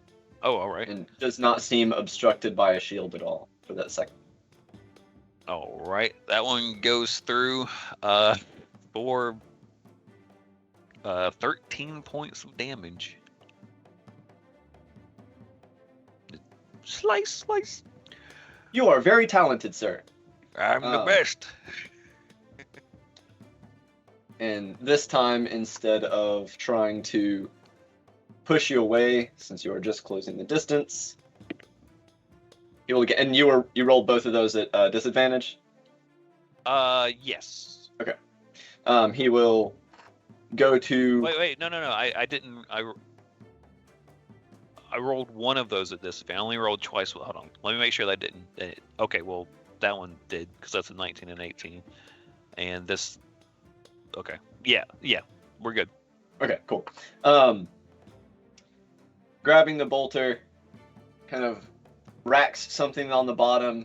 Oh, all right. and does not seem obstructed by a shield at all for that second. All right. That one goes through for 13 points of damage. Slice, slice. You are very talented, sir. I'm the best. And this time, instead of trying to push you away, since you are just closing the distance, he will get. And you rolled both of those at disadvantage. Yes. He will go to. Wait. No. I didn't. I rolled one of those at disadvantage. I only rolled twice. Hold on. Let me make sure that didn't. Okay, well, that one did, because that's a 19 and 18. And this. Okay. Yeah. We're good. Okay, cool. Grabbing the bolter, kind of racks something on the bottom.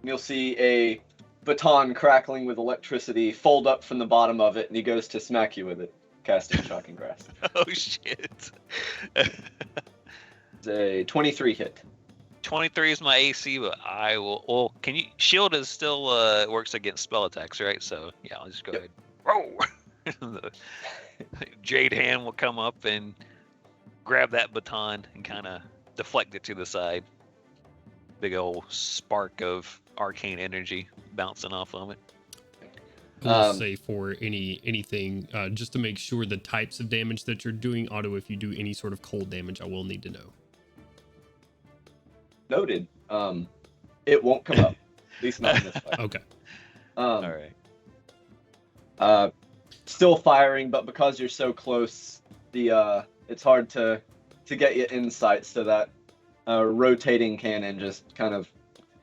You'll see a baton crackling with electricity fold up from the bottom of it, and he goes to smack you with it, casting Shocking Grasp. Oh, shit. It's a 23 hit. 23 is my AC, but I will. Well, can you? Shield is still works against spell attacks, right? So yeah, I'll just go ahead. Whoa! The Jade hand will come up and grab that baton and kind of deflect it to the side. Big old spark of arcane energy bouncing off of it. I will say for anything, just to make sure the types of damage that you're doing, Otto, if you do any sort of cold damage, I will need to know. Noted. It won't come up. At least not in this fight. Okay. All right. Still firing, but because you're so close, it's hard to get you insight, so that rotating cannon just kind of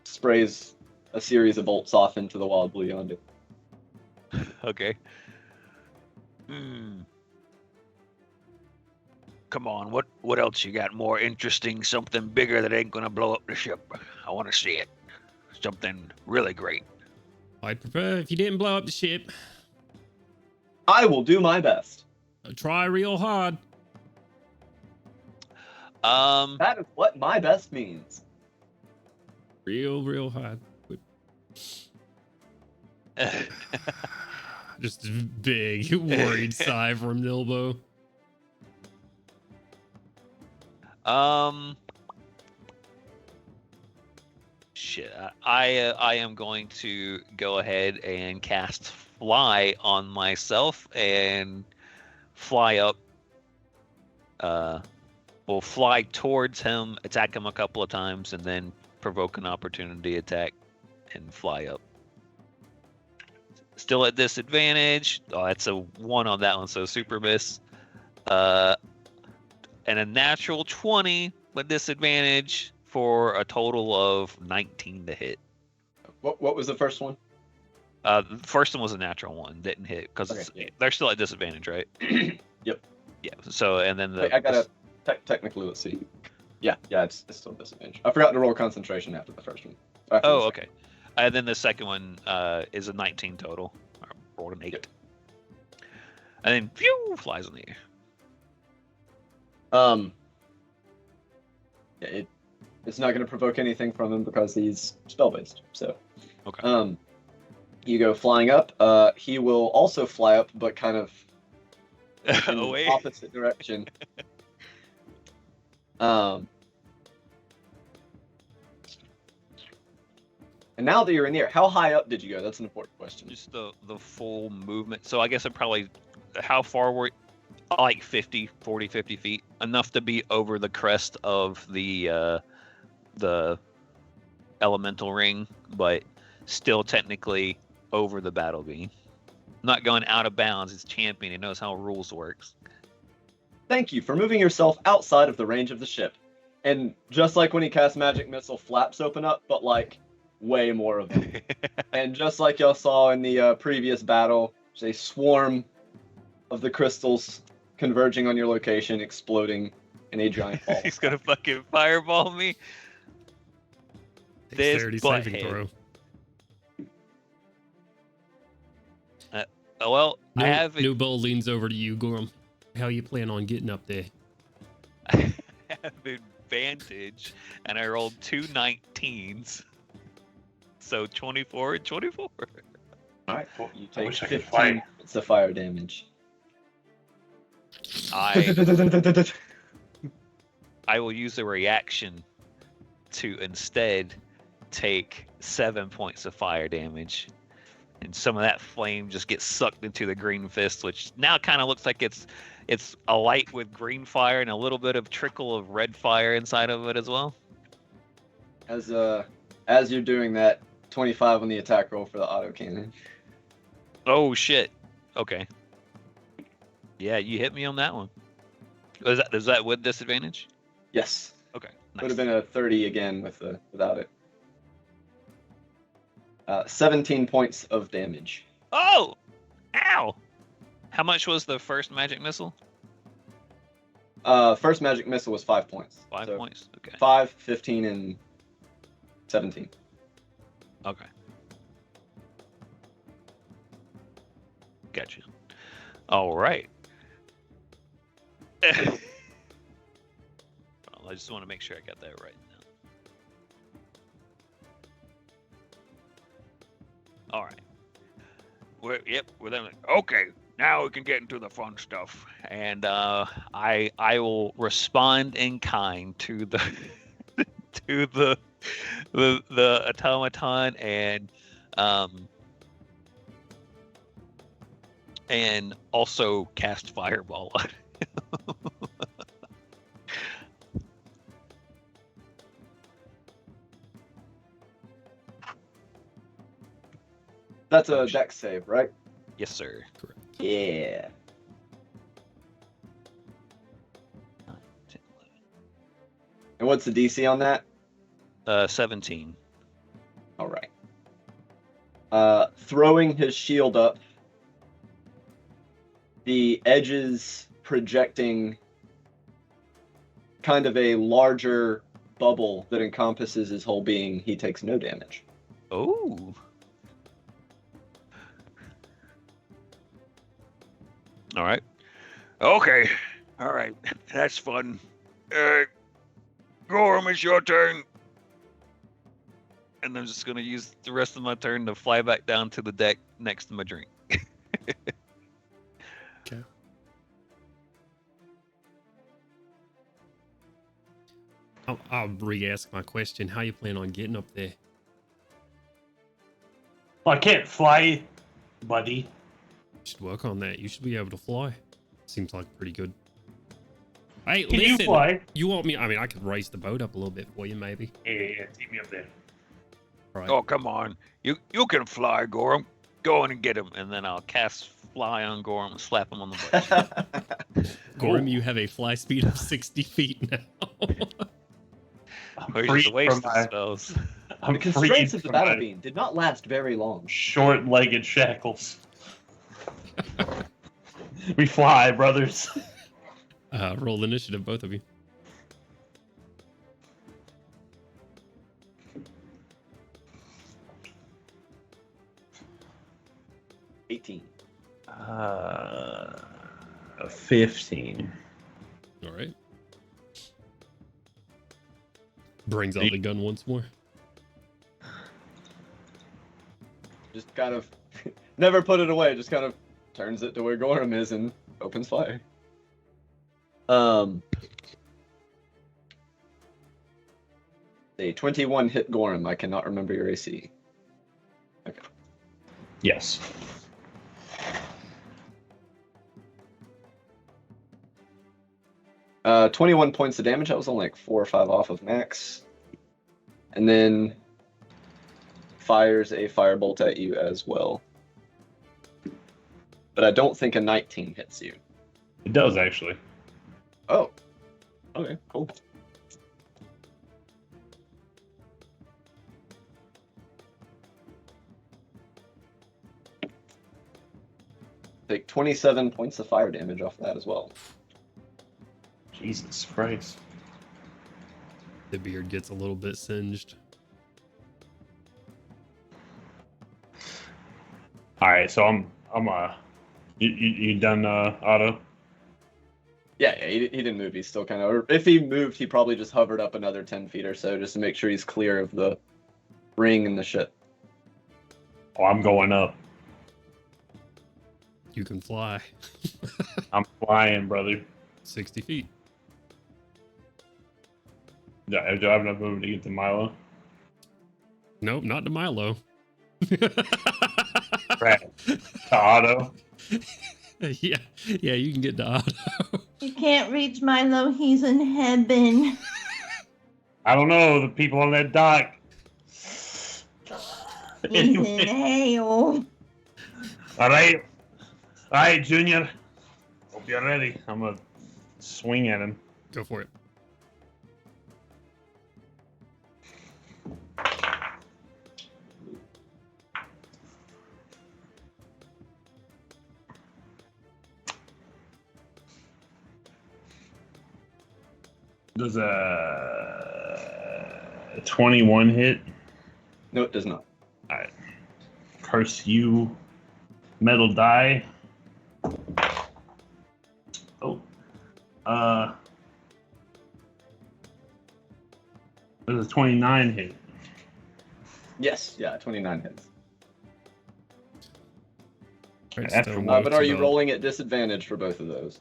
sprays a series of bolts off into the wild blue yonder. Okay. Come on, what else you got more interesting? Something bigger that ain't gonna blow up the ship. I want to see it. Something really great. I'd prefer if you didn't blow up the ship. I will do my best. Try real hard. That is what my best means. Real hard. Just a big worried sigh from Nilbo. Shit. I am going to go ahead and cast Fly on myself and fly up. We'll fly towards him, attack him a couple of times, and then provoke an opportunity attack and fly up. Still at disadvantage. Oh, that's a 1 on that one, so super miss. And a natural 20 with disadvantage for a total of 19 to hit. What was the first one? The first one was a natural 1, didn't hit because they're still at disadvantage, right? Yep. Yeah. So and then the. Wait, I gotta technically, let's see. Yeah, it's still disadvantage. I forgot to roll concentration after the first one. Oh, okay. And then the second one is a 19 total. I rolled an 8. Yep. And then phew, flies in the air. Yeah, it's not going to provoke anything from him because he's spell-based. So, okay. You go flying up. He will also fly up, but kind of in the opposite direction. And now that you're in the air, how high up did you go? That's an important question. Just the full movement. So I guess I'm probably, how far were, like 50 feet, enough to be over the crest of the elemental ring, but still technically over the battle beam. Not going out of bounds. It's champion. He knows how rules works. Thank you for moving yourself outside of the range of the ship. And just like when he casts Magic Missile, flaps open up, but like way more of them. And just like y'all saw in the previous battle, there's a swarm of the crystals converging on your location, exploding in a giant ball. He's gonna fucking fireball me. Dexterity saving throw. Well, I have New Bull leans over to you, Gorham. How you plan on getting up there? I have advantage, and I rolled 2 19s. So 24 and 24. All right, you I take wish I could 15 fly. points of fire damage. I will use a reaction to instead take 7 points of fire damage. And some of that flame just gets sucked into the green fist, which now kind of looks like it's alight with green fire and a little bit of trickle of red fire inside of it as well. As you're doing that, 25 on the attack roll for the autocannon. Oh shit. Okay. Yeah, you hit me on that one. Is that with disadvantage? Yes. Okay. Would Nice. have been a 30 again without it. 17 points of damage. Oh! Ow! How much was the first magic missile? First magic missile was 5 points. 5 So points? Okay. 5, 15, and 17. Okay. Gotcha. All right. Well, I just want to make sure I got that right now. All right. We're then like, okay, now we can get into the fun stuff. And I will respond in kind to the to the automaton and also cast fireball on it. That's a dex save, right? Yes, sir. Correct. Yeah. 9, 10, And what's the DC on that? 17. All right. Throwing his shield up, the edges projecting kind of a larger bubble that encompasses his whole being, he takes no damage. Oh. All right. Okay. All right. That's fun. Gorham, it's your turn. And I'm just going to use the rest of my turn to fly back down to the deck next to my drink. Okay. I'll re-ask my question. How you plan on getting up there? Well, I can't fly, buddy. You should work on that. You should be able to fly. Seems like pretty good. Hey, Can listen. you fly? You want me? I mean, I could raise the boat up a little bit for you, maybe. Yeah. Take me up there. Right. Oh, come on. You can fly, Gorham. Go in and get him. And then I'll cast fly on Gorham and slap him on the butt. Gorham, Oh. you have a fly speed of 60 feet now. I'm Or free just a waste from of my, spells. I'm The constraints freed of the from battle my beam did not last very long. short-legged shackles. We fly, brothers. Roll initiative, both of you. – 18. 15. All right. Brings out the gun once more. Just kind of never put it away, just kind of turns it to where Gorham is and opens fire. A 21 hit Gorham. I cannot remember your AC. Okay. Yes. Uh, 21 points of damage. I was only like 4 or 5 off of max. And then fires a firebolt at you as well. But I don't think a 19 hits you. It does, actually. Oh. Okay, cool. Take 27 points of fire damage off that as well. Jesus Christ. The beard gets a little bit singed. All right, so I'm You done, Otto? Yeah, he didn't move. He's still kind of. Or if he moved, he probably just hovered up another 10 feet or so just to make sure he's clear of the ring and the ship. Oh, I'm going up. You can fly. I'm flying, brother. 60 feet. Do I have enough movement to get to Milo? Nope, not to Milo. Right. To Otto? Yeah, you can get to Otto. You can't reach Milo, he's in heaven. I don't know. The people on that dock. He's in hell. All right, Junior. Hope you're ready. I'm gonna swing at him. Go for it. Does a 21 hit? No, it does not. All right. Curse you, metal die. Oh. Does a 29 hit? Yes, yeah, 29 hits. Right, That's so from- what's But are you about- rolling at disadvantage for both of those?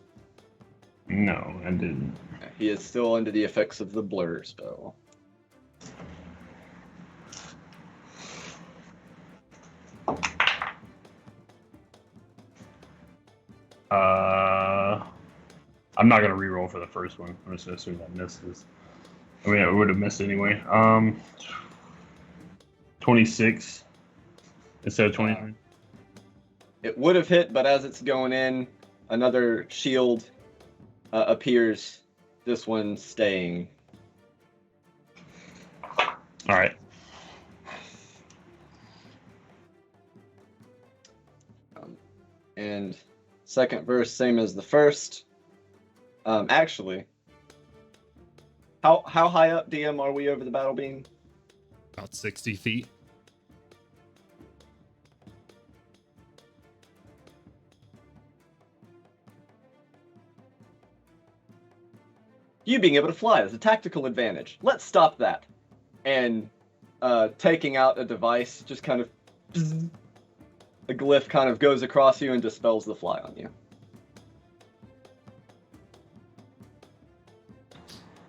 No, I didn't. He is still under the effects of the blur spell. I'm not gonna reroll for the first one. I'm just gonna assume that misses. I mean, I would have missed anyway. 26 instead of 29. It would have hit, but as it's going in, another shield appears. This one staying. All right. And second verse, same as the first. Actually, how high up, DM, are we over the battle beam? About 60 feet. You being able to fly is a tactical advantage. Let's stop that. And taking out a device, just kind of bzz, a glyph kind of goes across you and dispels the fly on you.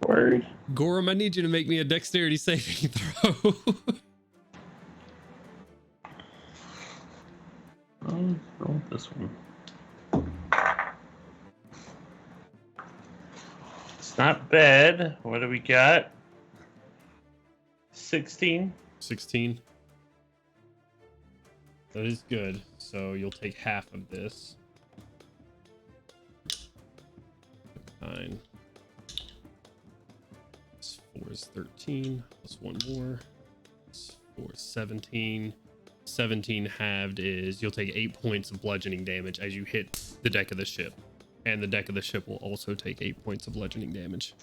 Word. Gorham, I need you to make me a dexterity saving throw. Roll this one. It's not bad. What do we got? 16. 16. That is good. So you'll take half of this. 9. This 4 is 13. Plus 1 more. This 4 is 17. 17 halved is you'll take 8 points of bludgeoning damage as you hit the deck of the ship. And the deck of the ship will also take 8 points of bludgeoning damage.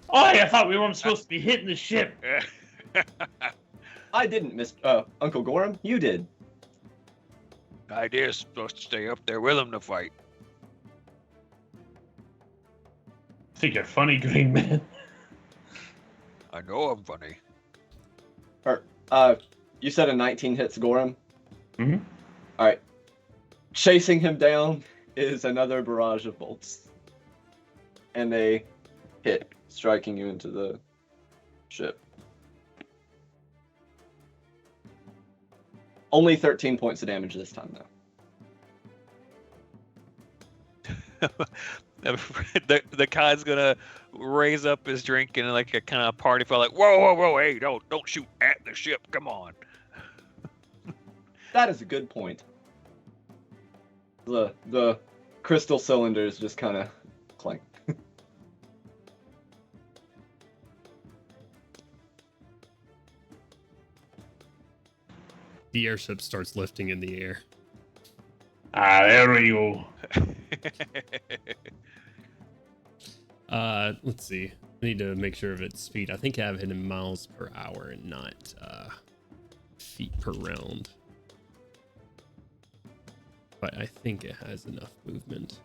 Oh, yeah, I thought we weren't supposed to be hitting the ship. I didn't, Miss Uncle Gorham. You did. Idea's supposed to stay up there with him to fight. I think you're funny, Green Man. I know I'm funny. You said a 19 hits Gorham. Mhm. All right. Chasing him down is another barrage of bolts, and they hit, striking you into the ship. Only 13 points of damage this time, though. the Khan's gonna raise up his drink in like a kind of party for like, whoa, hey, don't shoot at the ship. Come on. That is a good point. The crystal cylinders just kind of clank. The airship starts lifting in the air. Ah, there we go. Let's see. I need to make sure of its speed. I think I have it in miles per hour and not feet per round. but I think it has enough movement.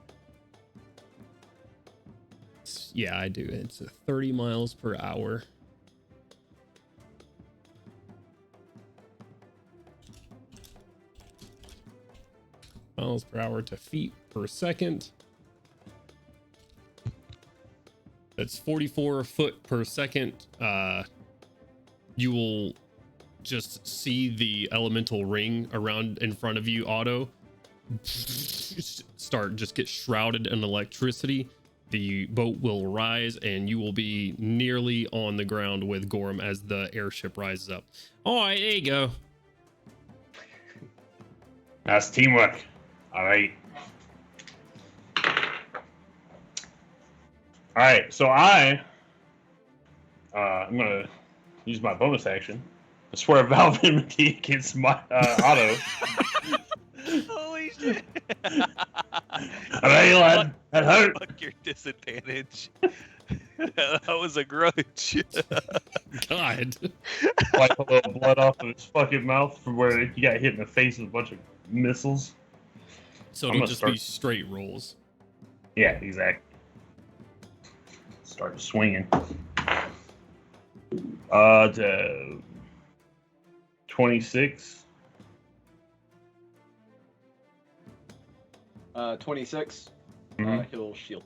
Yeah, I do. It's 30 miles per hour. Miles per hour to feet per second. That's 44 foot per second. You will just see the elemental ring around in front of you, Otto, just get shrouded in electricity. The boat will rise and you will be nearly on the ground with Gorm as the airship rises up. All right, there you go. That's teamwork. All right. All right, so I'm gonna use my bonus action to swear Valve enmity against my Otto. Holy shit! All right, lad, that hurt. Fuck your disadvantage. That was a grudge. God. Wipe a little blood off of his fucking mouth from where he got hit in the face with a bunch of missiles. So I'm it'll gonna just start- be straight rolls. Yeah, exactly. Start swinging. To 26. 26. Mhm. He'll shield.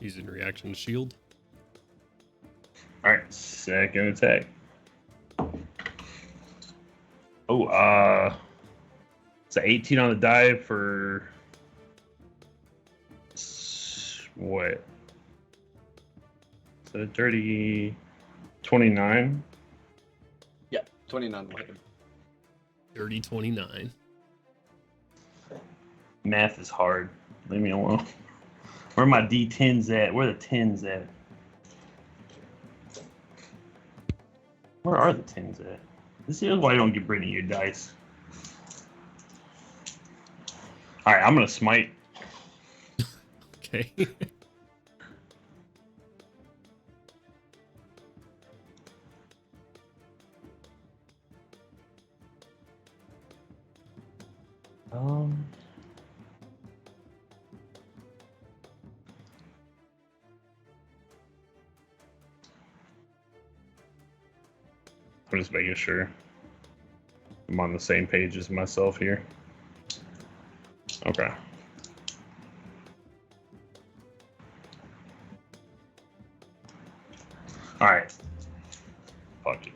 Using reaction shield. All right, second attack. Oh, it's an 18 on the die for what? So dirty 29. Yeah, 29 will hit him. Dirty 29. Math is hard. Leave me alone. Where are my D10s at? Where are the 10s at? Where are the 10s at? This is why you don't get rid of your dice. Alright, I'm gonna smite. Okay. I'm just making sure I'm on the same page as myself here. Okay. Alright. Fuck it.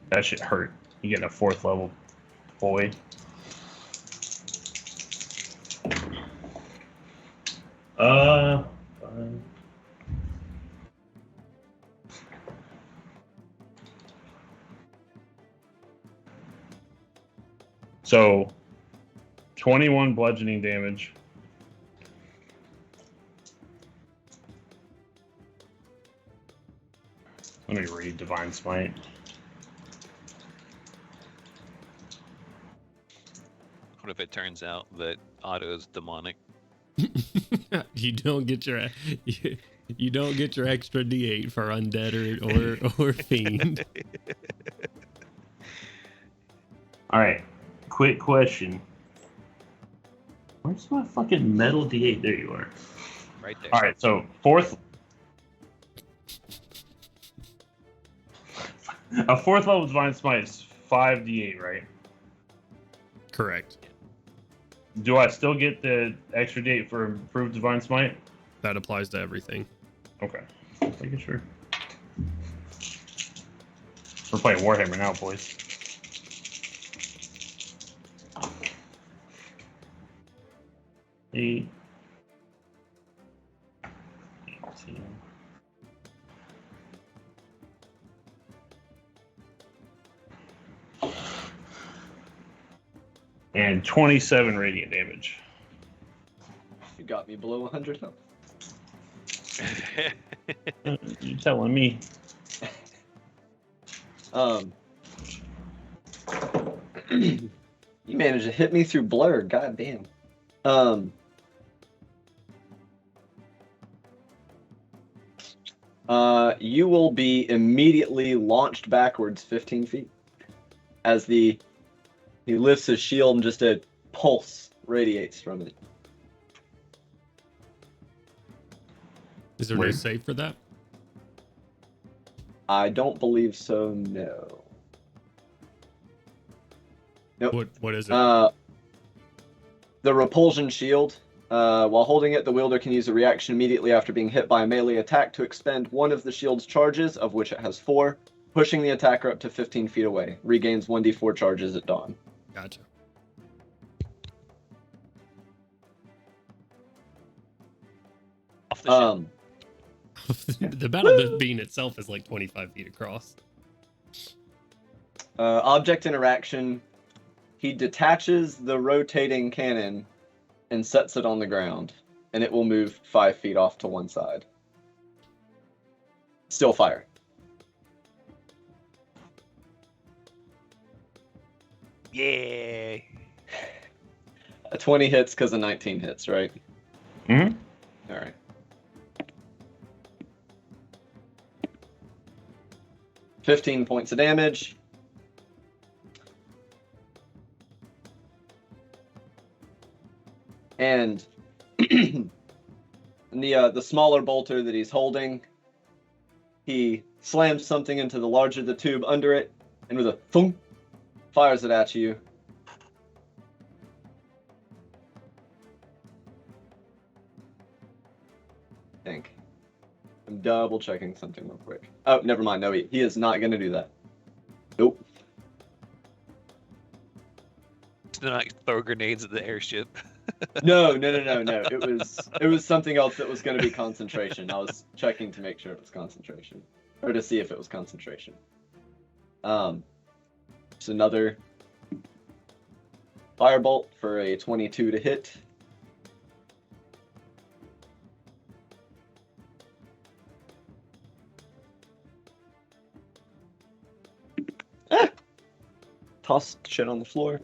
That shit hurt. You get a 4th level boy. Fine. So, 21 bludgeoning damage. Let me read Divine Smite. What if it turns out that Otto's demonic? You don't get your you don't get your extra D8 for undead or fiend. All right, quick question. Where's my fucking metal D8? There you are. Right there. All right, so 4th. A 4th level Divine Smite is 5d8, right? Correct. Do I still get the extra d8 for improved Divine Smite? That applies to everything. Okay, making sure. We're playing Warhammer now, boys. Eight. 18. And 27 radiant damage. You got me below 100 health. You telling me? You managed to hit me through blur. God damn. You will be immediately launched backwards 15 feet as he lifts his shield and just a pulse radiates from it. Is there no Wait. save for that? I don't believe so, no. Nope. What is it? The repulsion shield. While holding it, the wielder can use a reaction immediately after being hit by a melee attack to expend one of the shield's charges, of which it has 4, pushing the attacker up to 15 feet away. Regains 1d4 charges at dawn. Gotcha. Off the ship. The battle beam itself is like 25 feet across. Object interaction. He detaches the rotating cannon and sets it on the ground, and it will move 5 feet off to one side. Still fire. Yay. A 20 hits because a 19 hits, right? Mm-hmm. All right. $15 points of damage. And the smaller bolter that he's holding, he slams something into the larger the tube under it, and with a thunk, fires it at you. I think. I'm double checking something real quick. Oh, never mind. No, he is not going to do that. Nope. Do not throw grenades at the airship. No. It was something else that was going to be concentration. I was checking to make sure it was concentration, or to see if it was concentration. It's another firebolt for a 22 to hit. Tossed shit on the floor.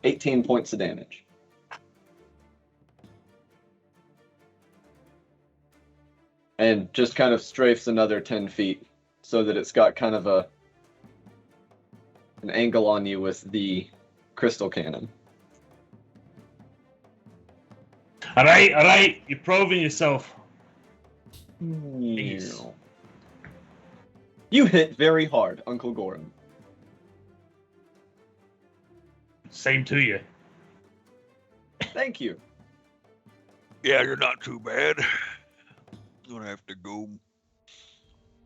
18 points of damage. And just kind of strafes another 10 feet so that it's got kind of an angle on you with the crystal cannon. All right. You're proving yourself. Please. You hit very hard, Uncle Gorham. Same to you. Thank you. Yeah, you're not too bad. Gonna have to go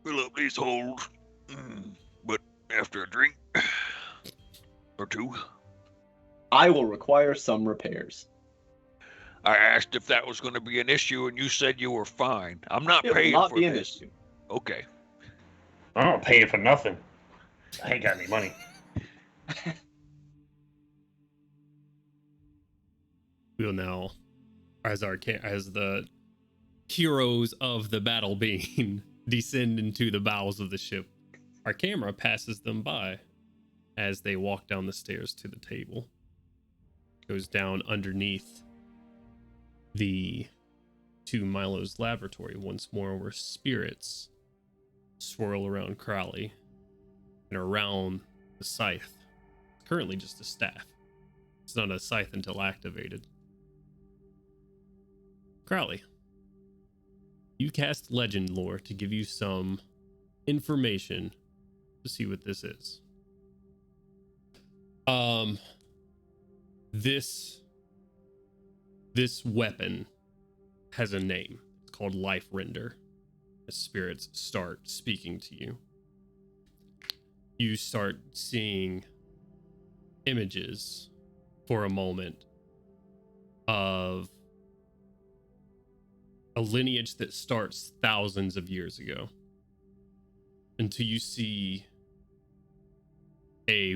fill up these holes, but after a drink or two. I will require some repairs. I asked if that was going to be an issue, and you said you were fine. I'm not It will paying not for be an this. issue. Okay. I'm not paying for nothing. I ain't got any money. We'll now, as the heroes of the battle beam descend into the bowels of the ship, our camera passes them by as they walk down the stairs to the table. Goes down underneath to Milo's laboratory once more, where spirits swirl around Crowley and around the scythe. It's currently just a staff. It's not a scythe until activated. Crowley, you cast legend lore to give you some information to see what this is. This weapon has a name. It's called Life Render. As spirits start speaking to you, you start seeing images for a moment of a lineage that starts thousands of years ago, until you see a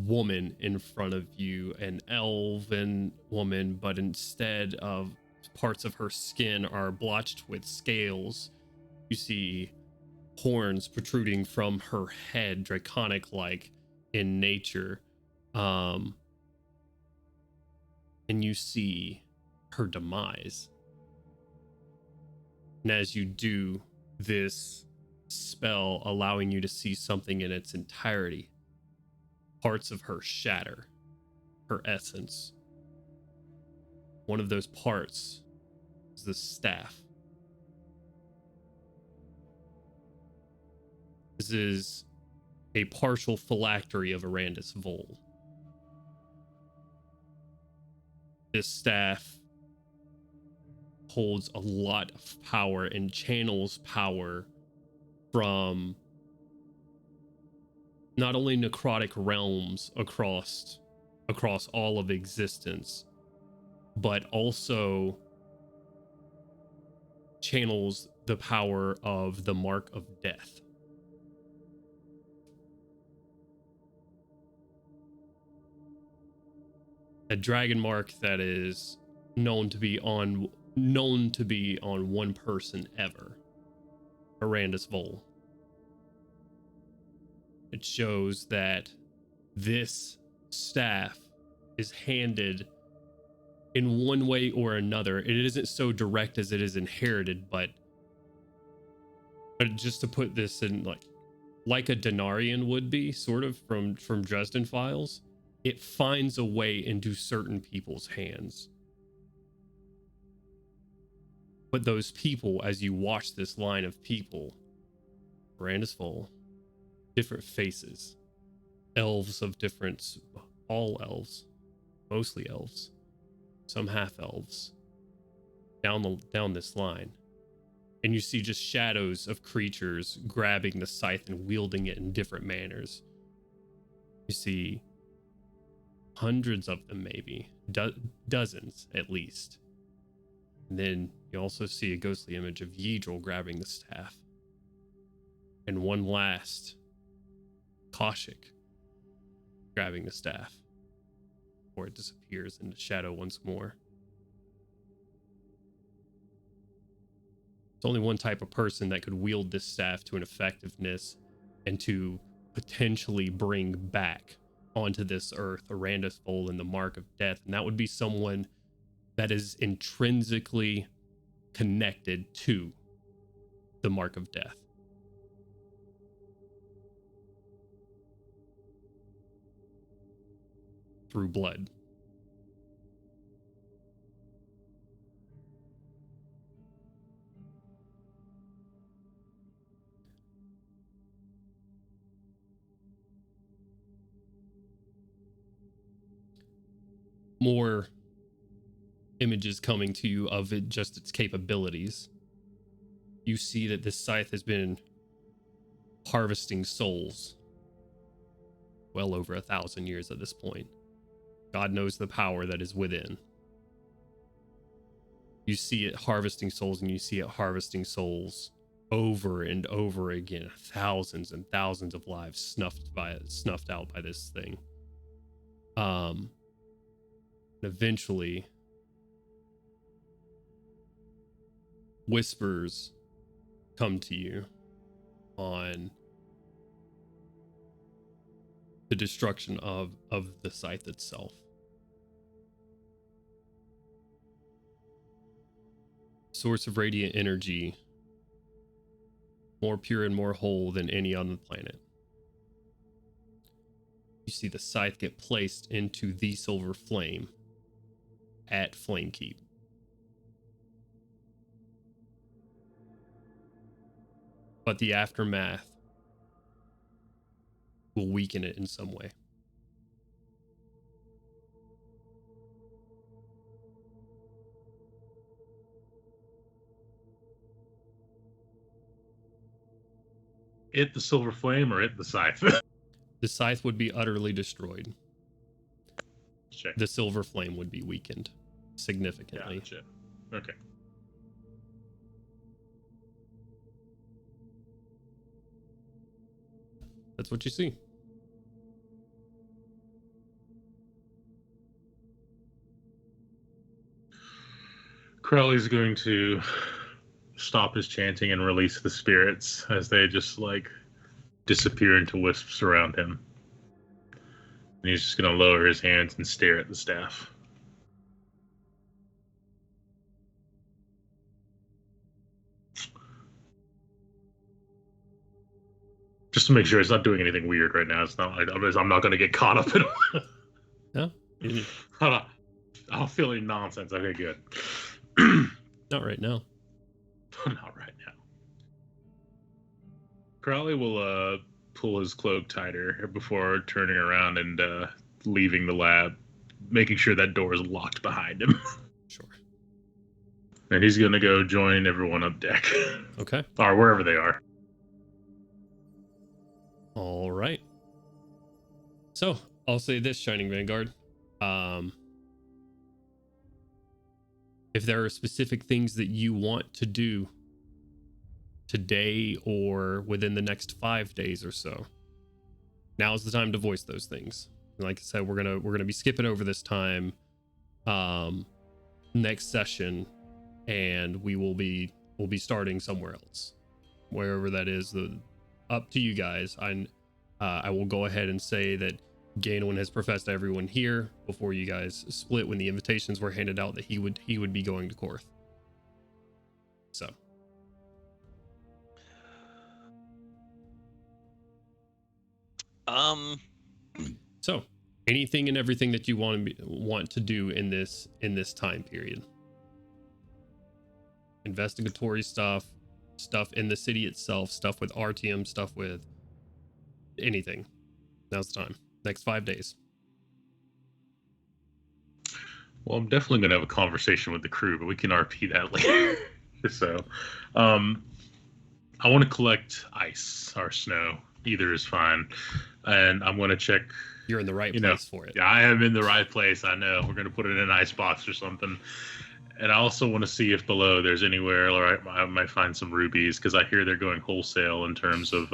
woman in front of you, an elven woman, but instead of parts of her skin are blotched with scales, you see horns protruding from her head, draconic like in nature, and you see her demise. And as you do this spell, allowing you to see something in its entirety, parts of her shatter, her essence. One of those parts is the staff. This is a partial phylactery of Arandis Vol. This staff holds a lot of power and channels power from not only necrotic realms across all of existence, but also channels the power of the Mark of Death. A dragon mark that is known to be on one person ever, Arandis Vol. It shows that this staff is handed in one way or another. It isn't so direct as it is inherited, but just to put this in like a Denarian would be, sort of from Dresden Files, it finds a way into certain people's hands. But those people, as you watch this line of people, Arandis Vol, different faces, elves of different, all elves, mostly elves, some half elves, down this line, and you see just shadows of creatures grabbing the scythe and wielding it in different manners. You see hundreds of them, maybe dozens at least, and then you also see a ghostly image of Yidril grabbing the staff, and one last Koshik grabbing the staff before it disappears into shadow once more. It's only one type of person that could wield this staff to an effectiveness and to potentially bring back onto this earth Arandis Vol and the Mark of Death, and that would be someone that is intrinsically connected to the Mark of Death. Through blood. More images coming to you of it, just its capabilities. You see that this scythe has been harvesting souls well over 1,000 years at this point. God knows the power that is within. You see it harvesting souls, and you see it harvesting souls over and over again. Thousands and thousands of lives snuffed out by this thing. Eventually, whispers come to you on the destruction of the scythe itself. Source of radiant energy, more pure and more whole than any on the planet. You see the scythe get placed into the silver flame at Flamekeep. But the aftermath will weaken it in some way. It the silver flame or it the scythe? The scythe would be utterly destroyed. Check. The silver flame would be weakened significantly. Gotcha. Okay. That's what you see. Crowley's going to stop his chanting and release the spirits as they just disappear into wisps around him. And he's just going to lower his hands and stare at the staff. Just to make sure it's not doing anything weird right now. It's not like I'm not going to get caught up in it. No, I don't feel any nonsense. Okay, good. not right now. Not right now. Crowley will pull his cloak tighter before turning around and leaving the lab, making sure that door is locked behind him. Sure. And he's going to go join everyone up deck. Okay. Or wherever they are. All right. So I'll say this, Shining Vanguard. If there are specific things that you want to do today or within the next 5 days or so, now's the time to voice those things. And like I said, we're gonna be skipping over this time next session, and we'll be starting somewhere else, wherever that is. Up to you guys. I will go ahead and say that Gainwin has professed to everyone here before you guys split, when the invitations were handed out, that he would be going to Korth. So anything and everything that you want to do in this time period. Investigatory stuff in the city itself, stuff with RTM, stuff with anything. Now's the time. Next 5 days. Well, I'm definitely going to have a conversation with the crew, but we can RP that later. So, I want to collect ice or snow. Either is fine. And I'm going to check. You're in the right place for it. Yeah, I am in the right place. I know. We're going to put it in an ice box or something. And I also want to see if below there's anywhere, or I might find some rubies, because I hear they're going wholesale in terms of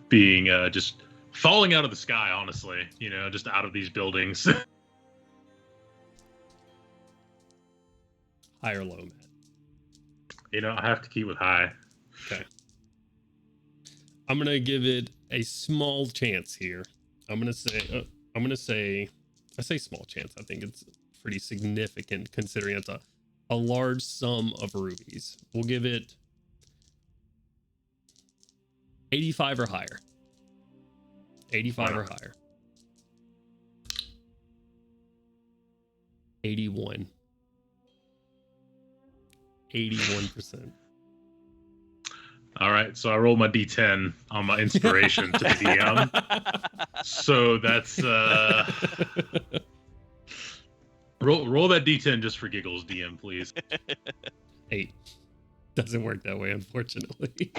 being just falling out of the sky, honestly. Just out of these buildings. High or low, Matt? I have to keep with high. Okay. I'm going to give it a small chance here. I say small chance. I think it's pretty significant considering it's a large sum of rubies. We'll give it 85 or higher. 85 or higher. 81. 81%. All right, so I roll my D10 on my inspiration to the DM. So that's roll that D10 just for giggles, DM, please. 8. Doesn't work that way, unfortunately.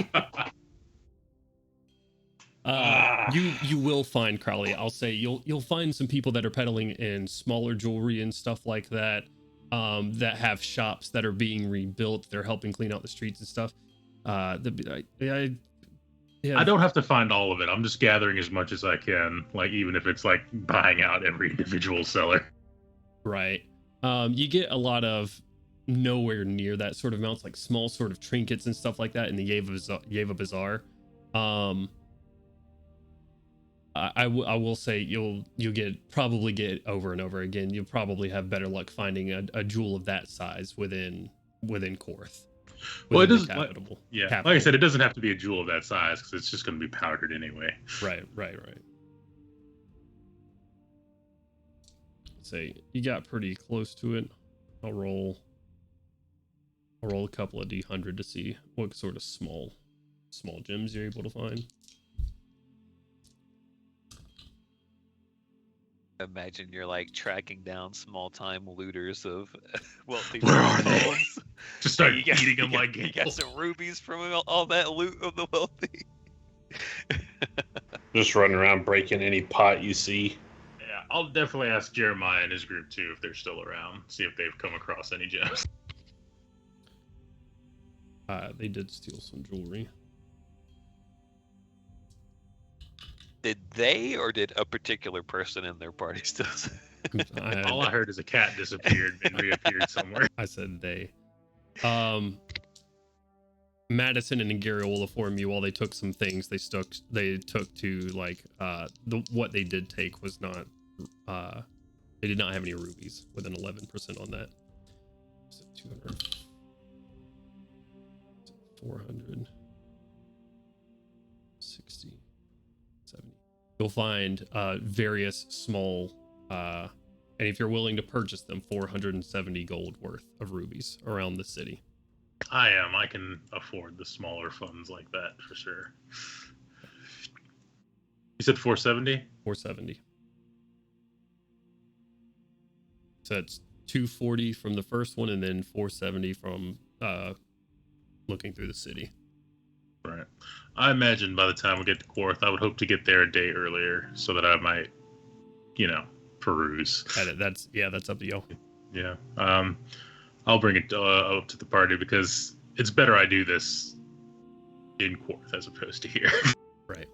You will find, Crowley, I'll say you'll find some people that are peddling in smaller jewelry and stuff like that, that have shops that are being rebuilt. They're helping clean out the streets and stuff. I don't have to find all of it. I'm just gathering as much as I can, like even if it's like buying out every individual seller. Right. You get a lot of nowhere near that sort of amounts, like small sort of trinkets and stuff like that in the Yeva Bazaar. I will say you'll probably get over and over again. You'll probably have better luck finding a jewel of that size within Korth. Well, it doesn't. Like I said, it doesn't have to be a jewel of that size because it's just going to be powdered anyway. Right. Say you got pretty close to it. I'll roll a couple of D100 to see what sort of small gems you're able to find. Imagine you're like tracking down small-time looters of wealthy homes. Just start eating them like you got some rubies from all that loot of the wealthy. Just running around breaking any pot you see. Yeah, I'll definitely ask Jeremiah and his group too if they're still around. See if they've come across any gems. They did steal some jewelry. Did they, or did a particular person in their party still? All I heard is a cat disappeared and reappeared somewhere. I said they. Madison and Gary will inform you while they took some things they took to like what they did take was not they did not have any rubies with an 11% on that. So 200, 400, 60. you'll find various small, and if you're willing to purchase them, 470 gold worth of rubies around the city. I am. I can afford the smaller funds like that for sure. You said 470? 470. So that's 240 from the first one, and then 470 from looking through the city. Right. I imagine by the time we get to Quarth, I would hope to get there a day earlier so that I might, peruse. That's up to you. Yeah. I'll bring it up to the party because it's better I do this in Quarth as opposed to here. Right.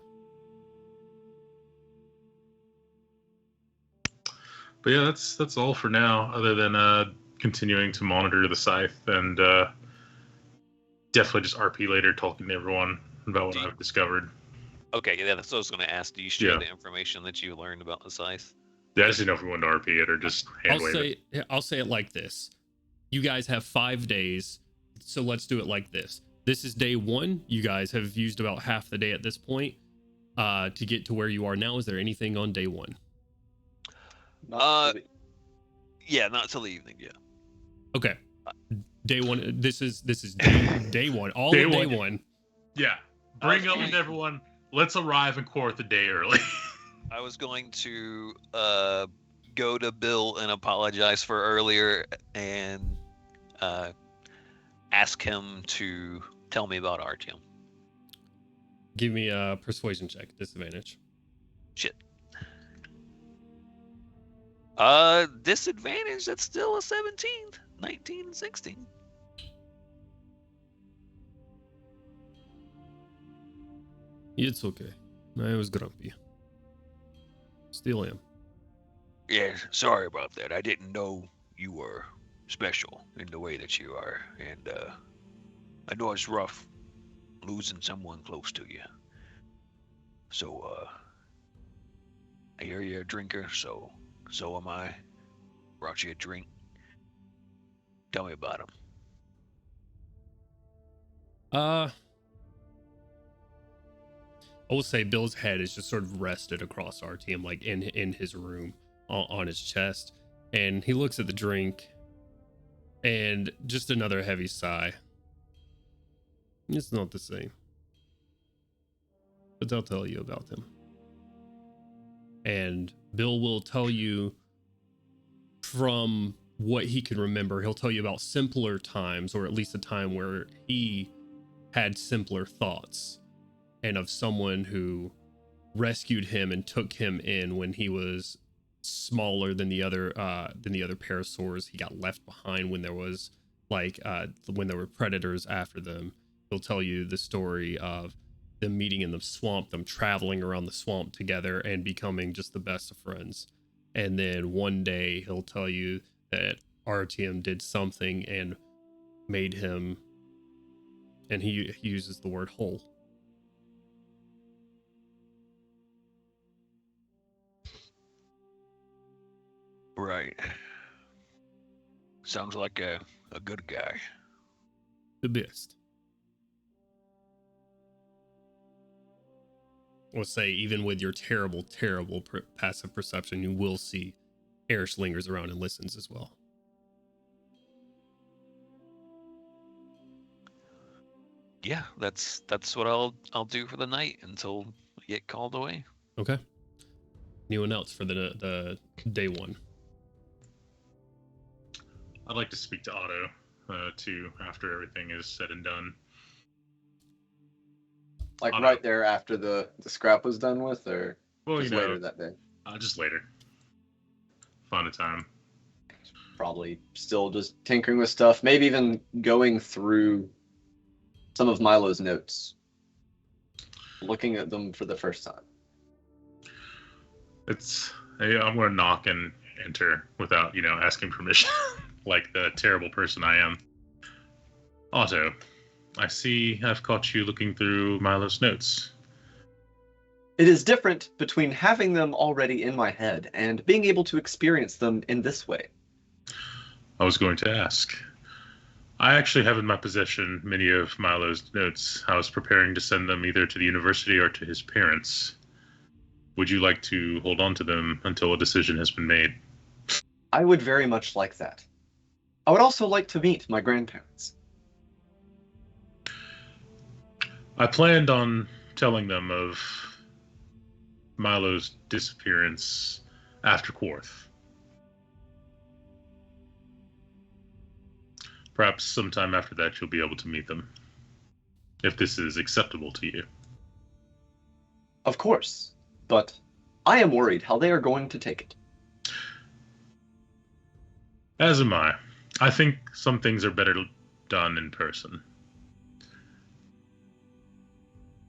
But yeah, that's all for now, other than continuing to monitor the scythe and definitely just RP later, talking to everyone about what I've discovered. Okay, yeah, that's what I was going to ask. Do you share the information that you learned about the scythe? Yeah, I just didn't know if we wanted to RP it or just hand wave it. I'll say it like this. You guys have 5 days, so let's do it like this. This is day 1. You guys have used about half the day at this point to get to where you are now. Is there anything on day 1? Yeah, not till the evening. Yeah. Okay. Day 1. This is day 1. All day of day 1. Yeah. Bring up with everyone. Let's arrive in Quarth a day early. I was going to go to Bill and apologize for earlier and ask him to tell me about Artyom. Give me a persuasion check. Disadvantage. Shit. Disadvantage, that's still a 17. 19 and 16. It's okay. I was grumpy. Still am. Yeah, sorry about that. I didn't know you were special in the way that you are. And I know it's rough losing someone close to you. So, I hear you're a drinker, so am I. Brought you a drink. Tell me about him. I will say Bill's head is just sort of rested across Artyom, like in his room on his chest. And he looks at the drink and just another heavy sigh. It's not the same. But I'll tell you about him. And Bill will tell you from what he can remember. He'll tell you about simpler times, or at least a time where he had simpler thoughts, and of someone who rescued him and took him in when he was smaller than the other parasaurs. He got left behind when there was when there were predators after them. He'll tell you the story of them meeting in the swamp, them traveling around the swamp together and becoming just the best of friends. And then one day he'll tell you that Artyom did something and made him, and he uses the word whole. Right. Sounds like a good guy. The best. I'll say, even with your terrible passive perception, you will see Erish lingers around and listens as well. Yeah, that's what I'll do for the night until we get called away. Okay. Anyone else for the day 1? I'd like to speak to Otto, too, after everything is said and done. Like right there after the scrap was done with, or just later that day? Just later. Find a time. Probably still just tinkering with stuff. Maybe even going through some of Milo's notes. Looking at them for the first time. I'm going to knock and enter without, asking permission. Like the terrible person I am. Otto, I see I've caught you looking through Milo's notes. It is different between having them already in my head and being able to experience them in this way. I was going to ask. I actually have in my possession many of Milo's notes. I was preparing to send them either to the university or to his parents. Would you like to hold on to them until a decision has been made? I would very much like that. I would also like to meet my grandparents. I planned on telling them of Milo's disappearance after Quarth. Perhaps sometime after that you'll be able to meet them, if this is acceptable to you. Of course, but I am worried how they are going to take it. As am I. I think some things are better done in person.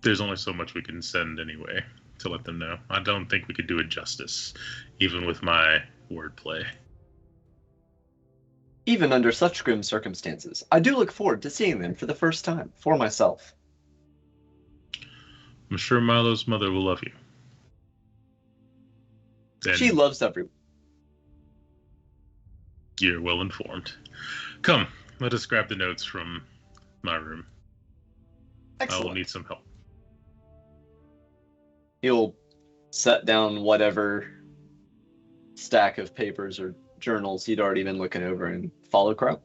There's only so much we can send anyway to let them know. I don't think we could do it justice, even with my wordplay. Even under such grim circumstances, I do look forward to seeing them for the first time, for myself. I'm sure Milo's mother will love you. Then She loves everyone. you're well informed. Come, let us grab the notes from my room. I Excellent. will need some help. He'll set down whatever stack of papers or journals he'd already been looking over and follow Crow.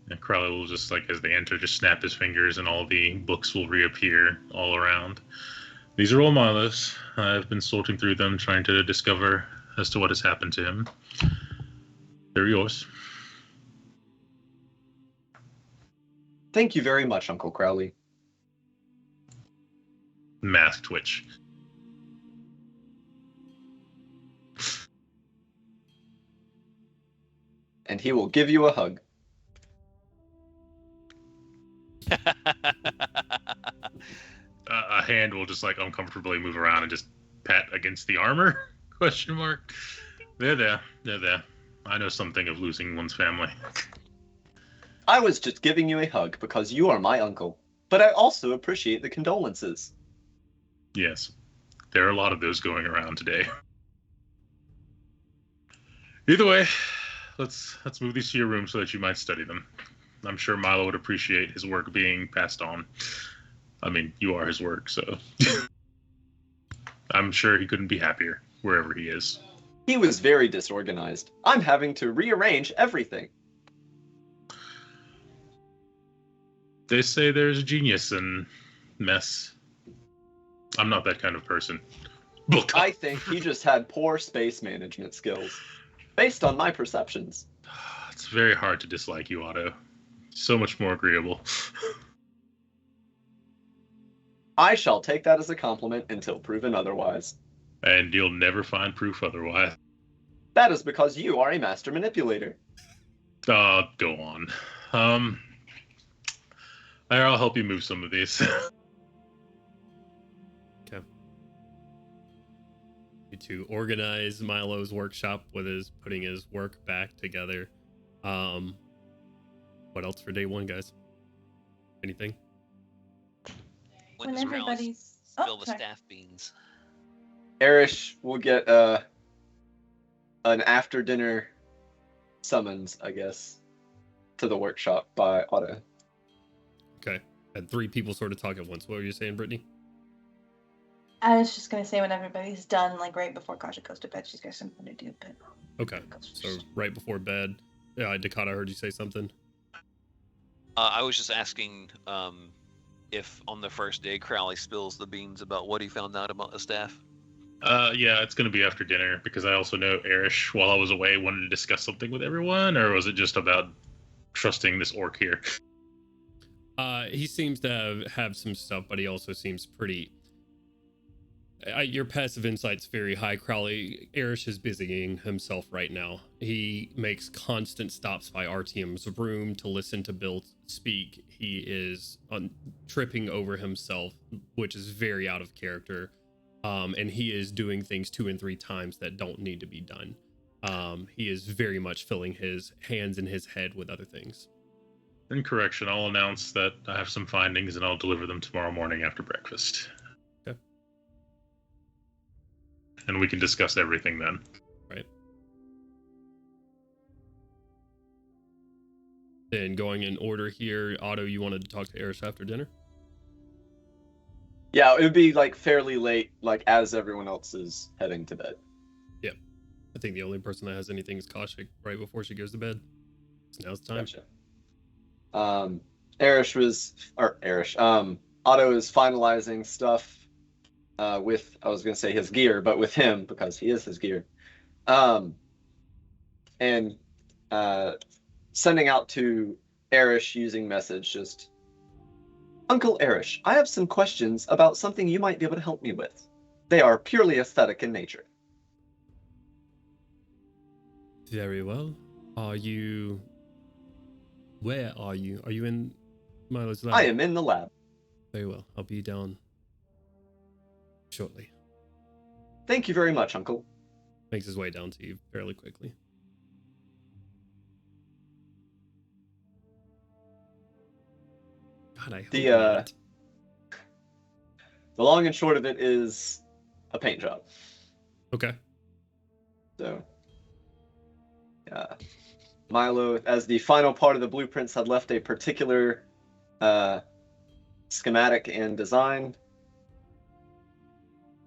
And Crowley will just, like, as they enter, just snap his fingers and all the books will reappear all around. These are all Milo's. I've been sorting through them, trying to discover as to what has happened to him. They're yours. Thank you very much, Uncle Crowley. Mask twitch. And he will give you a hug. A hand will just, like, uncomfortably move around and just pat against the armor? Question mark. They're there. They're there. I know something of losing one's family. I was just giving you a hug because you are my uncle, but I also appreciate the condolences. Yes. There are a lot of those going around today. Either way, let's move these to your room so that you might study them. I'm sure Milo would appreciate his work being passed on. I mean, you are his work, so I'm sure he couldn't be happier wherever he is. He was very disorganized. I'm having to rearrange everything. They say there's genius in mess. I'm not that kind of person. Look, I think he just had poor space management skills, based on my perceptions. it's very hard to dislike you, Otto. So much more agreeable. I shall take that as a compliment until proven otherwise. And you'll never find proof otherwise. That is because you are a master manipulator. Go on. I'll help you move some of these. Okay. To organize Milo's workshop with his putting his work back together. What else for day one, guys? Anything? When does Crowley everybody's spill the sorry. staff beans? Erish will get an after dinner summons, I guess, to the workshop by Otto. Okay. Had three people sort of talk at once. What were you saying, Brittany? I was just gonna say when everybody's done, like right before Kasha goes to bed, she's got something to do. But Okay. So right before bed. Yeah, Dakota, I heard you say something. I was just asking if on the first day Crowley spills the beans about what he found out about the staff. Yeah, it's gonna be after dinner because I also know Erish, while I was away, wanted to discuss something with everyone, or was it just about trusting this orc here? He seems to have some stuff, but he also seems pretty. Your passive insight's very high, Crowley. Erish is busying himself right now. He makes constant stops by Artyom's room to listen to Bill speak. He is tripping over himself, which is very out of character. And he is doing things 2 and 3 times that don't need to be done. He is very much filling his hands in his head with other things. In correction, I'll announce that I have some findings and I'll deliver them tomorrow morning after breakfast. Okay. And we can discuss everything then. Right. Then going in order here, Otto, you wanted to talk to Erish after dinner? Yeah, it would be like fairly late, like as everyone else is heading to bed. I think the only person that has anything is Koshik right before she goes to bed. So now's the time. Gotcha. Otto is finalizing stuff with, I was going to say his gear, but with him, because he is his gear. And sending out to Erish using message, just, Uncle Erish, I have some questions about something you might be able to help me with. They are purely aesthetic in nature. Very well. Are you... Where are you? Are you in Milo's lab? I am in the lab. Very well. I'll be down shortly. Thank you very much, Uncle. Makes his way down to you fairly quickly. God, I hope not. The long and short of it is a paint job. Okay. So, Milo, as the final part of the blueprints had left a particular schematic and design,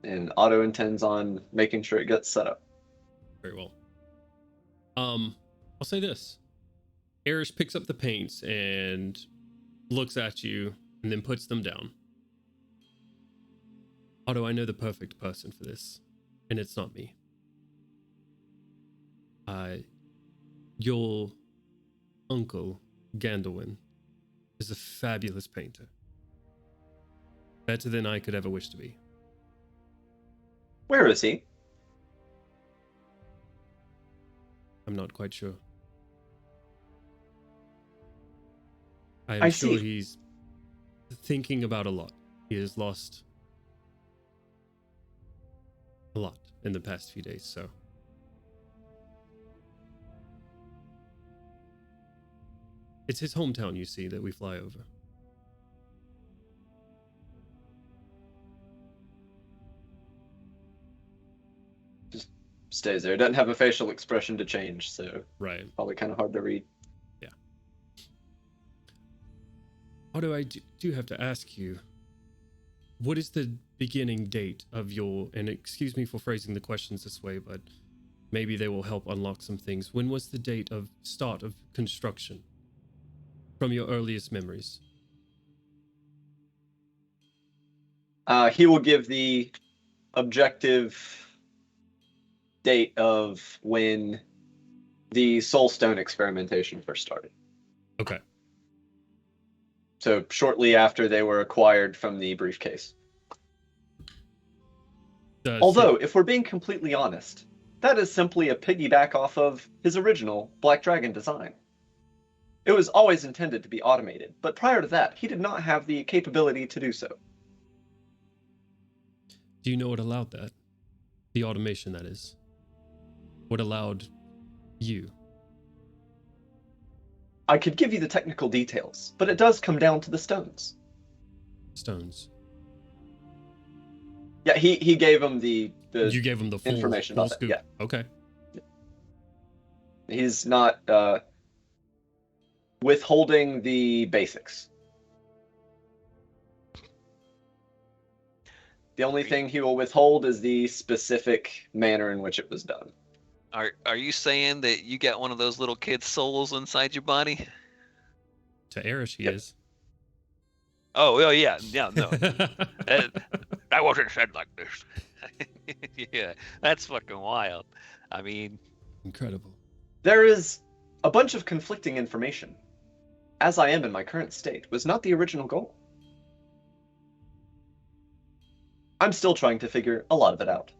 and Otto intends on making sure it gets set up. Very well. I'll say this. Erish picks up the paints and looks at you and then puts them down. Otto, I know the perfect person for this, and it's not me. Your uncle, Gandalwin, is a fabulous painter. Better than I could ever wish to be. Where is he? I'm not quite sure. I'm sure he's thinking about a lot. He has lost a lot in the past few days, so. It's his hometown, you see, that we fly over. Just stays there. Doesn't have a facial expression to change, so right. Probably kind of hard to read. Yeah. Although I do have to ask you, what is the beginning date of your, and excuse me for phrasing the questions this way, but maybe they will help unlock some things. When was the date of start of construction from your earliest memories? He will give the objective date of when the Soulstone experimentation first started. Okay. So shortly after they were acquired from the briefcase. Although, if we're being completely honest, that is simply a piggyback off of his original Black Dragon design. It was always intended to be automated, but prior to that, he did not have the capability to do so. Do you know what allowed that? The automation, that is. What allowed you? I could give you the technical details, but it does come down to the stones. Stones. Yeah, he gave him the you gave him the full information full about scoop. it. Yeah. Okay. He's not withholding the basics. The only thing he will withhold is the specific manner in which it was done. Are you saying that you got one of those little kids' souls inside your body? To Erish, he Yep. is. Oh, well, yeah, no. That wasn't said like this. Yeah, that's fucking wild. I mean, incredible. There is a bunch of conflicting information. As I am in my current state was not the original goal. I'm still trying to figure a lot of it out.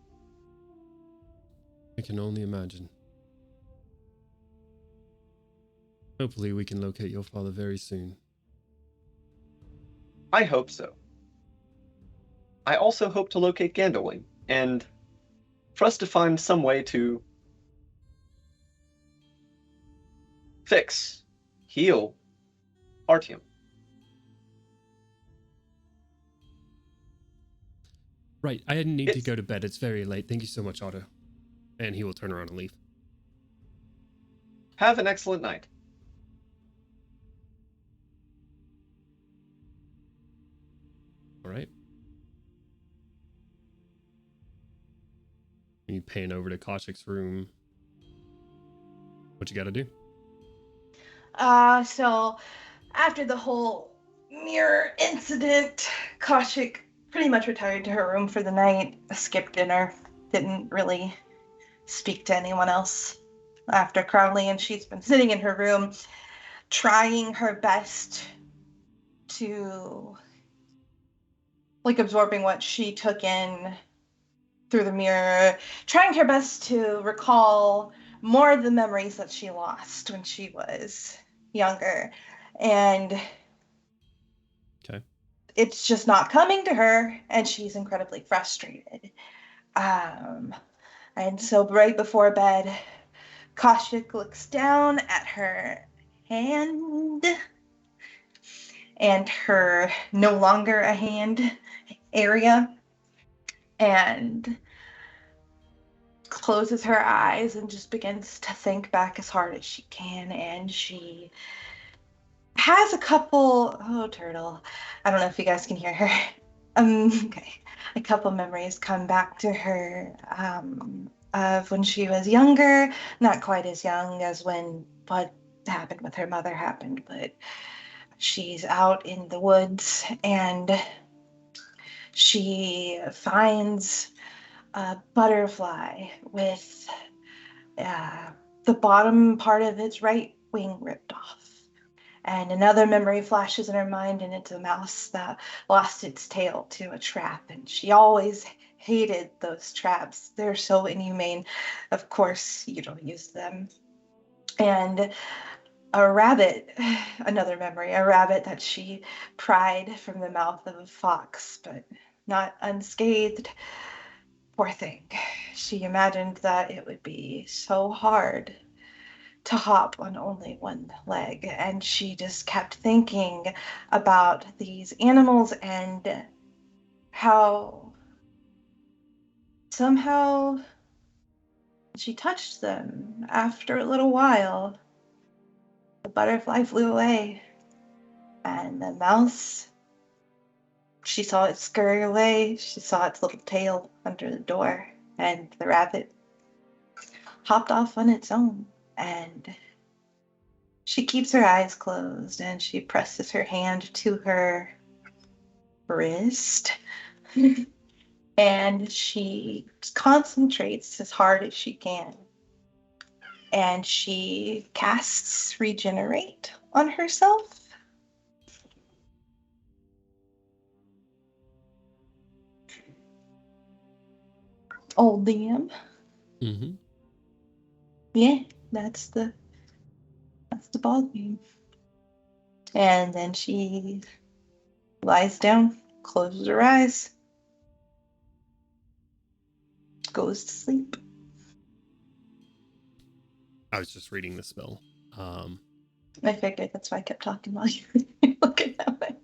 I can only imagine. Hopefully we can locate your father very soon. I hope so. I also hope to locate Gandalwin, and for us to find some way to fix, heal Artyom. Right, I didn't need to go to bed. It's very late. Thank you so much, Otto. And he will turn around and leave. Have an excellent night. All right. you pan over to Kaushik's room. What you got to do? So after the whole mirror incident, Kaushik pretty much retired to her room for the night, skipped dinner, didn't really speak to anyone else after Crowley, and she's been sitting in her room trying her best to, like, absorbing what she took in through the mirror, trying her best to recall more of the memories that she lost when she was younger. And Okay. it's just not coming to her, and she's incredibly frustrated. And so right before bed, Kaushik looks down at her hand and her no longer a hand area and closes her eyes and just begins to think back as hard as she can. And she has a couple, oh, turtle, I don't know if you guys can hear her. Okay, a couple memories come back to her of when she was younger, not quite as young as when what happened with her mother happened, but she's out in the woods and she finds a butterfly with the bottom part of its right wing ripped off. And another memory flashes in her mind, and it's a mouse that lost its tail to a trap. And she always hated those traps. They're so inhumane. Of course, you don't use them. And a rabbit, another memory, a rabbit that she pried from the mouth of a fox, but not unscathed. Poor thing. She imagined that it would be so hard to hop on only one leg, and she just kept thinking about these animals and how somehow she touched them. After a little while, the butterfly flew away, and the mouse, she saw it scurry away. She saw its little tail under the door, and the rabbit hopped off on its own. And she keeps her eyes closed and she presses her hand to her wrist and she concentrates as hard as she can. And she casts Regenerate on herself. Old DM. Mm-hmm. Yeah, that's the ball game. And then she lies down, closes her eyes, goes to sleep. I was just reading the spell. I figured that's why I kept talking while you were looking at me.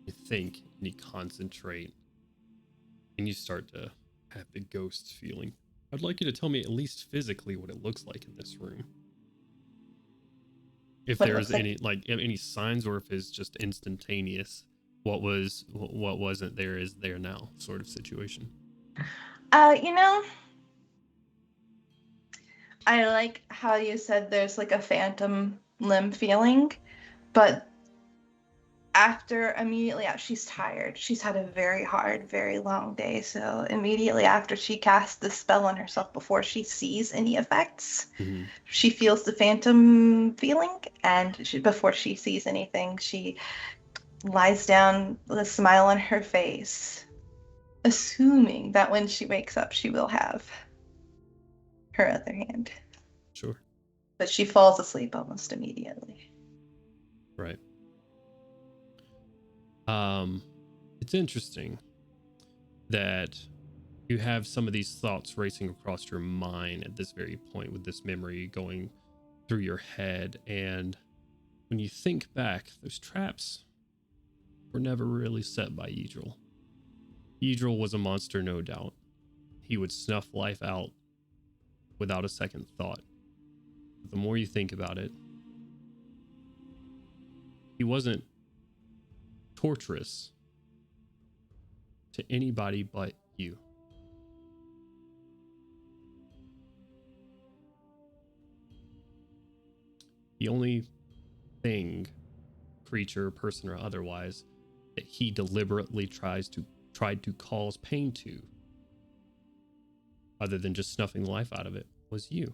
You think and you concentrate and you start to have the ghost feeling. I'd like you to tell me at least physically what it looks like in this room. If What it there's looks any like any signs, or if it's just instantaneous, what wasn't there is there now sort of situation. I like how you said there's like a phantom limb feeling, but immediately after, she's tired. She's had a very hard, very long day. So immediately after she casts the spell on herself, before she sees any effects, she feels the phantom feeling. And before she sees anything, she lies down with a smile on her face, assuming that when she wakes up, she will have her other hand. Sure. But she falls asleep almost immediately. Right. It's interesting that you have some of these thoughts racing across your mind at this very point, with this memory going through your head. And when you think back, those traps were never really set by Yidril. Yidril was a monster, no doubt. He would snuff life out without a second thought. But the more you think about it, he wasn't torturous to anybody but you. The only thing, creature, person, or otherwise, that he deliberately tried to cause pain to, other than just snuffing the life out of it, was you.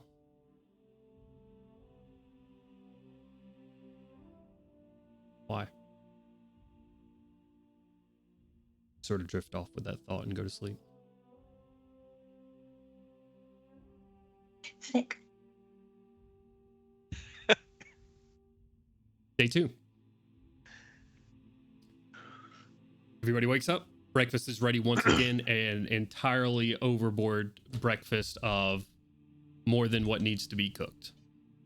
Why? Sort of drift off with that thought and go to sleep. Sick. Day 2. Everybody wakes up. Breakfast is ready once again, an entirely overboard breakfast of more than what needs to be cooked.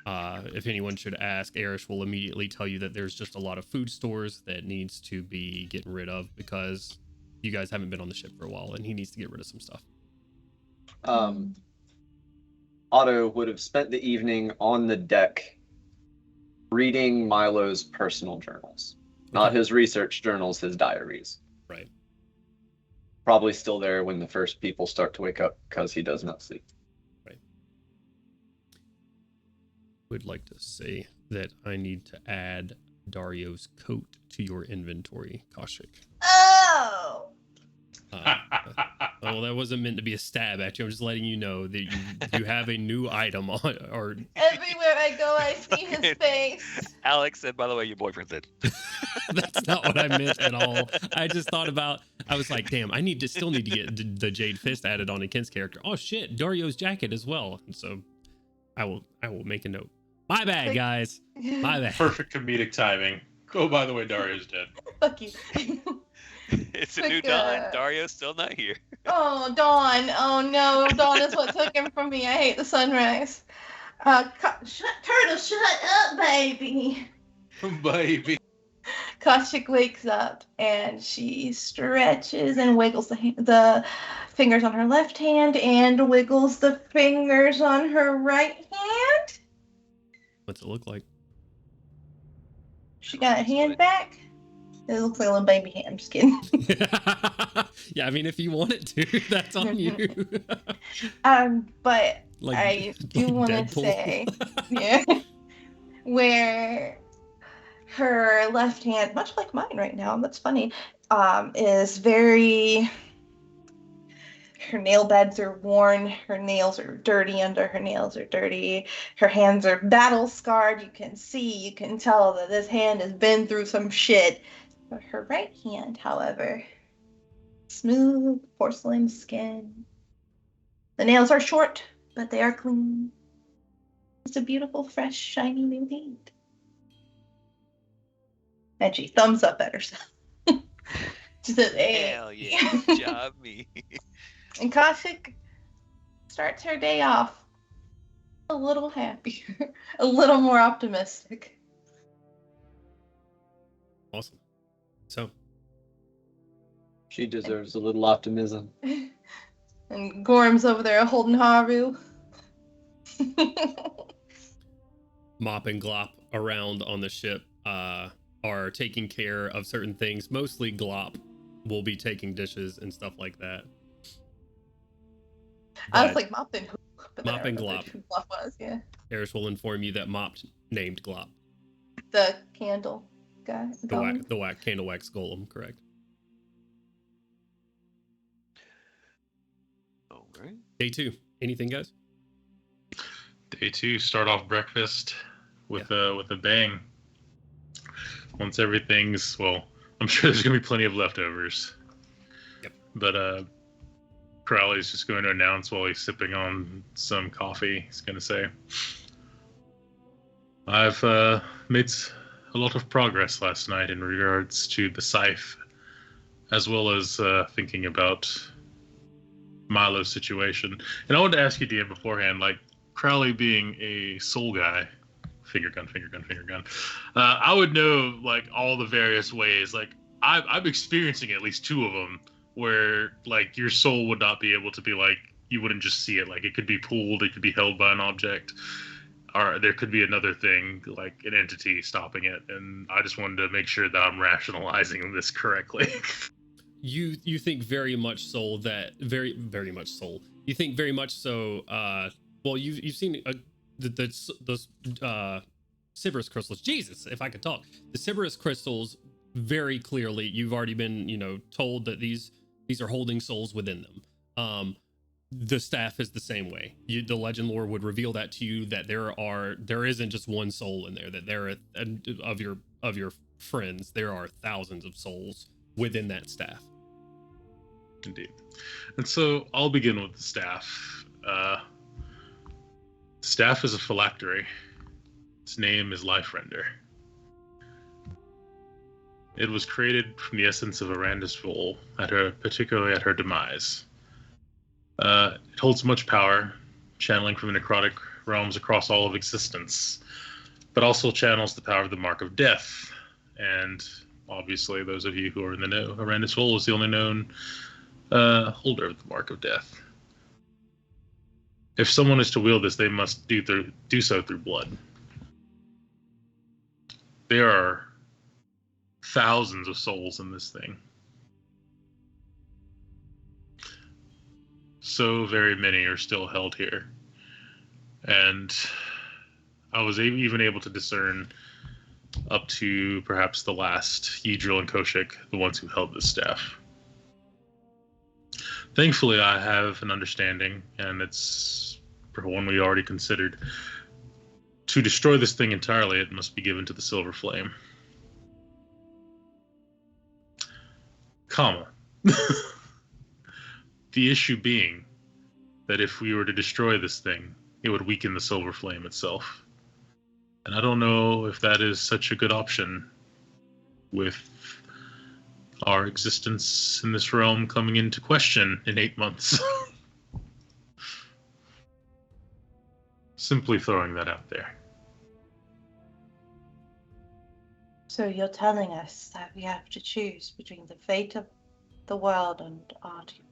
If anyone should ask, Erish will immediately tell you that there's just a lot of food stores that needs to be getting rid of because you guys haven't been on the ship for a while and he needs to get rid of some stuff. Otto would have spent the evening on the deck reading Milo's personal journals. Not his research journals, his diaries. Right. Probably still there when the first people start to wake up because he does not sleep. Right. Would like to say that I need to add Dario's coat to your inventory, Kaushik. Oh! Well, that wasn't meant to be a stab at you. I'm just letting you know that you have a new item on, or Everywhere I go, I see his face. Alex said, by the way, your boyfriend said. That's not what I meant at all. I just thought about, I was like, damn, I still need to get the Jade Fist added on to Ken's character. Oh shit, Dario's jacket as well. And so I will make a note. My bad, guys. My bad. Perfect comedic timing. Oh, by the way, Dario's dead. Fuck you. It's a new Dawn. Dario's still not here. Oh, Dawn. Oh, no. Dawn is what took him from me. I hate the sunrise. Turtle, shut up, baby. Baby. Kaushik wakes up and she stretches and wiggles the fingers on her left hand and wiggles the fingers on her right hand. What's it look like? She got a hand back. It looks like a little baby hand. I'm just kidding. Yeah, I mean, if you want it to, that's on you. But Like- I do like want to Deadpool. say, yeah, where her left hand, much like mine right now, that's funny, is very. Her nail beds are worn. Her nails are dirty. Under her nails are dirty. Her hands are battle scarred. You can tell that this hand has been through some shit. But her right hand, however, smooth porcelain skin. The nails are short, but they are clean. It's a beautiful, fresh, shiny new hand. And she thumbs up at herself. She says, hey. Hell yeah. Good job, me. And Kaushik starts her day off a little happier, a little more optimistic. Awesome. So, She deserves a little optimism. And Gorm's over there holding Haru. Mop and Glop around on the ship are taking care of certain things. Mostly Glop will be taking dishes and stuff like that. I was But like Mop and who? But Mop then I and remembered Glop. who Glop was, yeah. Eris will inform you that Mop named Glop. The candle guy. The candle wax golem, correct. All right. Day 2. Anything, guys? Day 2, start off breakfast with a bang. Once everything's, well, I'm sure there's gonna be plenty of leftovers. Yep. But Crowley's just going to announce while he's sipping on some coffee. He's gonna say, "I've made a lot of progress last night in regards to the scythe, as well as thinking about Milo's situation. And I wanted to ask you, DM, beforehand, like, Crowley being a soul guy, finger gun, I would know, like, all the various ways. Like, I'm experiencing at least 2 of them where, like, your soul would not be able to be, like, you wouldn't just see it. Like, it could be pulled, it could be held by an object, or there could be another thing, like an entity stopping it. And I just wanted to make sure that I'm rationalizing this correctly." You think very much so that very much so. You think very much so. Well, you've seen the Sybaris crystals. Jesus, if I could talk. The Sybaris crystals, very clearly, you've already been, told that these are holding souls within them. The staff is the same way. The legend lore would reveal that to you, that there isn't just one soul in there, that there are of your friends, there are thousands of souls within that staff. Indeed. And so I'll begin with the staff. Staff is a phylactery. Its name is Life Render. It was created from the essence of Arandis Vol, particularly at her demise. It holds much power, channeling from the necrotic realms across all of existence, but also channels the power of the Mark of Death. And obviously, those of you who are in the know, Arandis Vol is the only known holder of the Mark of Death. If someone is to wield this, they must do so through blood. There are thousands of souls in this thing. So very many are still held here. And I was even able to discern up to perhaps the last Yidril and Koshik, the ones who held this staff. Thankfully, I have an understanding, and it's one we already considered. To destroy this thing entirely, it must be given to the Silver Flame. Comma. The issue being that if we were to destroy this thing, it would weaken the Silver Flame itself. And I don't know if that is such a good option with our existence in this realm coming into question in 8 months. Simply throwing that out there. So you're telling us that we have to choose between the fate of the world and Artyom.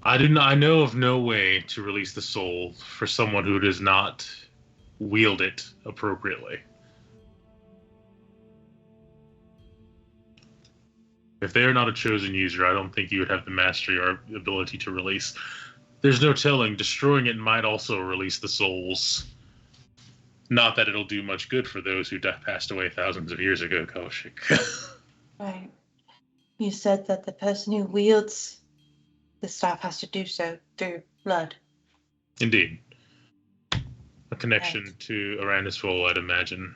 I know of no way to release the soul for someone who does not wield it appropriately. If they are not a chosen user, I don't think you would have the mastery or ability to release. There's no telling. Destroying it might also release the souls. Not that it'll do much good for those who passed away thousands of years ago, Koshik. Right. You said that the person who wields the staff has to do so through blood. Indeed. A connection Right. to Arandis Vol, I'd imagine.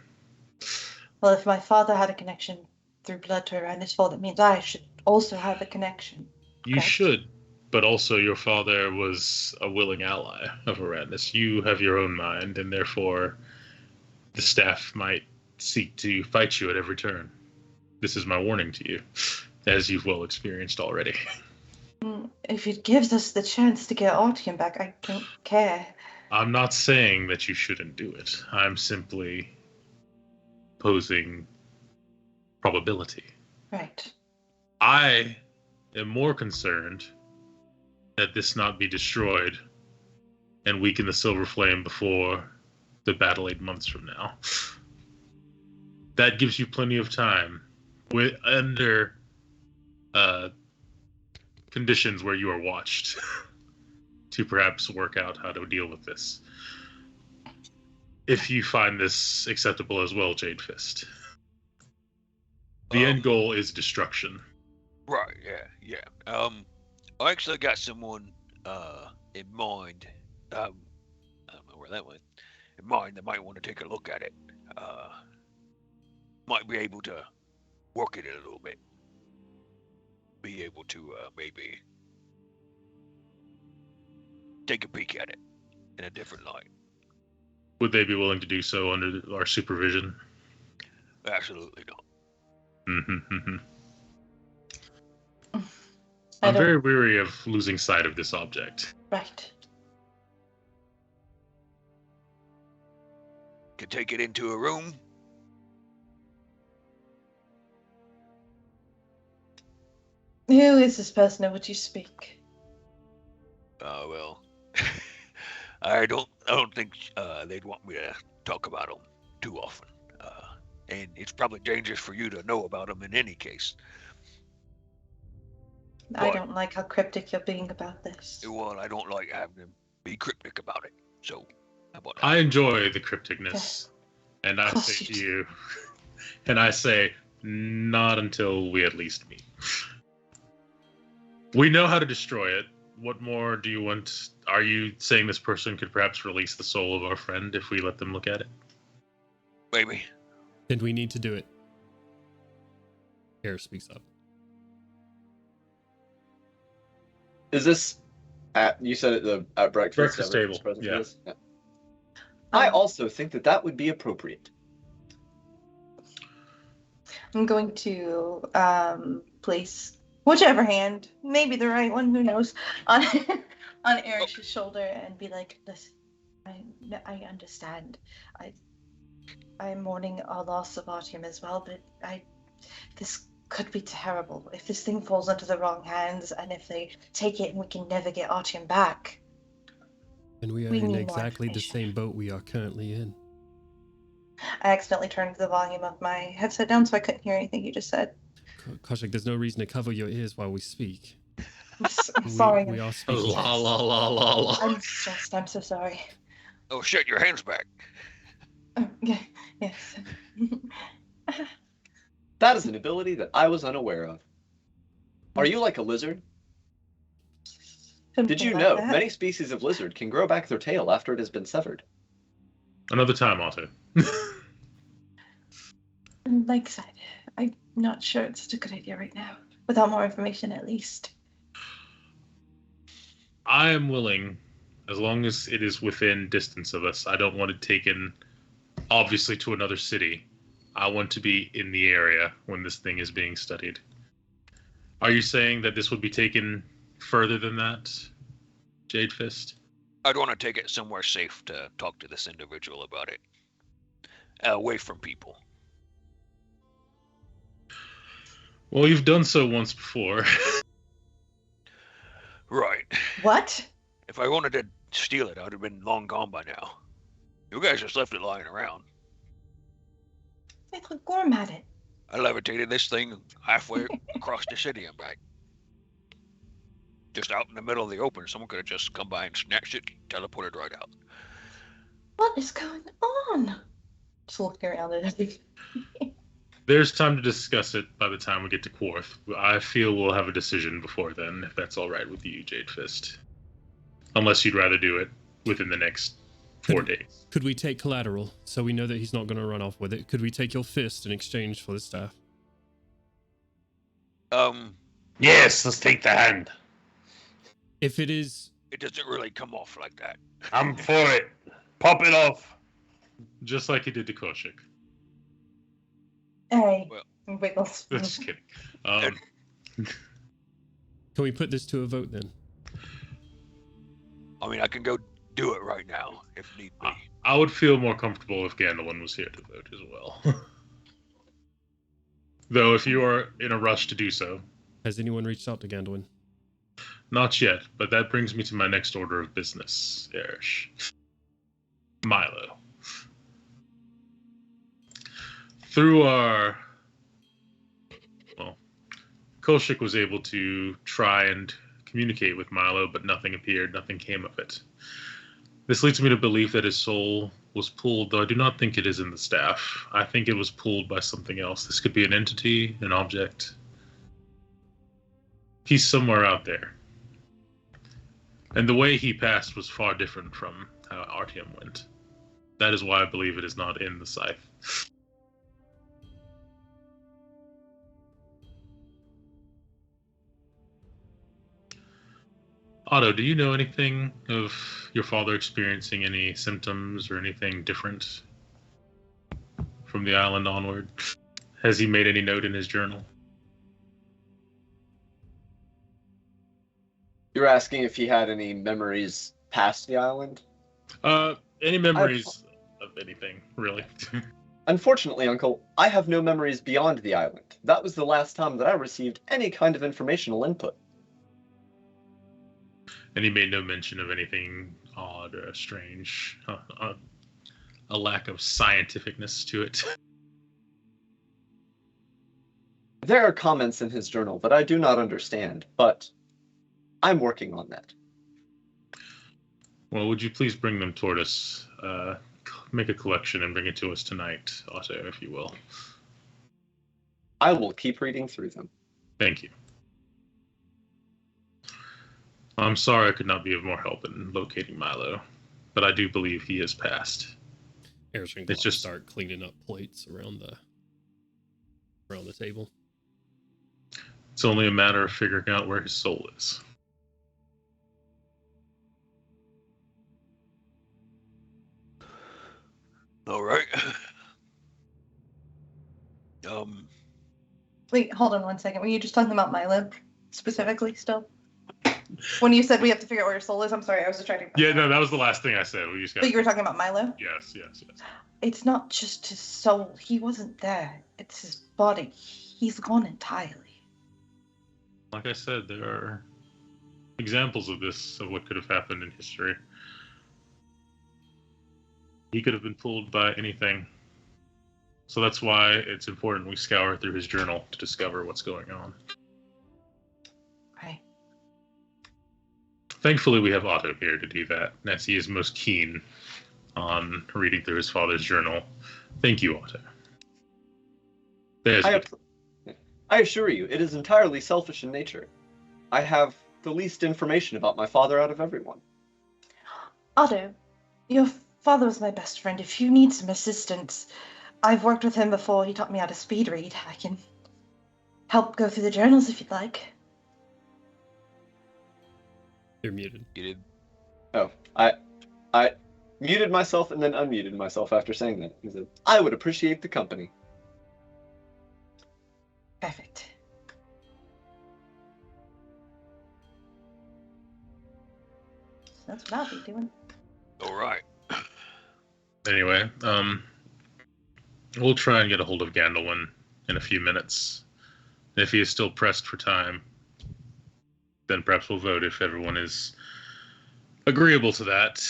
Well, if my father had a connection through blood to Arandis Vol, that means I should also have a connection. You Correct. should, but also your father was a willing ally of Arandis. You have your own mind, and therefore the staff might seek to fight you at every turn. This is my warning to you, as you've well experienced already. If it gives us the chance to get Artyom back, I don't care. I'm not saying that you shouldn't do it. I'm simply posing probability. Right. I am more concerned that this not be destroyed and weaken the Silver Flame before the battle 8 months from now. That gives you plenty of time under conditions where you are watched to perhaps work out how to deal with this. If you find this acceptable as well, Jade Fist. The end goal is destruction. Right, yeah. I actually got someone in mind. I don't know where that went. In mind that might want to take a look at it. Might be able to work it a little bit. Be able to maybe take a peek at it in a different light. Would they be willing to do so under our supervision? Absolutely not. I'm very weary of losing sight of this object. Right. Could take it into a room. Who is this person of which you speak? Well, I don't think they'd want me to talk about them too often. And it's probably dangerous for you to know about them in any case. I What? don't like how cryptic you're being about this. Well, I don't like having them be cryptic about it. So How about that? I enjoy the crypticness, and I course say you to do. you, and I say, not until we at least meet. We know how to destroy it. What more do you want? Are you saying this person could perhaps release the soul of our friend if we let them look at it? Maybe. Then we need to do it. Harris speaks up. Is this you said at breakfast? Breakfast everyone's table, present for yeah. this? I also think that would be appropriate. I'm going to place whichever hand, maybe the right one, who knows, on on Eric's shoulder and be like, "Listen, I understand. I'm mourning our loss of Artyom as well, but this could be terrible if this thing falls into the wrong hands, and if they take it and we can never get Artyom back." And we are We in need more exactly the information. same boat we are currently in. I accidentally turned the volume of my headset down, so I couldn't hear anything you just said. Koshik, there's no reason to cover your ears while we speak. I'm sorry. We are speaking. La la la la la. I'm stressed. I'm so sorry. Oh shit! Your hands back. Yeah, yes. That is an ability that I was unaware of. Are you like a lizard? Did you Something know like that. many species of lizard can grow back their tail after it has been severed? Another time, Otto. Like I said, I'm not sure it's such a good idea right now. Without more information, at least. I am willing, as long as it is within distance of us. I don't want it taken, obviously, to another city. I want to be in the area when this thing is being studied. Are you saying that this would be taken further than that, Jade Fist? I'd want to take it somewhere safe to talk to this individual about it. Away from people. Well, you've done so once before. Right. What? If I wanted to steal it, I would have been long gone by now. You guys just left it lying around. I thought Gorm had it. I levitated this thing halfway across the city and back. Just out in the middle of the open. Someone could have just come by and snatched it, teleported right out. What is going on? Just looking around at everything. There's time to discuss it by the time we get to Quarth. I feel we'll have a decision before then, if that's all right with you, Jade Fist. Unless you'd rather do it within the next 4 days. Could we take collateral so we know that he's not going to run off with it? Could we take your fist in exchange for the staff? Yes, let's take the hand. If it is, It doesn't really come off like that. I'm for it. Pop it off. Just like he did to Koshik. Hey, Well- wiggles. Just kidding. can we put this to a vote then? I mean, I can go do it right now if need be. I would feel more comfortable if Gandalin was here to vote as well. Though, if you are in a rush to do so. Has anyone reached out to Gandalin? Not yet, but that brings me to my next order of business, Erish. Milo. Through our... Well, Kolchak was able to try and communicate with Milo, but nothing appeared, nothing came of it. This leads me to believe that his soul was pulled, though I do not think it is in the staff. I think it was pulled by something else. This could be an entity, an object. He's somewhere out there. And the way he passed was far different from how Artyom went. That is why I believe it is not in the scythe. Otto, do you know anything of your father experiencing any symptoms or anything different from the island onward? Has he made any note in his journal? You're asking if he had any memories past the island? Any memories of anything, really? Unfortunately, Uncle, I have no memories beyond the island. That was the last time that I received any kind of informational input. And he made no mention of anything odd or strange, a lack of scientificness to it. There are comments in his journal that I do not understand, but I'm working on that. Well, would you please bring them toward us? Make a collection and bring it to us tonight, Otto, if you will. I will keep reading through them. Thank you. I'm sorry I could not be of more help in locating Milo, but I do believe he has passed. Harrison It's just- start cleaning up plates around the table. It's only a matter of figuring out where his soul is. All right. Wait, hold on one second. Were you just talking about Milo specifically still? When you said we have to figure out where your soul is, I'm sorry, I was distracted. Yeah, no, that was the last thing I said. We just got. But you were talking about Milo? Yes. It's not just his soul. He wasn't there. It's his body. He's gone entirely. Like I said, there are examples of this, of what could have happened in history. He could have been fooled by anything. So that's why it's important we scour through his journal to discover what's going on. Right. Thankfully, we have Otto here to do that, as he is most keen on reading through his father's journal. Thank you, Otto. I assure you, it is entirely selfish in nature. I have the least information about my father out of everyone. Otto, your father was my best friend. If you need some assistance, I've worked with him before. He taught me how to speed read. I can help go through the journals if you'd like. You're muted. You did. Oh, I muted myself and then unmuted myself after saying that. He said, I would appreciate the company. Perfect. So that's what I'll be doing. All right. Anyway, we'll try and get a hold of Gandalwin in a few minutes. If he is still pressed for time, then perhaps we'll vote if everyone is agreeable to that.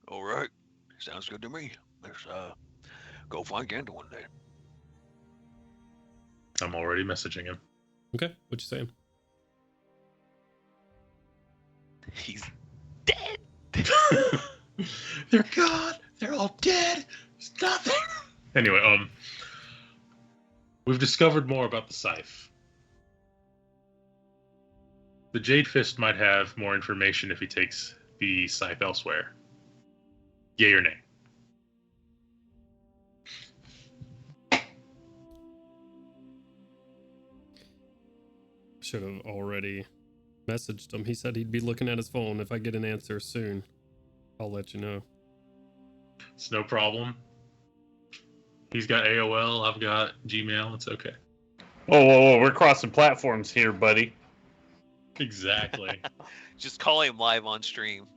All right. Sounds good to me. Let's go find Gandalf then. I'm already messaging him. Okay, what you saying? He's dead. They're gone. They're all dead. There's nothing. Anyway, we've discovered more about the scythe. The Jade Fist might have more information if he takes the scythe elsewhere. Yay or nay? Should have already messaged him. He said he'd be looking at his phone. If I get an answer soon, I'll let you know. It's no problem. He's got AOL. I've got Gmail. It's okay. Whoa, we're crossing platforms here, buddy. Exactly. Just call him live on stream.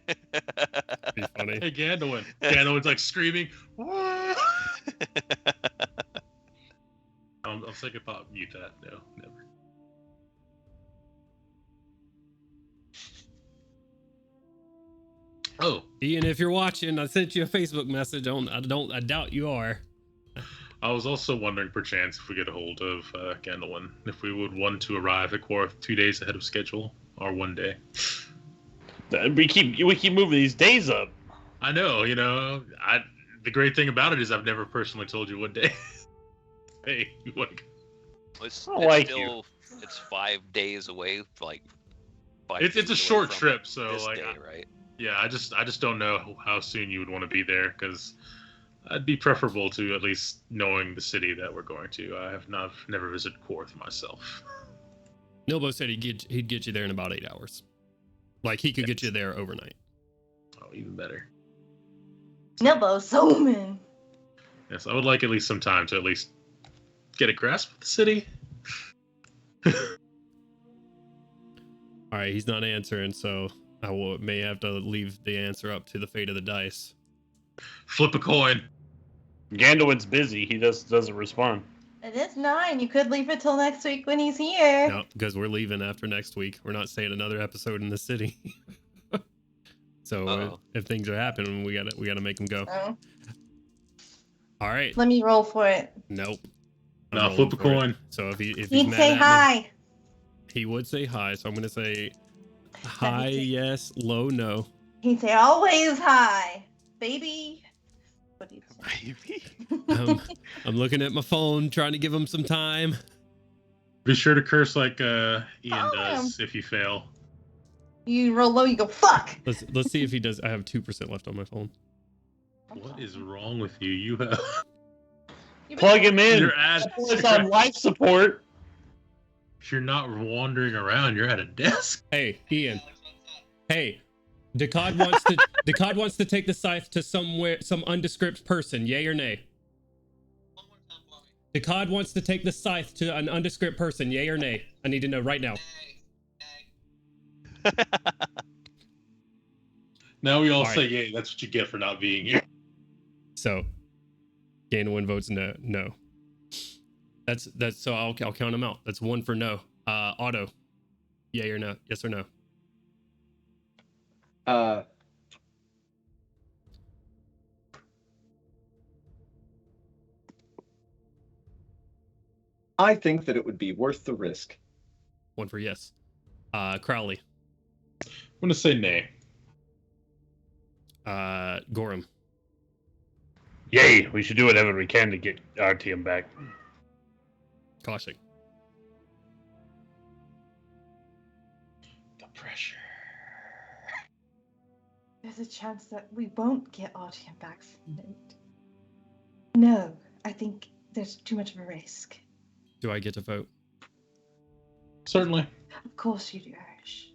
Be funny. Hey, Gandalwin. Gandalwin's like screaming. I'm thinking about mute that. No, never. Oh, Ian, if you're watching, I sent you a Facebook message. I doubt you are. I was also wondering, perchance, if we get a hold of Gandalwin, if we would want to arrive at Quarth 2 days ahead of schedule, or 1 day. We keep moving these days up. I know, the great thing about it is I've never personally told you what day. Hey, you want to go? It's like still it's 5 days away. Like 5 It's days a away short from trip, so this like, day, right? yeah, I just don't know how soon you would want to be there, because I'd be preferable to at least knowing the city that we're going to. I have never visited Quarth myself. Nilbo said he'd get you there in about 8 hours. Like he could get you there overnight. Oh, even better. Nilbo Zoman. Yes, I would like at least some time to at least get a grasp of the city. All right, he's not answering, so may have to leave the answer up to the fate of the dice. Flip a coin. Gandalwin's busy. He doesn't respond. It is 9. You could leave it till next week when he's here. No, because we're leaving after next week. We're not staying another episode in the city. So if things are happening, we gotta make them go. Oh. All right. Let me roll for it. Nope. I'm No, rolling flip a for it. coin. So if he's He'd mad say at me, hi. he would say hi. So I'm gonna say High, yes. Low, no. He'd say always high, baby. What do you say? Maybe. I'm looking at my phone, trying to give him some time. Be sure to curse like Ian Oh, does if you fail. You roll low, you go fuck. Let's see if he does. I have 2% left on my phone. What is wrong with you? You have Plug him in. You're at It's on life support. if you're not wandering around, you're at a desk. Hey, Ian. Hey, Decod wants to take the scythe to some undescript person. Yay or nay? Decod wants to take the scythe to an undescript person. Yay or nay? I need to know right now. Now we all All say right. yay. That's what you get for not being here. So, gain 1 votes no. That's so I'll count them out. That's 1 for no. Otto. Yay or no? Yes or no? I think that it would be worth the risk. 1 for yes. Crowley. I'm gonna say nay. Gorham. Yay, we should do whatever we can to get our team back. Koshik. The pressure. There's a chance that we won't get Artyom back from it. No, I think there's too much of a risk. Do I get to vote? Certainly. Of course you do, Irish.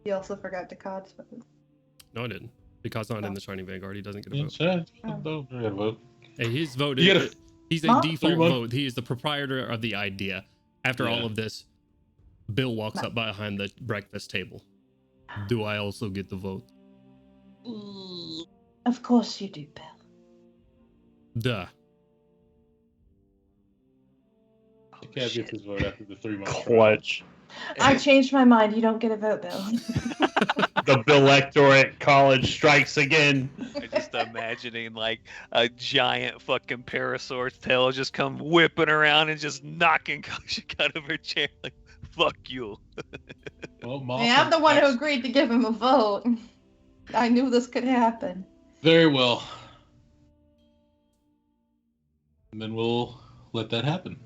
You also forgot to cod vote. No, I didn't. Because not in the Shining Vanguard, he doesn't get a vote. Vote. You gotta vote. Hey, his vote You is gotta- he's a Mom? default Mom? vote. He is the proprietor of the idea. After all Yeah. of this, Bill walks Mom. up behind the breakfast table. Do I also get the vote? Of course you do, Bill. Duh. You can't get his vote after the 3 months. Clutch. I changed my mind. You don't get a vote, Bill. The Billectorate College strikes again. I'm just imagining like a giant fucking Parasaur's tail just come whipping around and just knocking Koshik out of her chair. Like, fuck you. Well, I mean, I'm the one who agreed to give him a vote. I knew this could happen. Very well. And then we'll let that happen.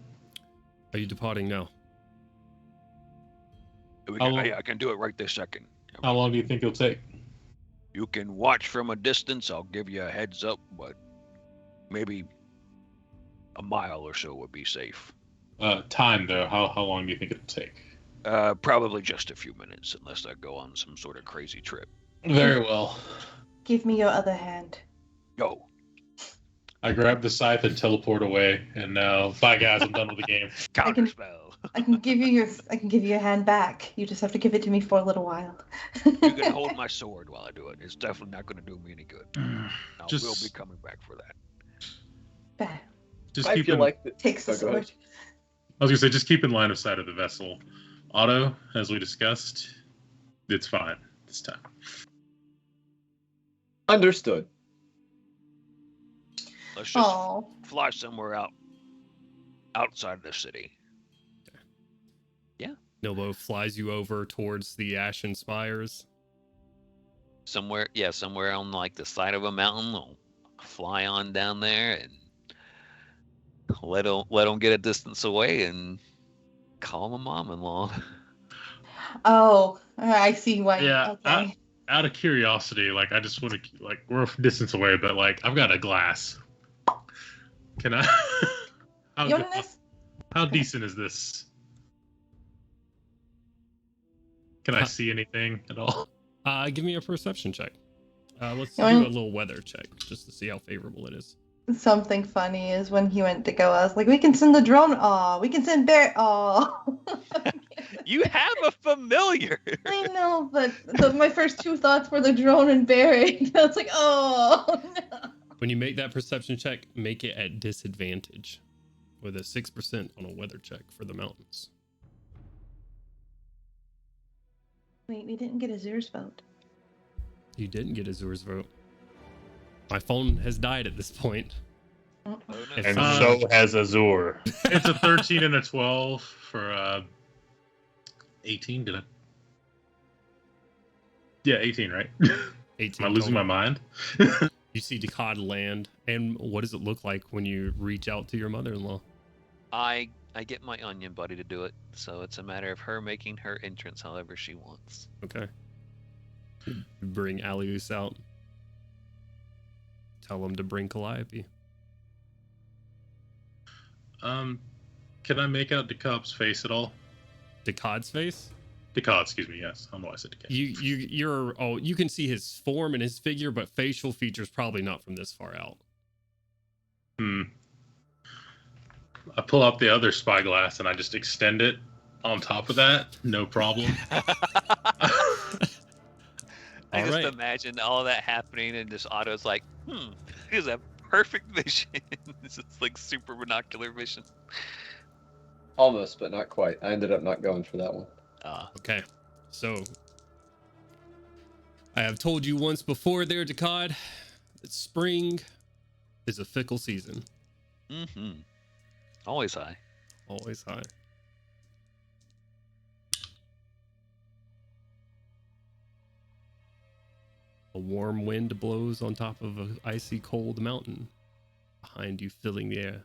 Are you departing now? I can do it right this second. How long do you think it'll take? You can watch from a distance. I'll give you a heads up, but maybe a mile or so would be safe. Time though. How long do you think it'll take? Probably just a few minutes, unless I go on some sort of crazy trip. Very well. Give me your other hand. Go. I grab the scythe and teleport away, and now, bye guys, I'm done with the game. Counterspell. I can give you your hand back. You just have to give it to me for a little while. You can hold my sword while I do it. It's definitely not going to do me any good. I Just- will be coming back for that. There. Just I keep feel in, like Takes the Oh, go ahead. sword. I was gonna say, just keep in line of sight of the vessel. Otto, as we discussed, it's fine this time. Understood. Let's just Oh, fly somewhere outside the city. Nilbo flies you over towards the Ashen Spires. Somewhere on like the side of a mountain. I'll fly on down there and let them get a distance away and call my mom-in-law. oh, I see why. Yeah, Okay. Out of curiosity, like, I just want to, like, we're a distance away, but, like, I've got a glass. Can I? You want this? How decent is this? Can I see anything at all? Give me a perception check. Let's You do want- a little weather check just to see how favorable it is. Something funny is when he went to go, I was like, we can send the drone. Aw, we can send Bear. Aw. You have a familiar. I know, but my first two thoughts were the drone and Barry. I was like, oh, no. When you make that perception check, make it at disadvantage with a 6% on a weather check for the mountains. Wait, we didn't get Azur's vote. You didn't get Azur's vote. My phone has died at this point. Oh, no. It's And fine. so has Azure. It's a 13 and a 12 for 18, did I? Yeah, 18, right? 18 Am I losing my total. mind? You see Decod land, and what does it look like when you reach out to your mother-in-law? I get my onion buddy to do it, so it's a matter of her making her entrance however she wants. Okay. You bring Alius out. Tell him to bring Calliope. Can I make out Decod's face at all? Decod's face? Decod, excuse me, yes. I don't know why I said Decod. You can see his form and his figure, but facial features probably not from this far out. I pull out the other spyglass and I just extend it on top of that. No problem. I just Alright. imagine all that happening and just Otto's like, he has a perfect vision. This is like super binocular vision. Almost, but not quite. I ended up not going for that one. Okay, so I have told you once before there, Decod, that spring is a fickle season. Mm-hmm. Always high. Always high. A warm wind blows on top of an icy cold mountain behind you, filling the air.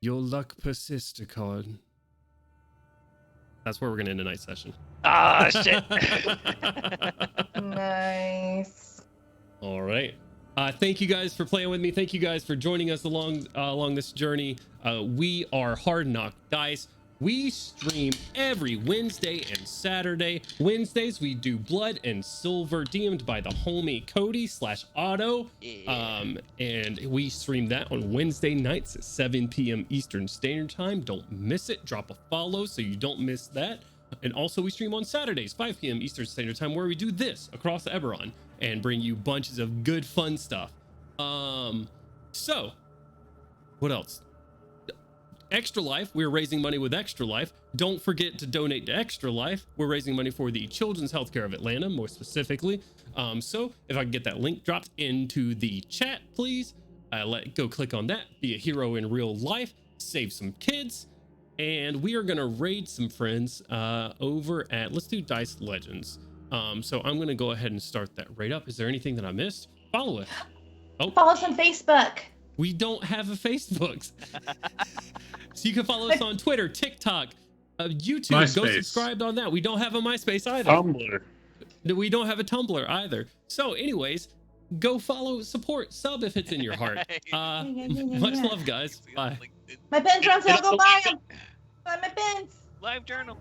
Your luck persists, Decod. That's where we're going to end tonight's session. Ah, shit. Nice. All right. Thank you guys for playing with me. Thank you guys for joining us along this journey. We are Hard Knock Dice. We stream every Wednesday and Saturday. Wednesdays, we do Blood and Silver, DM'd by the homie Cody/Otto. And we stream that on Wednesday nights at 7 p.m. Eastern Standard Time. Don't miss it. Drop a follow so you don't miss that. And also, we stream on Saturdays, 5 p.m. Eastern Standard Time, where we do this across Eberron and bring you bunches of good, fun stuff. So, what else? Extra Life, we're raising money with Extra Life. Don't forget to donate to Extra Life. We're raising money for the Children's Healthcare of Atlanta, more specifically. So if I can get that link dropped into the chat, please, go click on that. Be a hero in real life. Save some kids. And we are going to raid some friends over at, let's do Dice Legends. So I'm going to go ahead and start that raid up. Is there anything that I missed? Follow us. Oh, Follow us on Facebook. we don't have a Facebook. So you can follow us on Twitter, TikTok, YouTube. MySpace. Go subscribe on that. We don't have a MySpace either. Tumblr. We don't have a Tumblr either. So anyways, go follow, support, sub if it's in your heart. Much love, guys. Bye. My pen's on sale. Go buy them. Buy my pens. Live journal.